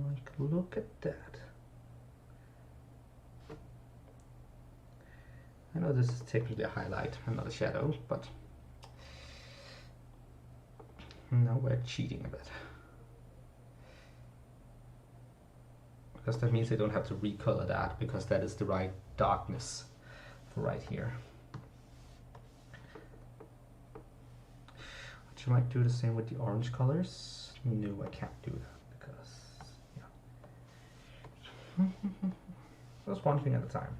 Like, look at that. I know this is technically a highlight and not a shadow, but now we're cheating a bit. Because that means I don't have to recolor that, because that is the right darkness for right here. But you might do the same with the orange colors. No, I can't do that because, yeah. Just one thing at a time.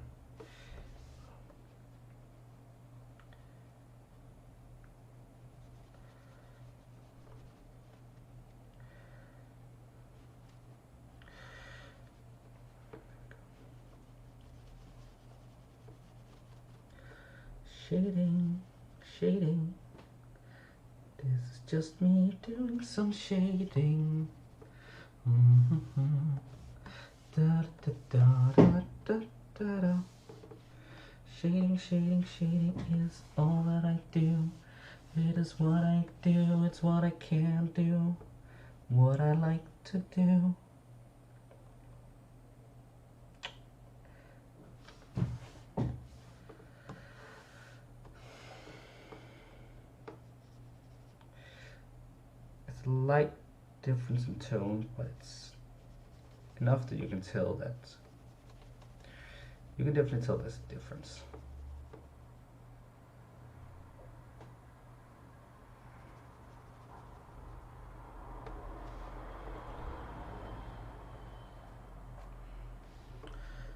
Shading, shading. This is just me doing some shading. Da da da da da da da. Shading, shading, shading is all that I do. It is what I do, it's what I can do, what I like to do. It's a light difference in tone, but it's enough that you can tell that, you can definitely tell there's a difference.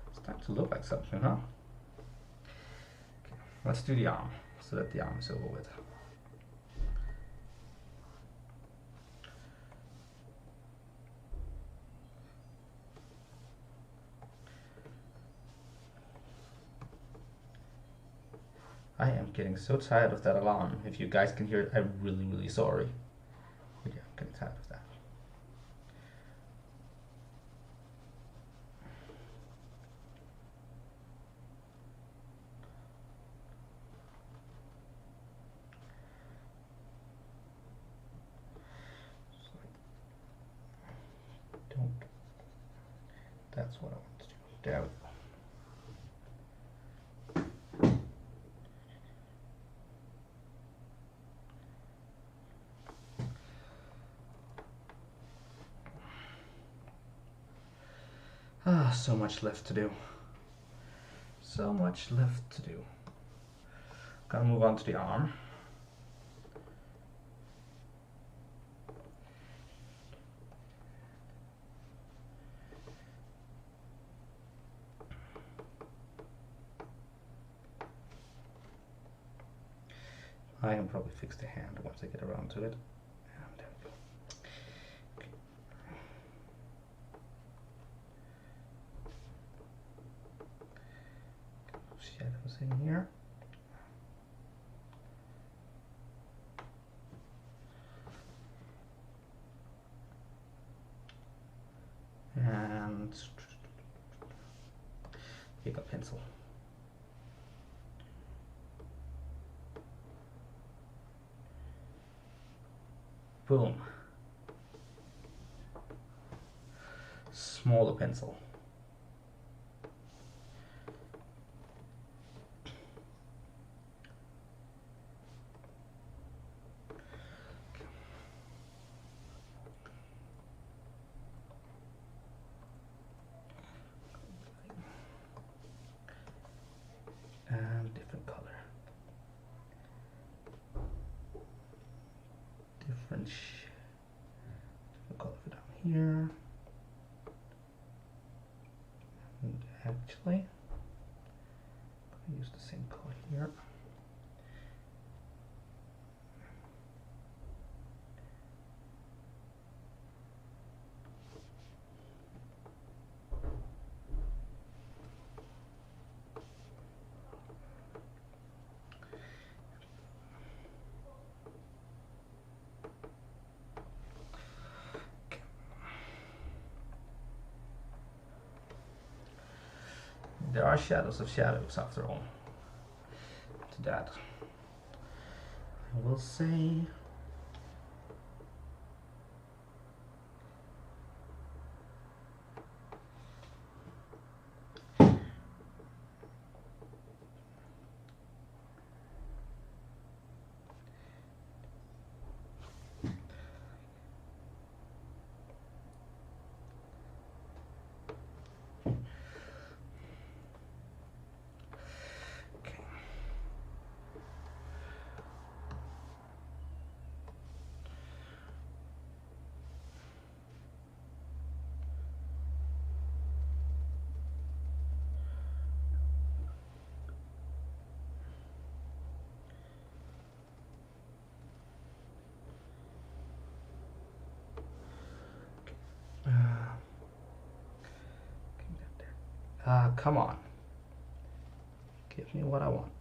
It's starting to look like something, huh? Okay, let's do the arm, so that the arm is over with. I am getting so tired of that alarm. If you guys can hear it, I'm really, really sorry. But yeah, I'm getting tired of that. So don't. That's what I want to do. There we go. Ah, so much left to do. So much left to do. Gonna move on to the arm. I can probably fix the hand once I get around to it. And there we go. Okay. Shadows in here. And bigger pencil. Boom. Smaller pencil. And different color. Different color for down here. And actually, I'll use the same color here. There are shadows of shadows after all. To that, I will say come on. Give me what I want.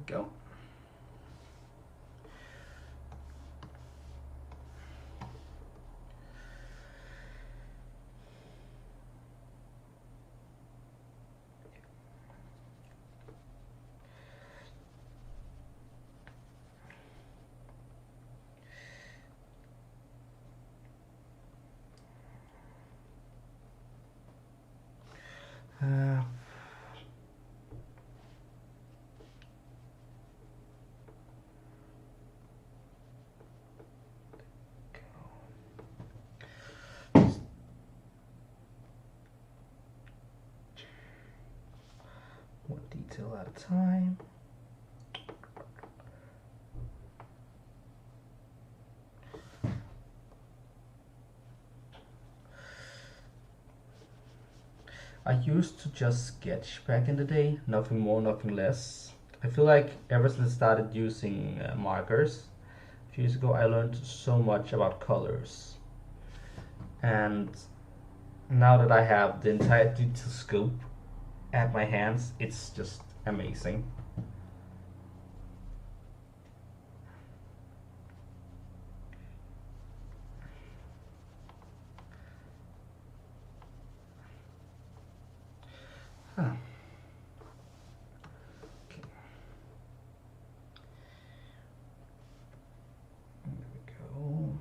Go. One detail at a time. I used to just sketch back in the day, nothing more, nothing less. I feel like ever since I started using markers a few years ago, I learned so much about colors. And now that I have the entire detail scope at my hands, it's just amazing. Huh. Okay. There we go.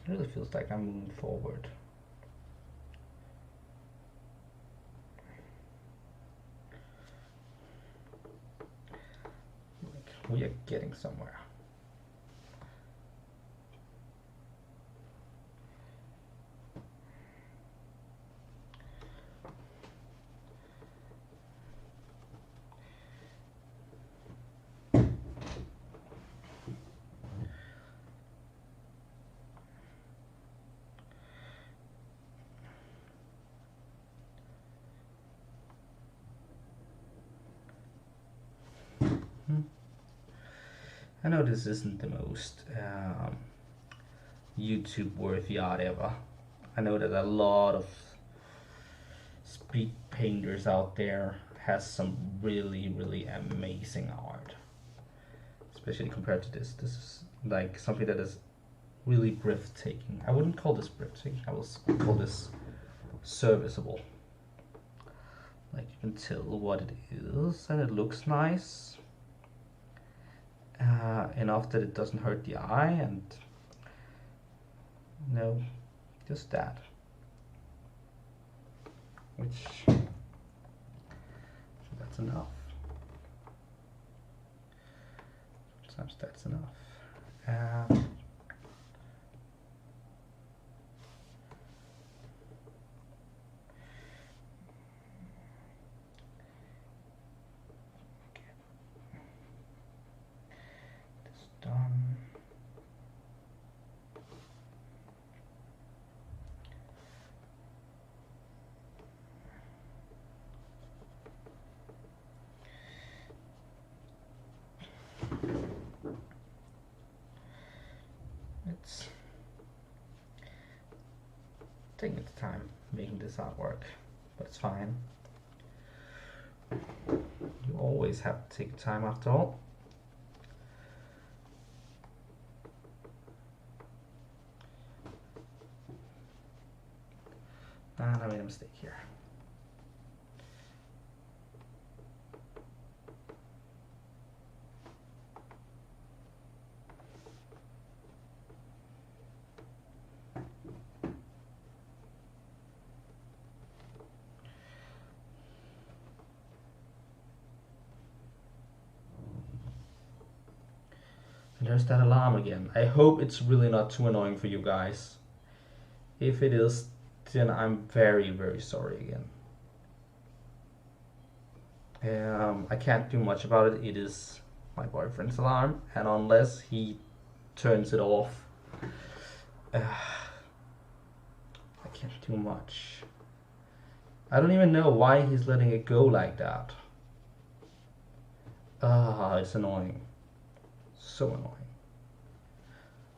It really feels like I'm moving forward. Like we are getting somewhere. I know this isn't the most YouTube worthy art ever. I know that a lot of speed painters out there has some really amazing art, especially compared to this. This is like something that is really breathtaking. I wouldn't call this breathtaking. I will call this serviceable. Like you can tell what it is, and it looks nice. Enough that it doesn't hurt the eye, and no, just that. Which that's enough. Sometimes that's enough. Done. It's taking its time making this artwork, but it's fine. You always have to take time after all. And I made a mistake here. And there's that alarm again. I hope it's really not too annoying for you guys. If it is, then I'm very sorry again. I can't do much about it. It is my boyfriend's alarm, and unless he turns it off, I can't do much. I don't even know why he's letting it go like that. It's annoying. So annoying.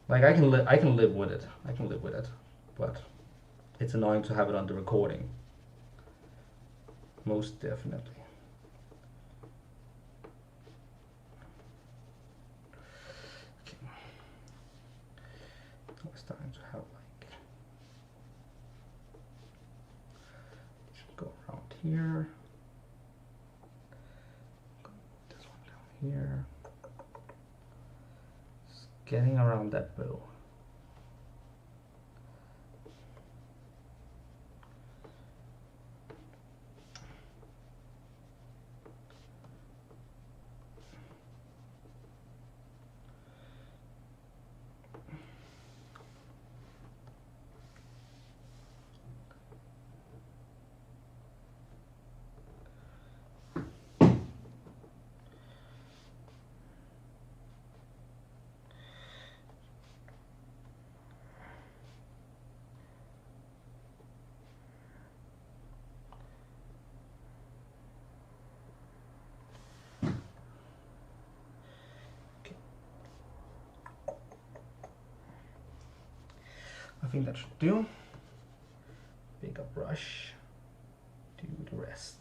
Like I can live with it. I can live with it, but it's annoying to have it on the recording. Most definitely. Okay. It's starting to have like, go around here. This one down here. Just getting around that bow. I think that should do. Bigger brush, do the rest.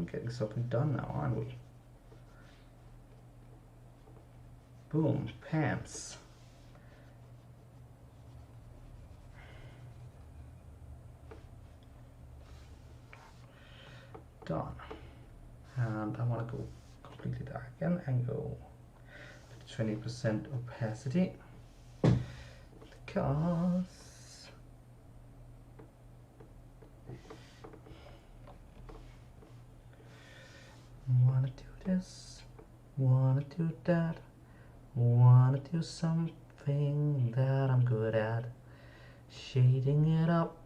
I'm getting something done now, aren't we? Boom, pants. Done. And I want to go completely dark again and go to 20% opacity because wanna do this, wanna do that, wanna do something that I'm good at, shading it up.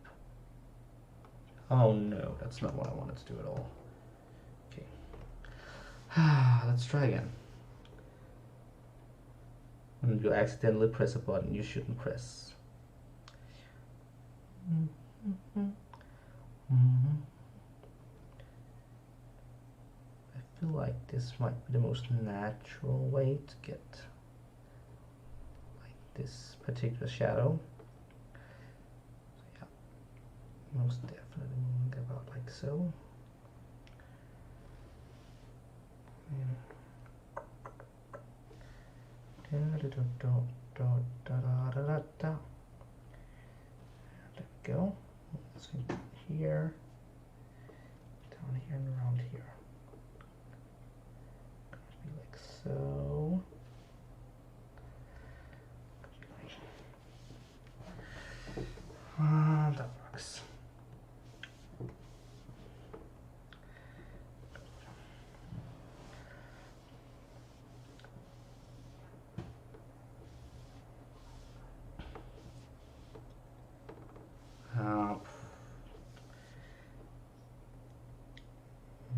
Oh no, that's not what I wanted to do at all. Okay, let's try again. When you accidentally press a button you shouldn't press. I feel like this might be the most natural way to get like this particular shadow. So yeah, most definitely moving about like so. There we go. So here, down here, and around here. Be like so. That works.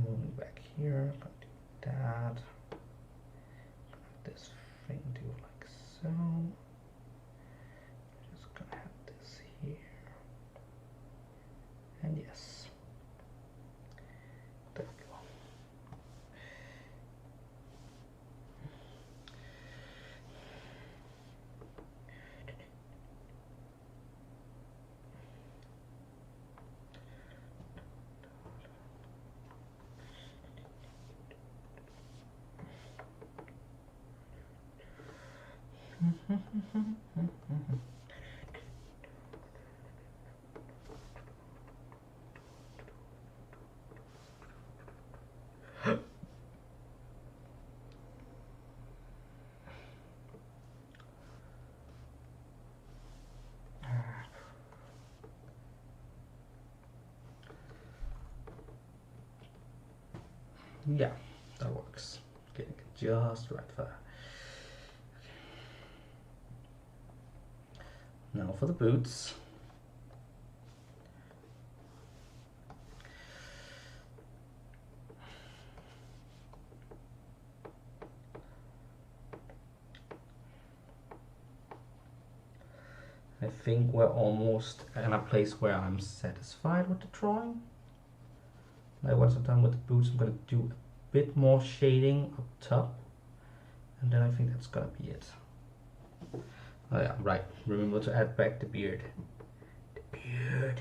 Moving back here, but do that. This thing do like so. Just gonna have this here. And yes. There we go. Yeah, that works. Getting it just right there. Now for the boots. I think we're almost in a place where I'm satisfied with the drawing. Now once I'm done with the boots, I'm going to do a bit more shading up top. And then I think that's going to be it. Oh yeah, right. Remember to add back the beard. The beard.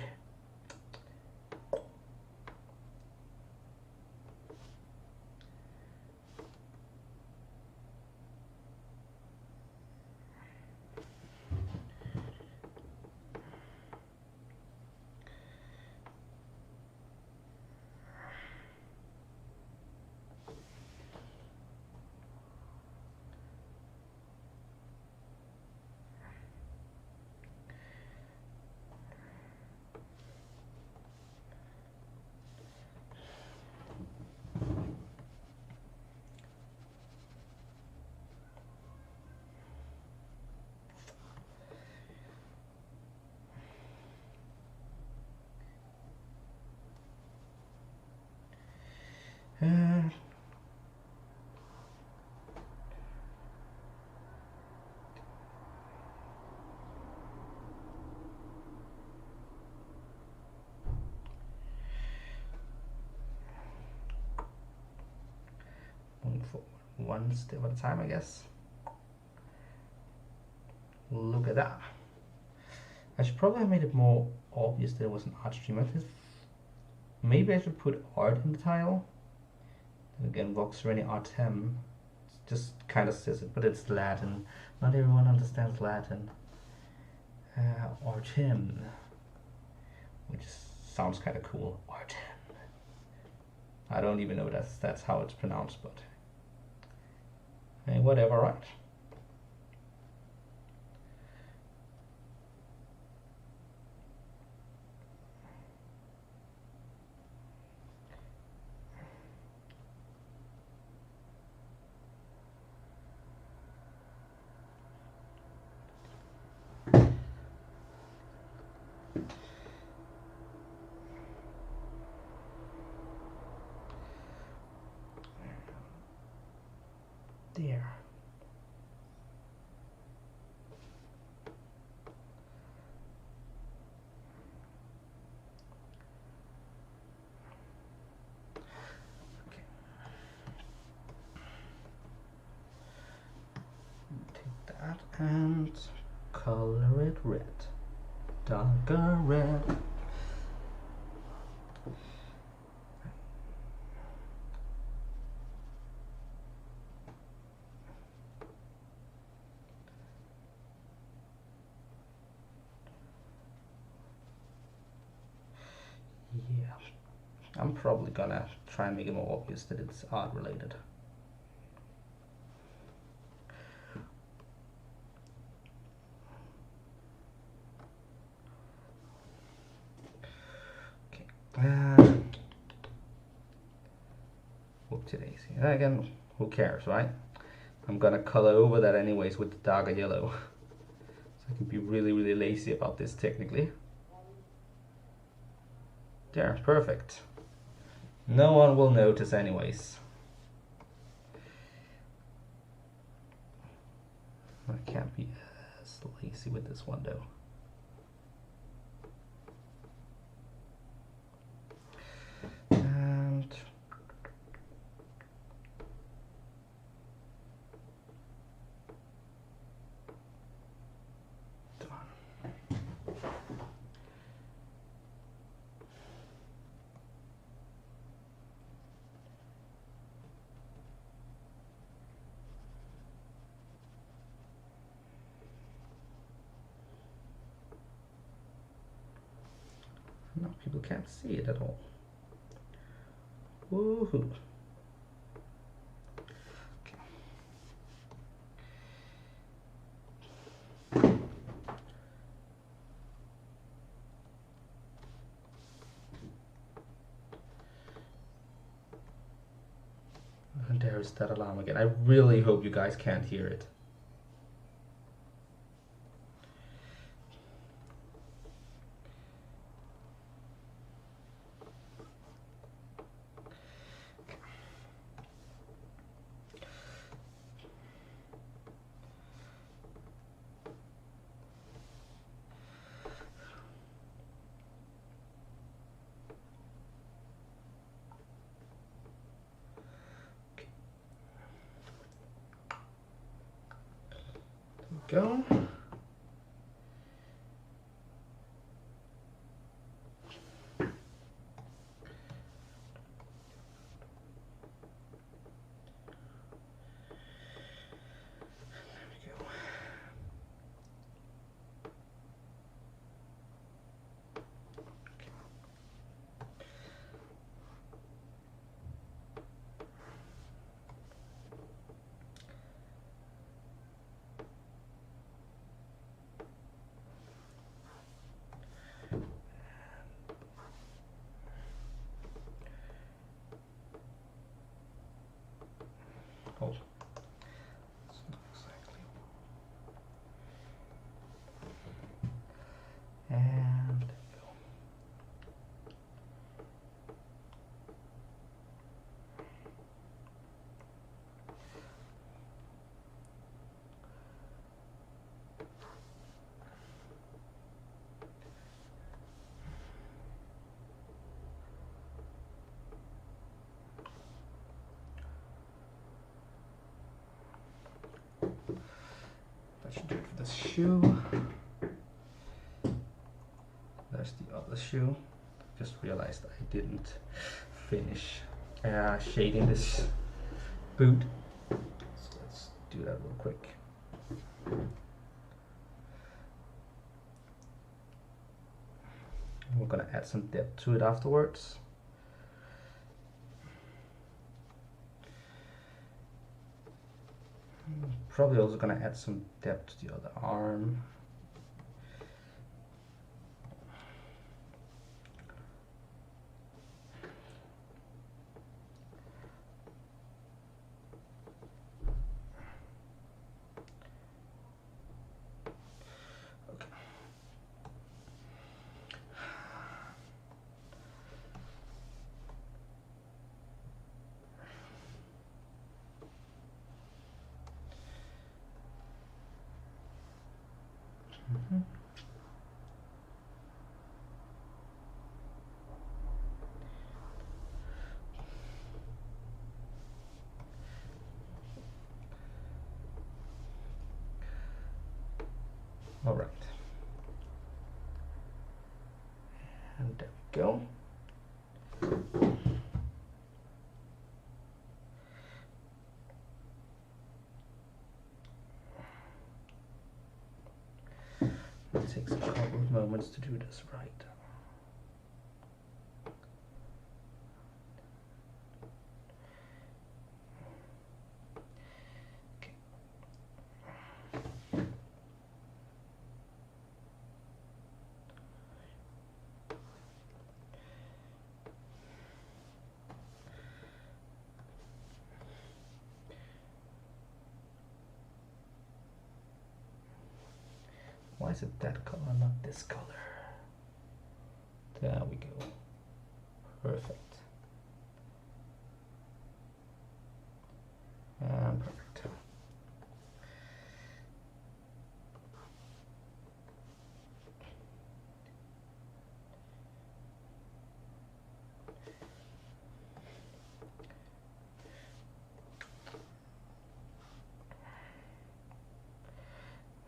One step at a time, I guess. Look at that. I should probably have made it more obvious that it was an art stream. Maybe I should put art in the title. Again, Vox Syreni Artem just kind of says it, but it's Latin. Not everyone understands Latin. Artem, which sounds kind of cool. Artem. I don't even know that's how it's pronounced, but hey, whatever, right? There. Okay. Take that and color it red. Darker red. Yeah, I'm probably gonna try and make it more obvious that it's art related. Okay. Whoopsie daisy. Again, who cares, right? I'm gonna color over that anyways with the darker yellow. So I can be really, really lazy about this technically. There, perfect. No one will notice anyways. I can't be as lazy with this one though. And no, people can't see it at all. Woohoo! Okay. And there's that alarm again. I really hope you guys can't hear it. Go. Oh, that's not exactly. And there we go. That should do it for this shoe. There's the other shoe. Just realized I didn't finish shading this boot. So let's do that real quick. We're gonna add some depth to it afterwards. Probably also gonna add some depth to the other arm. All right, and there we go. It takes a couple of moments to do this right. Why is it that color, not this color? There we go. Perfect. And perfect.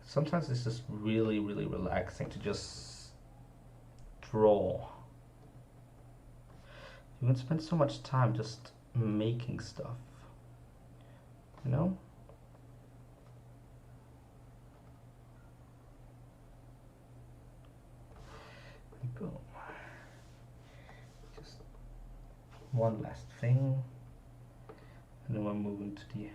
Sometimes it's just really, really relaxing to just draw. You can spend so much time just making stuff, you know? And boom. Just one last thing. And then we're moving to the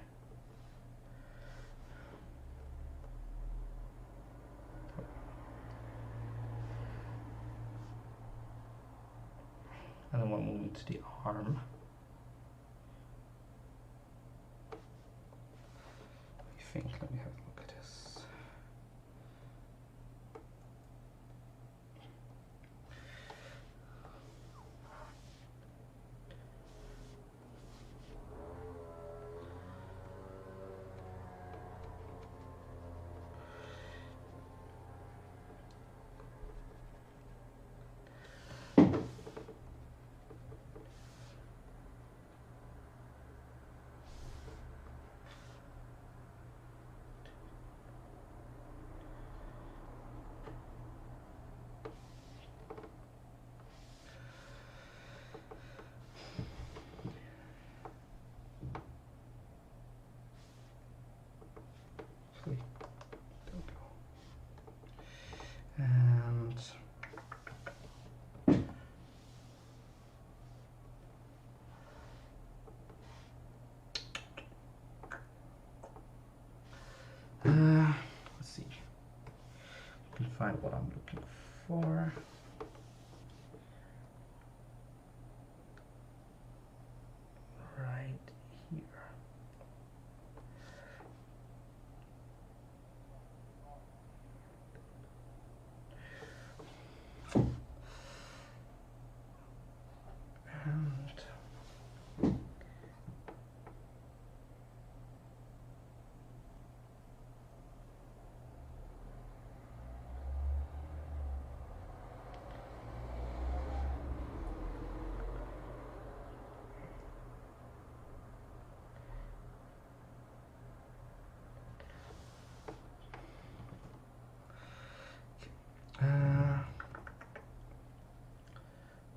and then we're moving to the arm. I think, let me have a look at this. Let's see. I can find what I'm looking for. Right here.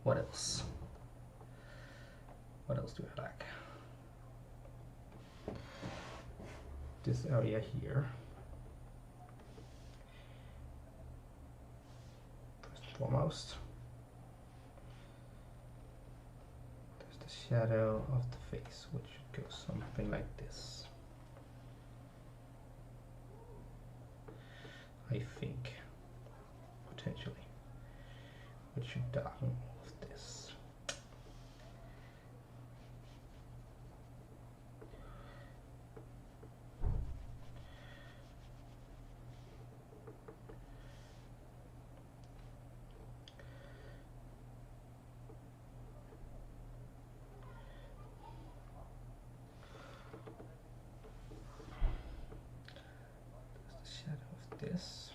What else? What else do I like? This area here. First and foremost. There's the shadow of the face, which should go something like this. I think, potentially, which should darken all of this. There's the shadow of this.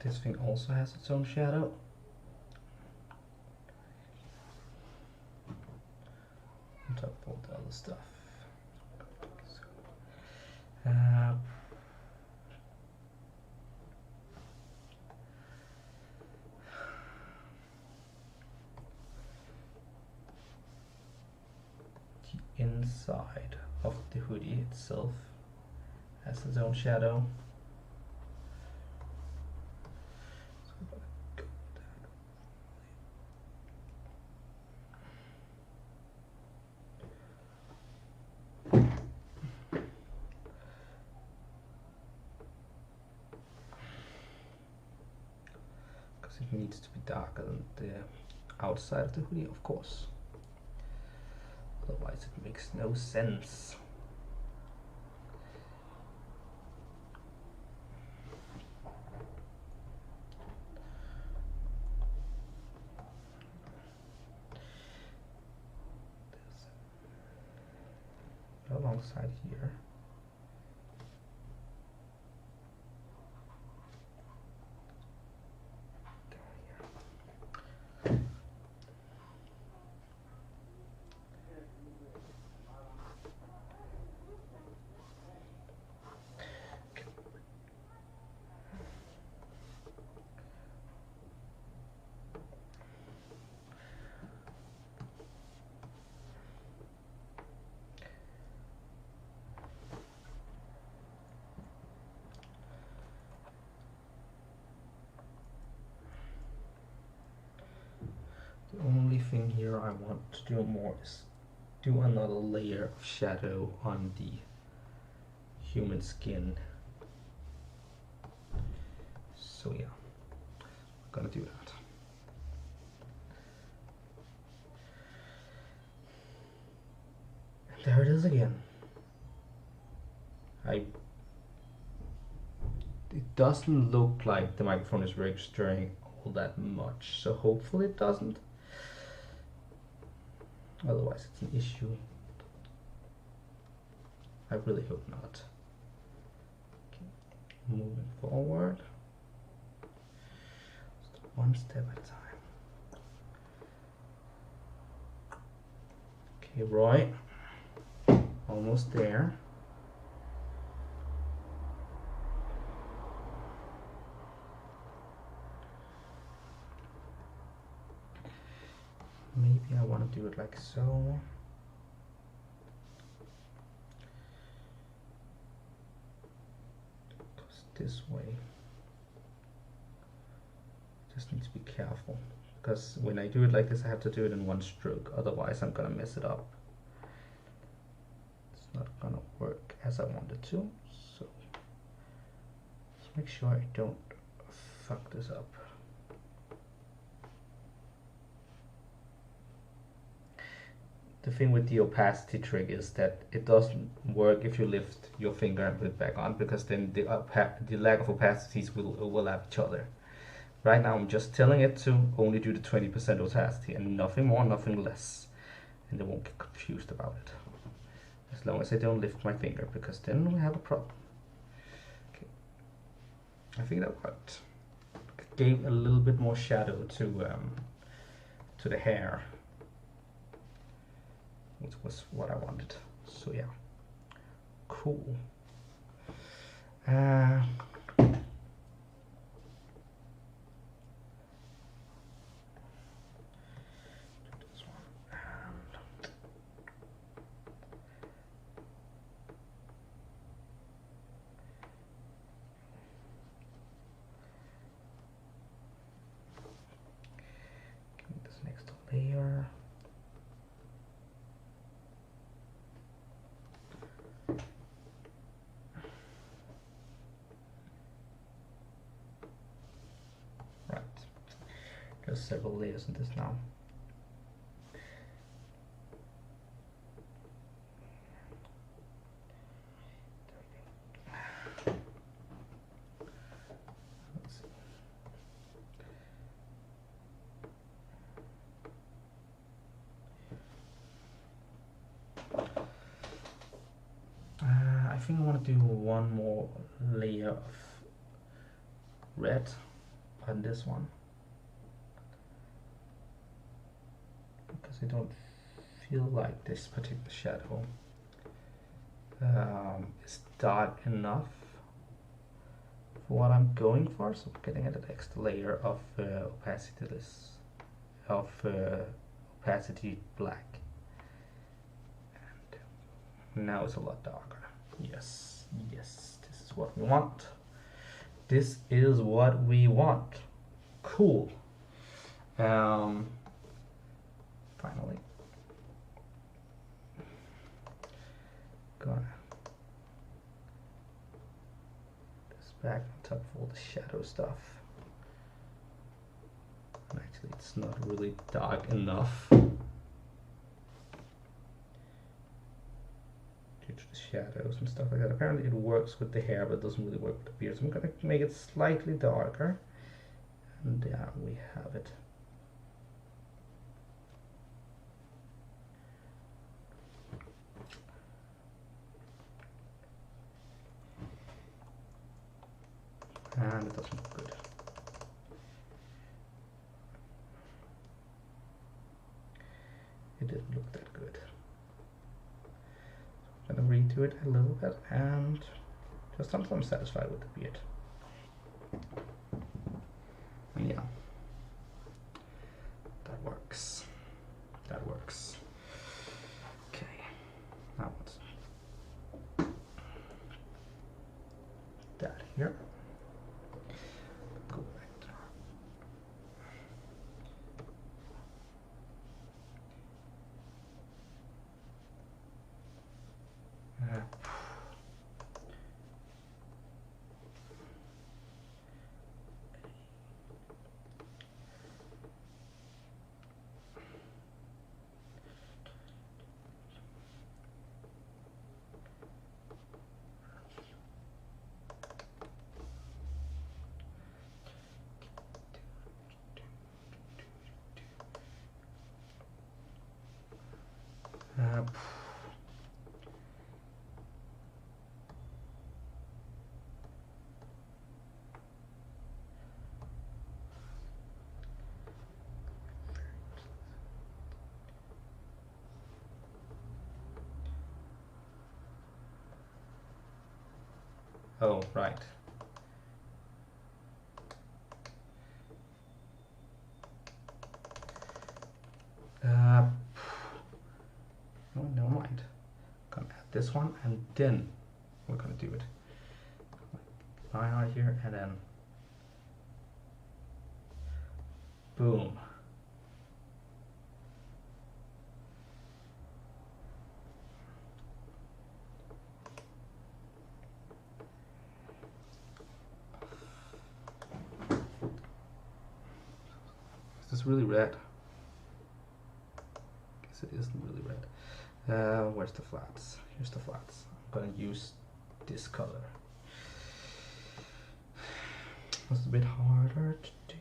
This thing also has its own shadow. On top of all the other stuff. The inside of the hoodie itself has its own shadow. It needs to be darker than the outside of the hoodie, of course. Otherwise it makes no sense. There's alongside here. The only thing here I want to do more is do another layer of shadow on the human skin. So yeah, I'm gonna do that. And there it is again. It doesn't look like the microphone is registering all that much, so hopefully it doesn't. Otherwise it's an issue. I really hope not. Okay. Moving forward. Just one step at a time. Okay, Roy. Almost there. Maybe I want to do it like so. Goes this way. Just need to be careful, because when I do it like this I have to do it in one stroke, otherwise I'm gonna mess it up. It's not gonna work as I want it to, so let's make sure I don't fuck this up. The thing with the opacity trick is that it doesn't work if you lift your finger and put it back on, because then the lack of opacities will overlap each other. Right now I'm just telling it to only do the 20% opacity and nothing more, nothing less, and they won't get confused about it. As long as I don't lift my finger, because then we have a problem. Okay. I think that worked. Gave a little bit more shadow to the hair, which was what I wanted. So yeah, cool. Uh, this one. This next layer. Right. There's several layers in this now. Let's see. I think I want to do one more layer of red on this one, because I don't feel like this particular shadow is dark enough for what I'm going for, so I'm getting an extra layer of opacity black, and now it's a lot darker. Yes, yes, this is what we want. This is what we want. Cool. Finally. Gonna this back on top of all the shadow stuff. Actually, it's not really dark enough due to the shadows and stuff like that. Apparently it works with the hair, but it doesn't really work with the beard. So I'm gonna make it slightly darker, and there we have it. And it doesn't look good. It didn't look that good. So I'm gonna redo it a little bit, and just until I'm satisfied with the beard. And yeah, that works. That works. Okay, now what's that here? Go back to oh, right. No, never mind. Gonna add this one, and then we're gonna do it. Line right here, and then boom. Is this really red? Guess it isn't really red. Where's the flats? Here's the flats. I'm gonna use this color. It's a bit harder to do.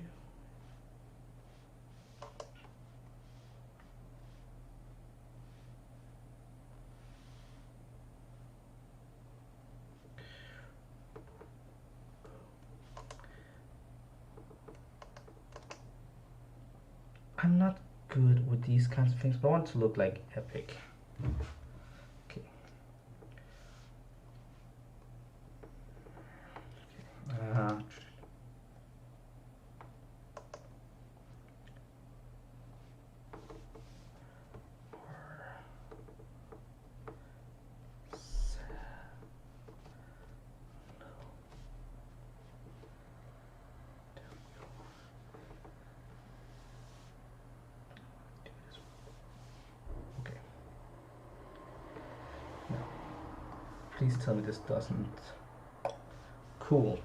I'm not good with these kinds of things, but I want it to look like epic. Okay. Uh, Okay. Now, please tell me this doesn't. Cool.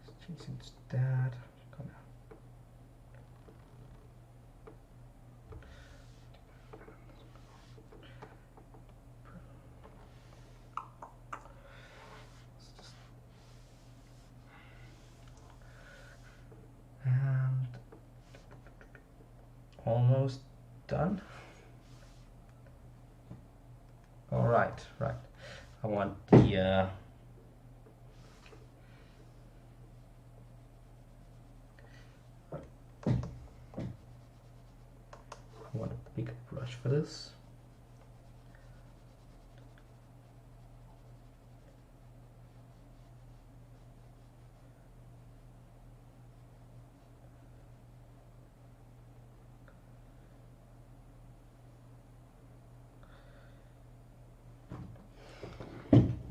Let's change it to that. Come on. And almost done. All right, right. I want the I want a big brush for this.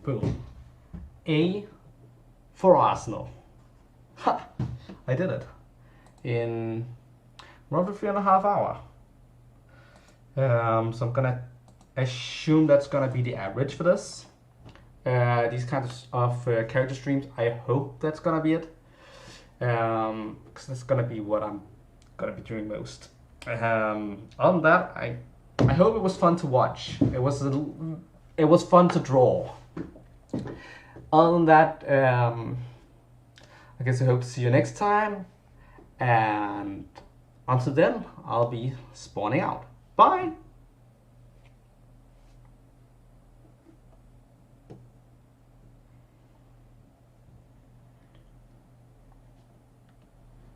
Boom. A for Arsenal. Ha! I did it in roughly 3.5 hours. So I'm gonna assume that's gonna be the average for this. These kinds of character streams, I hope that's gonna be it. Because that's gonna be what I'm gonna be doing most. Other than that, I hope it was fun to watch. It was fun to draw. Other than that, I guess I hope to see you next time. And until then, I'll be spawning out. Bye!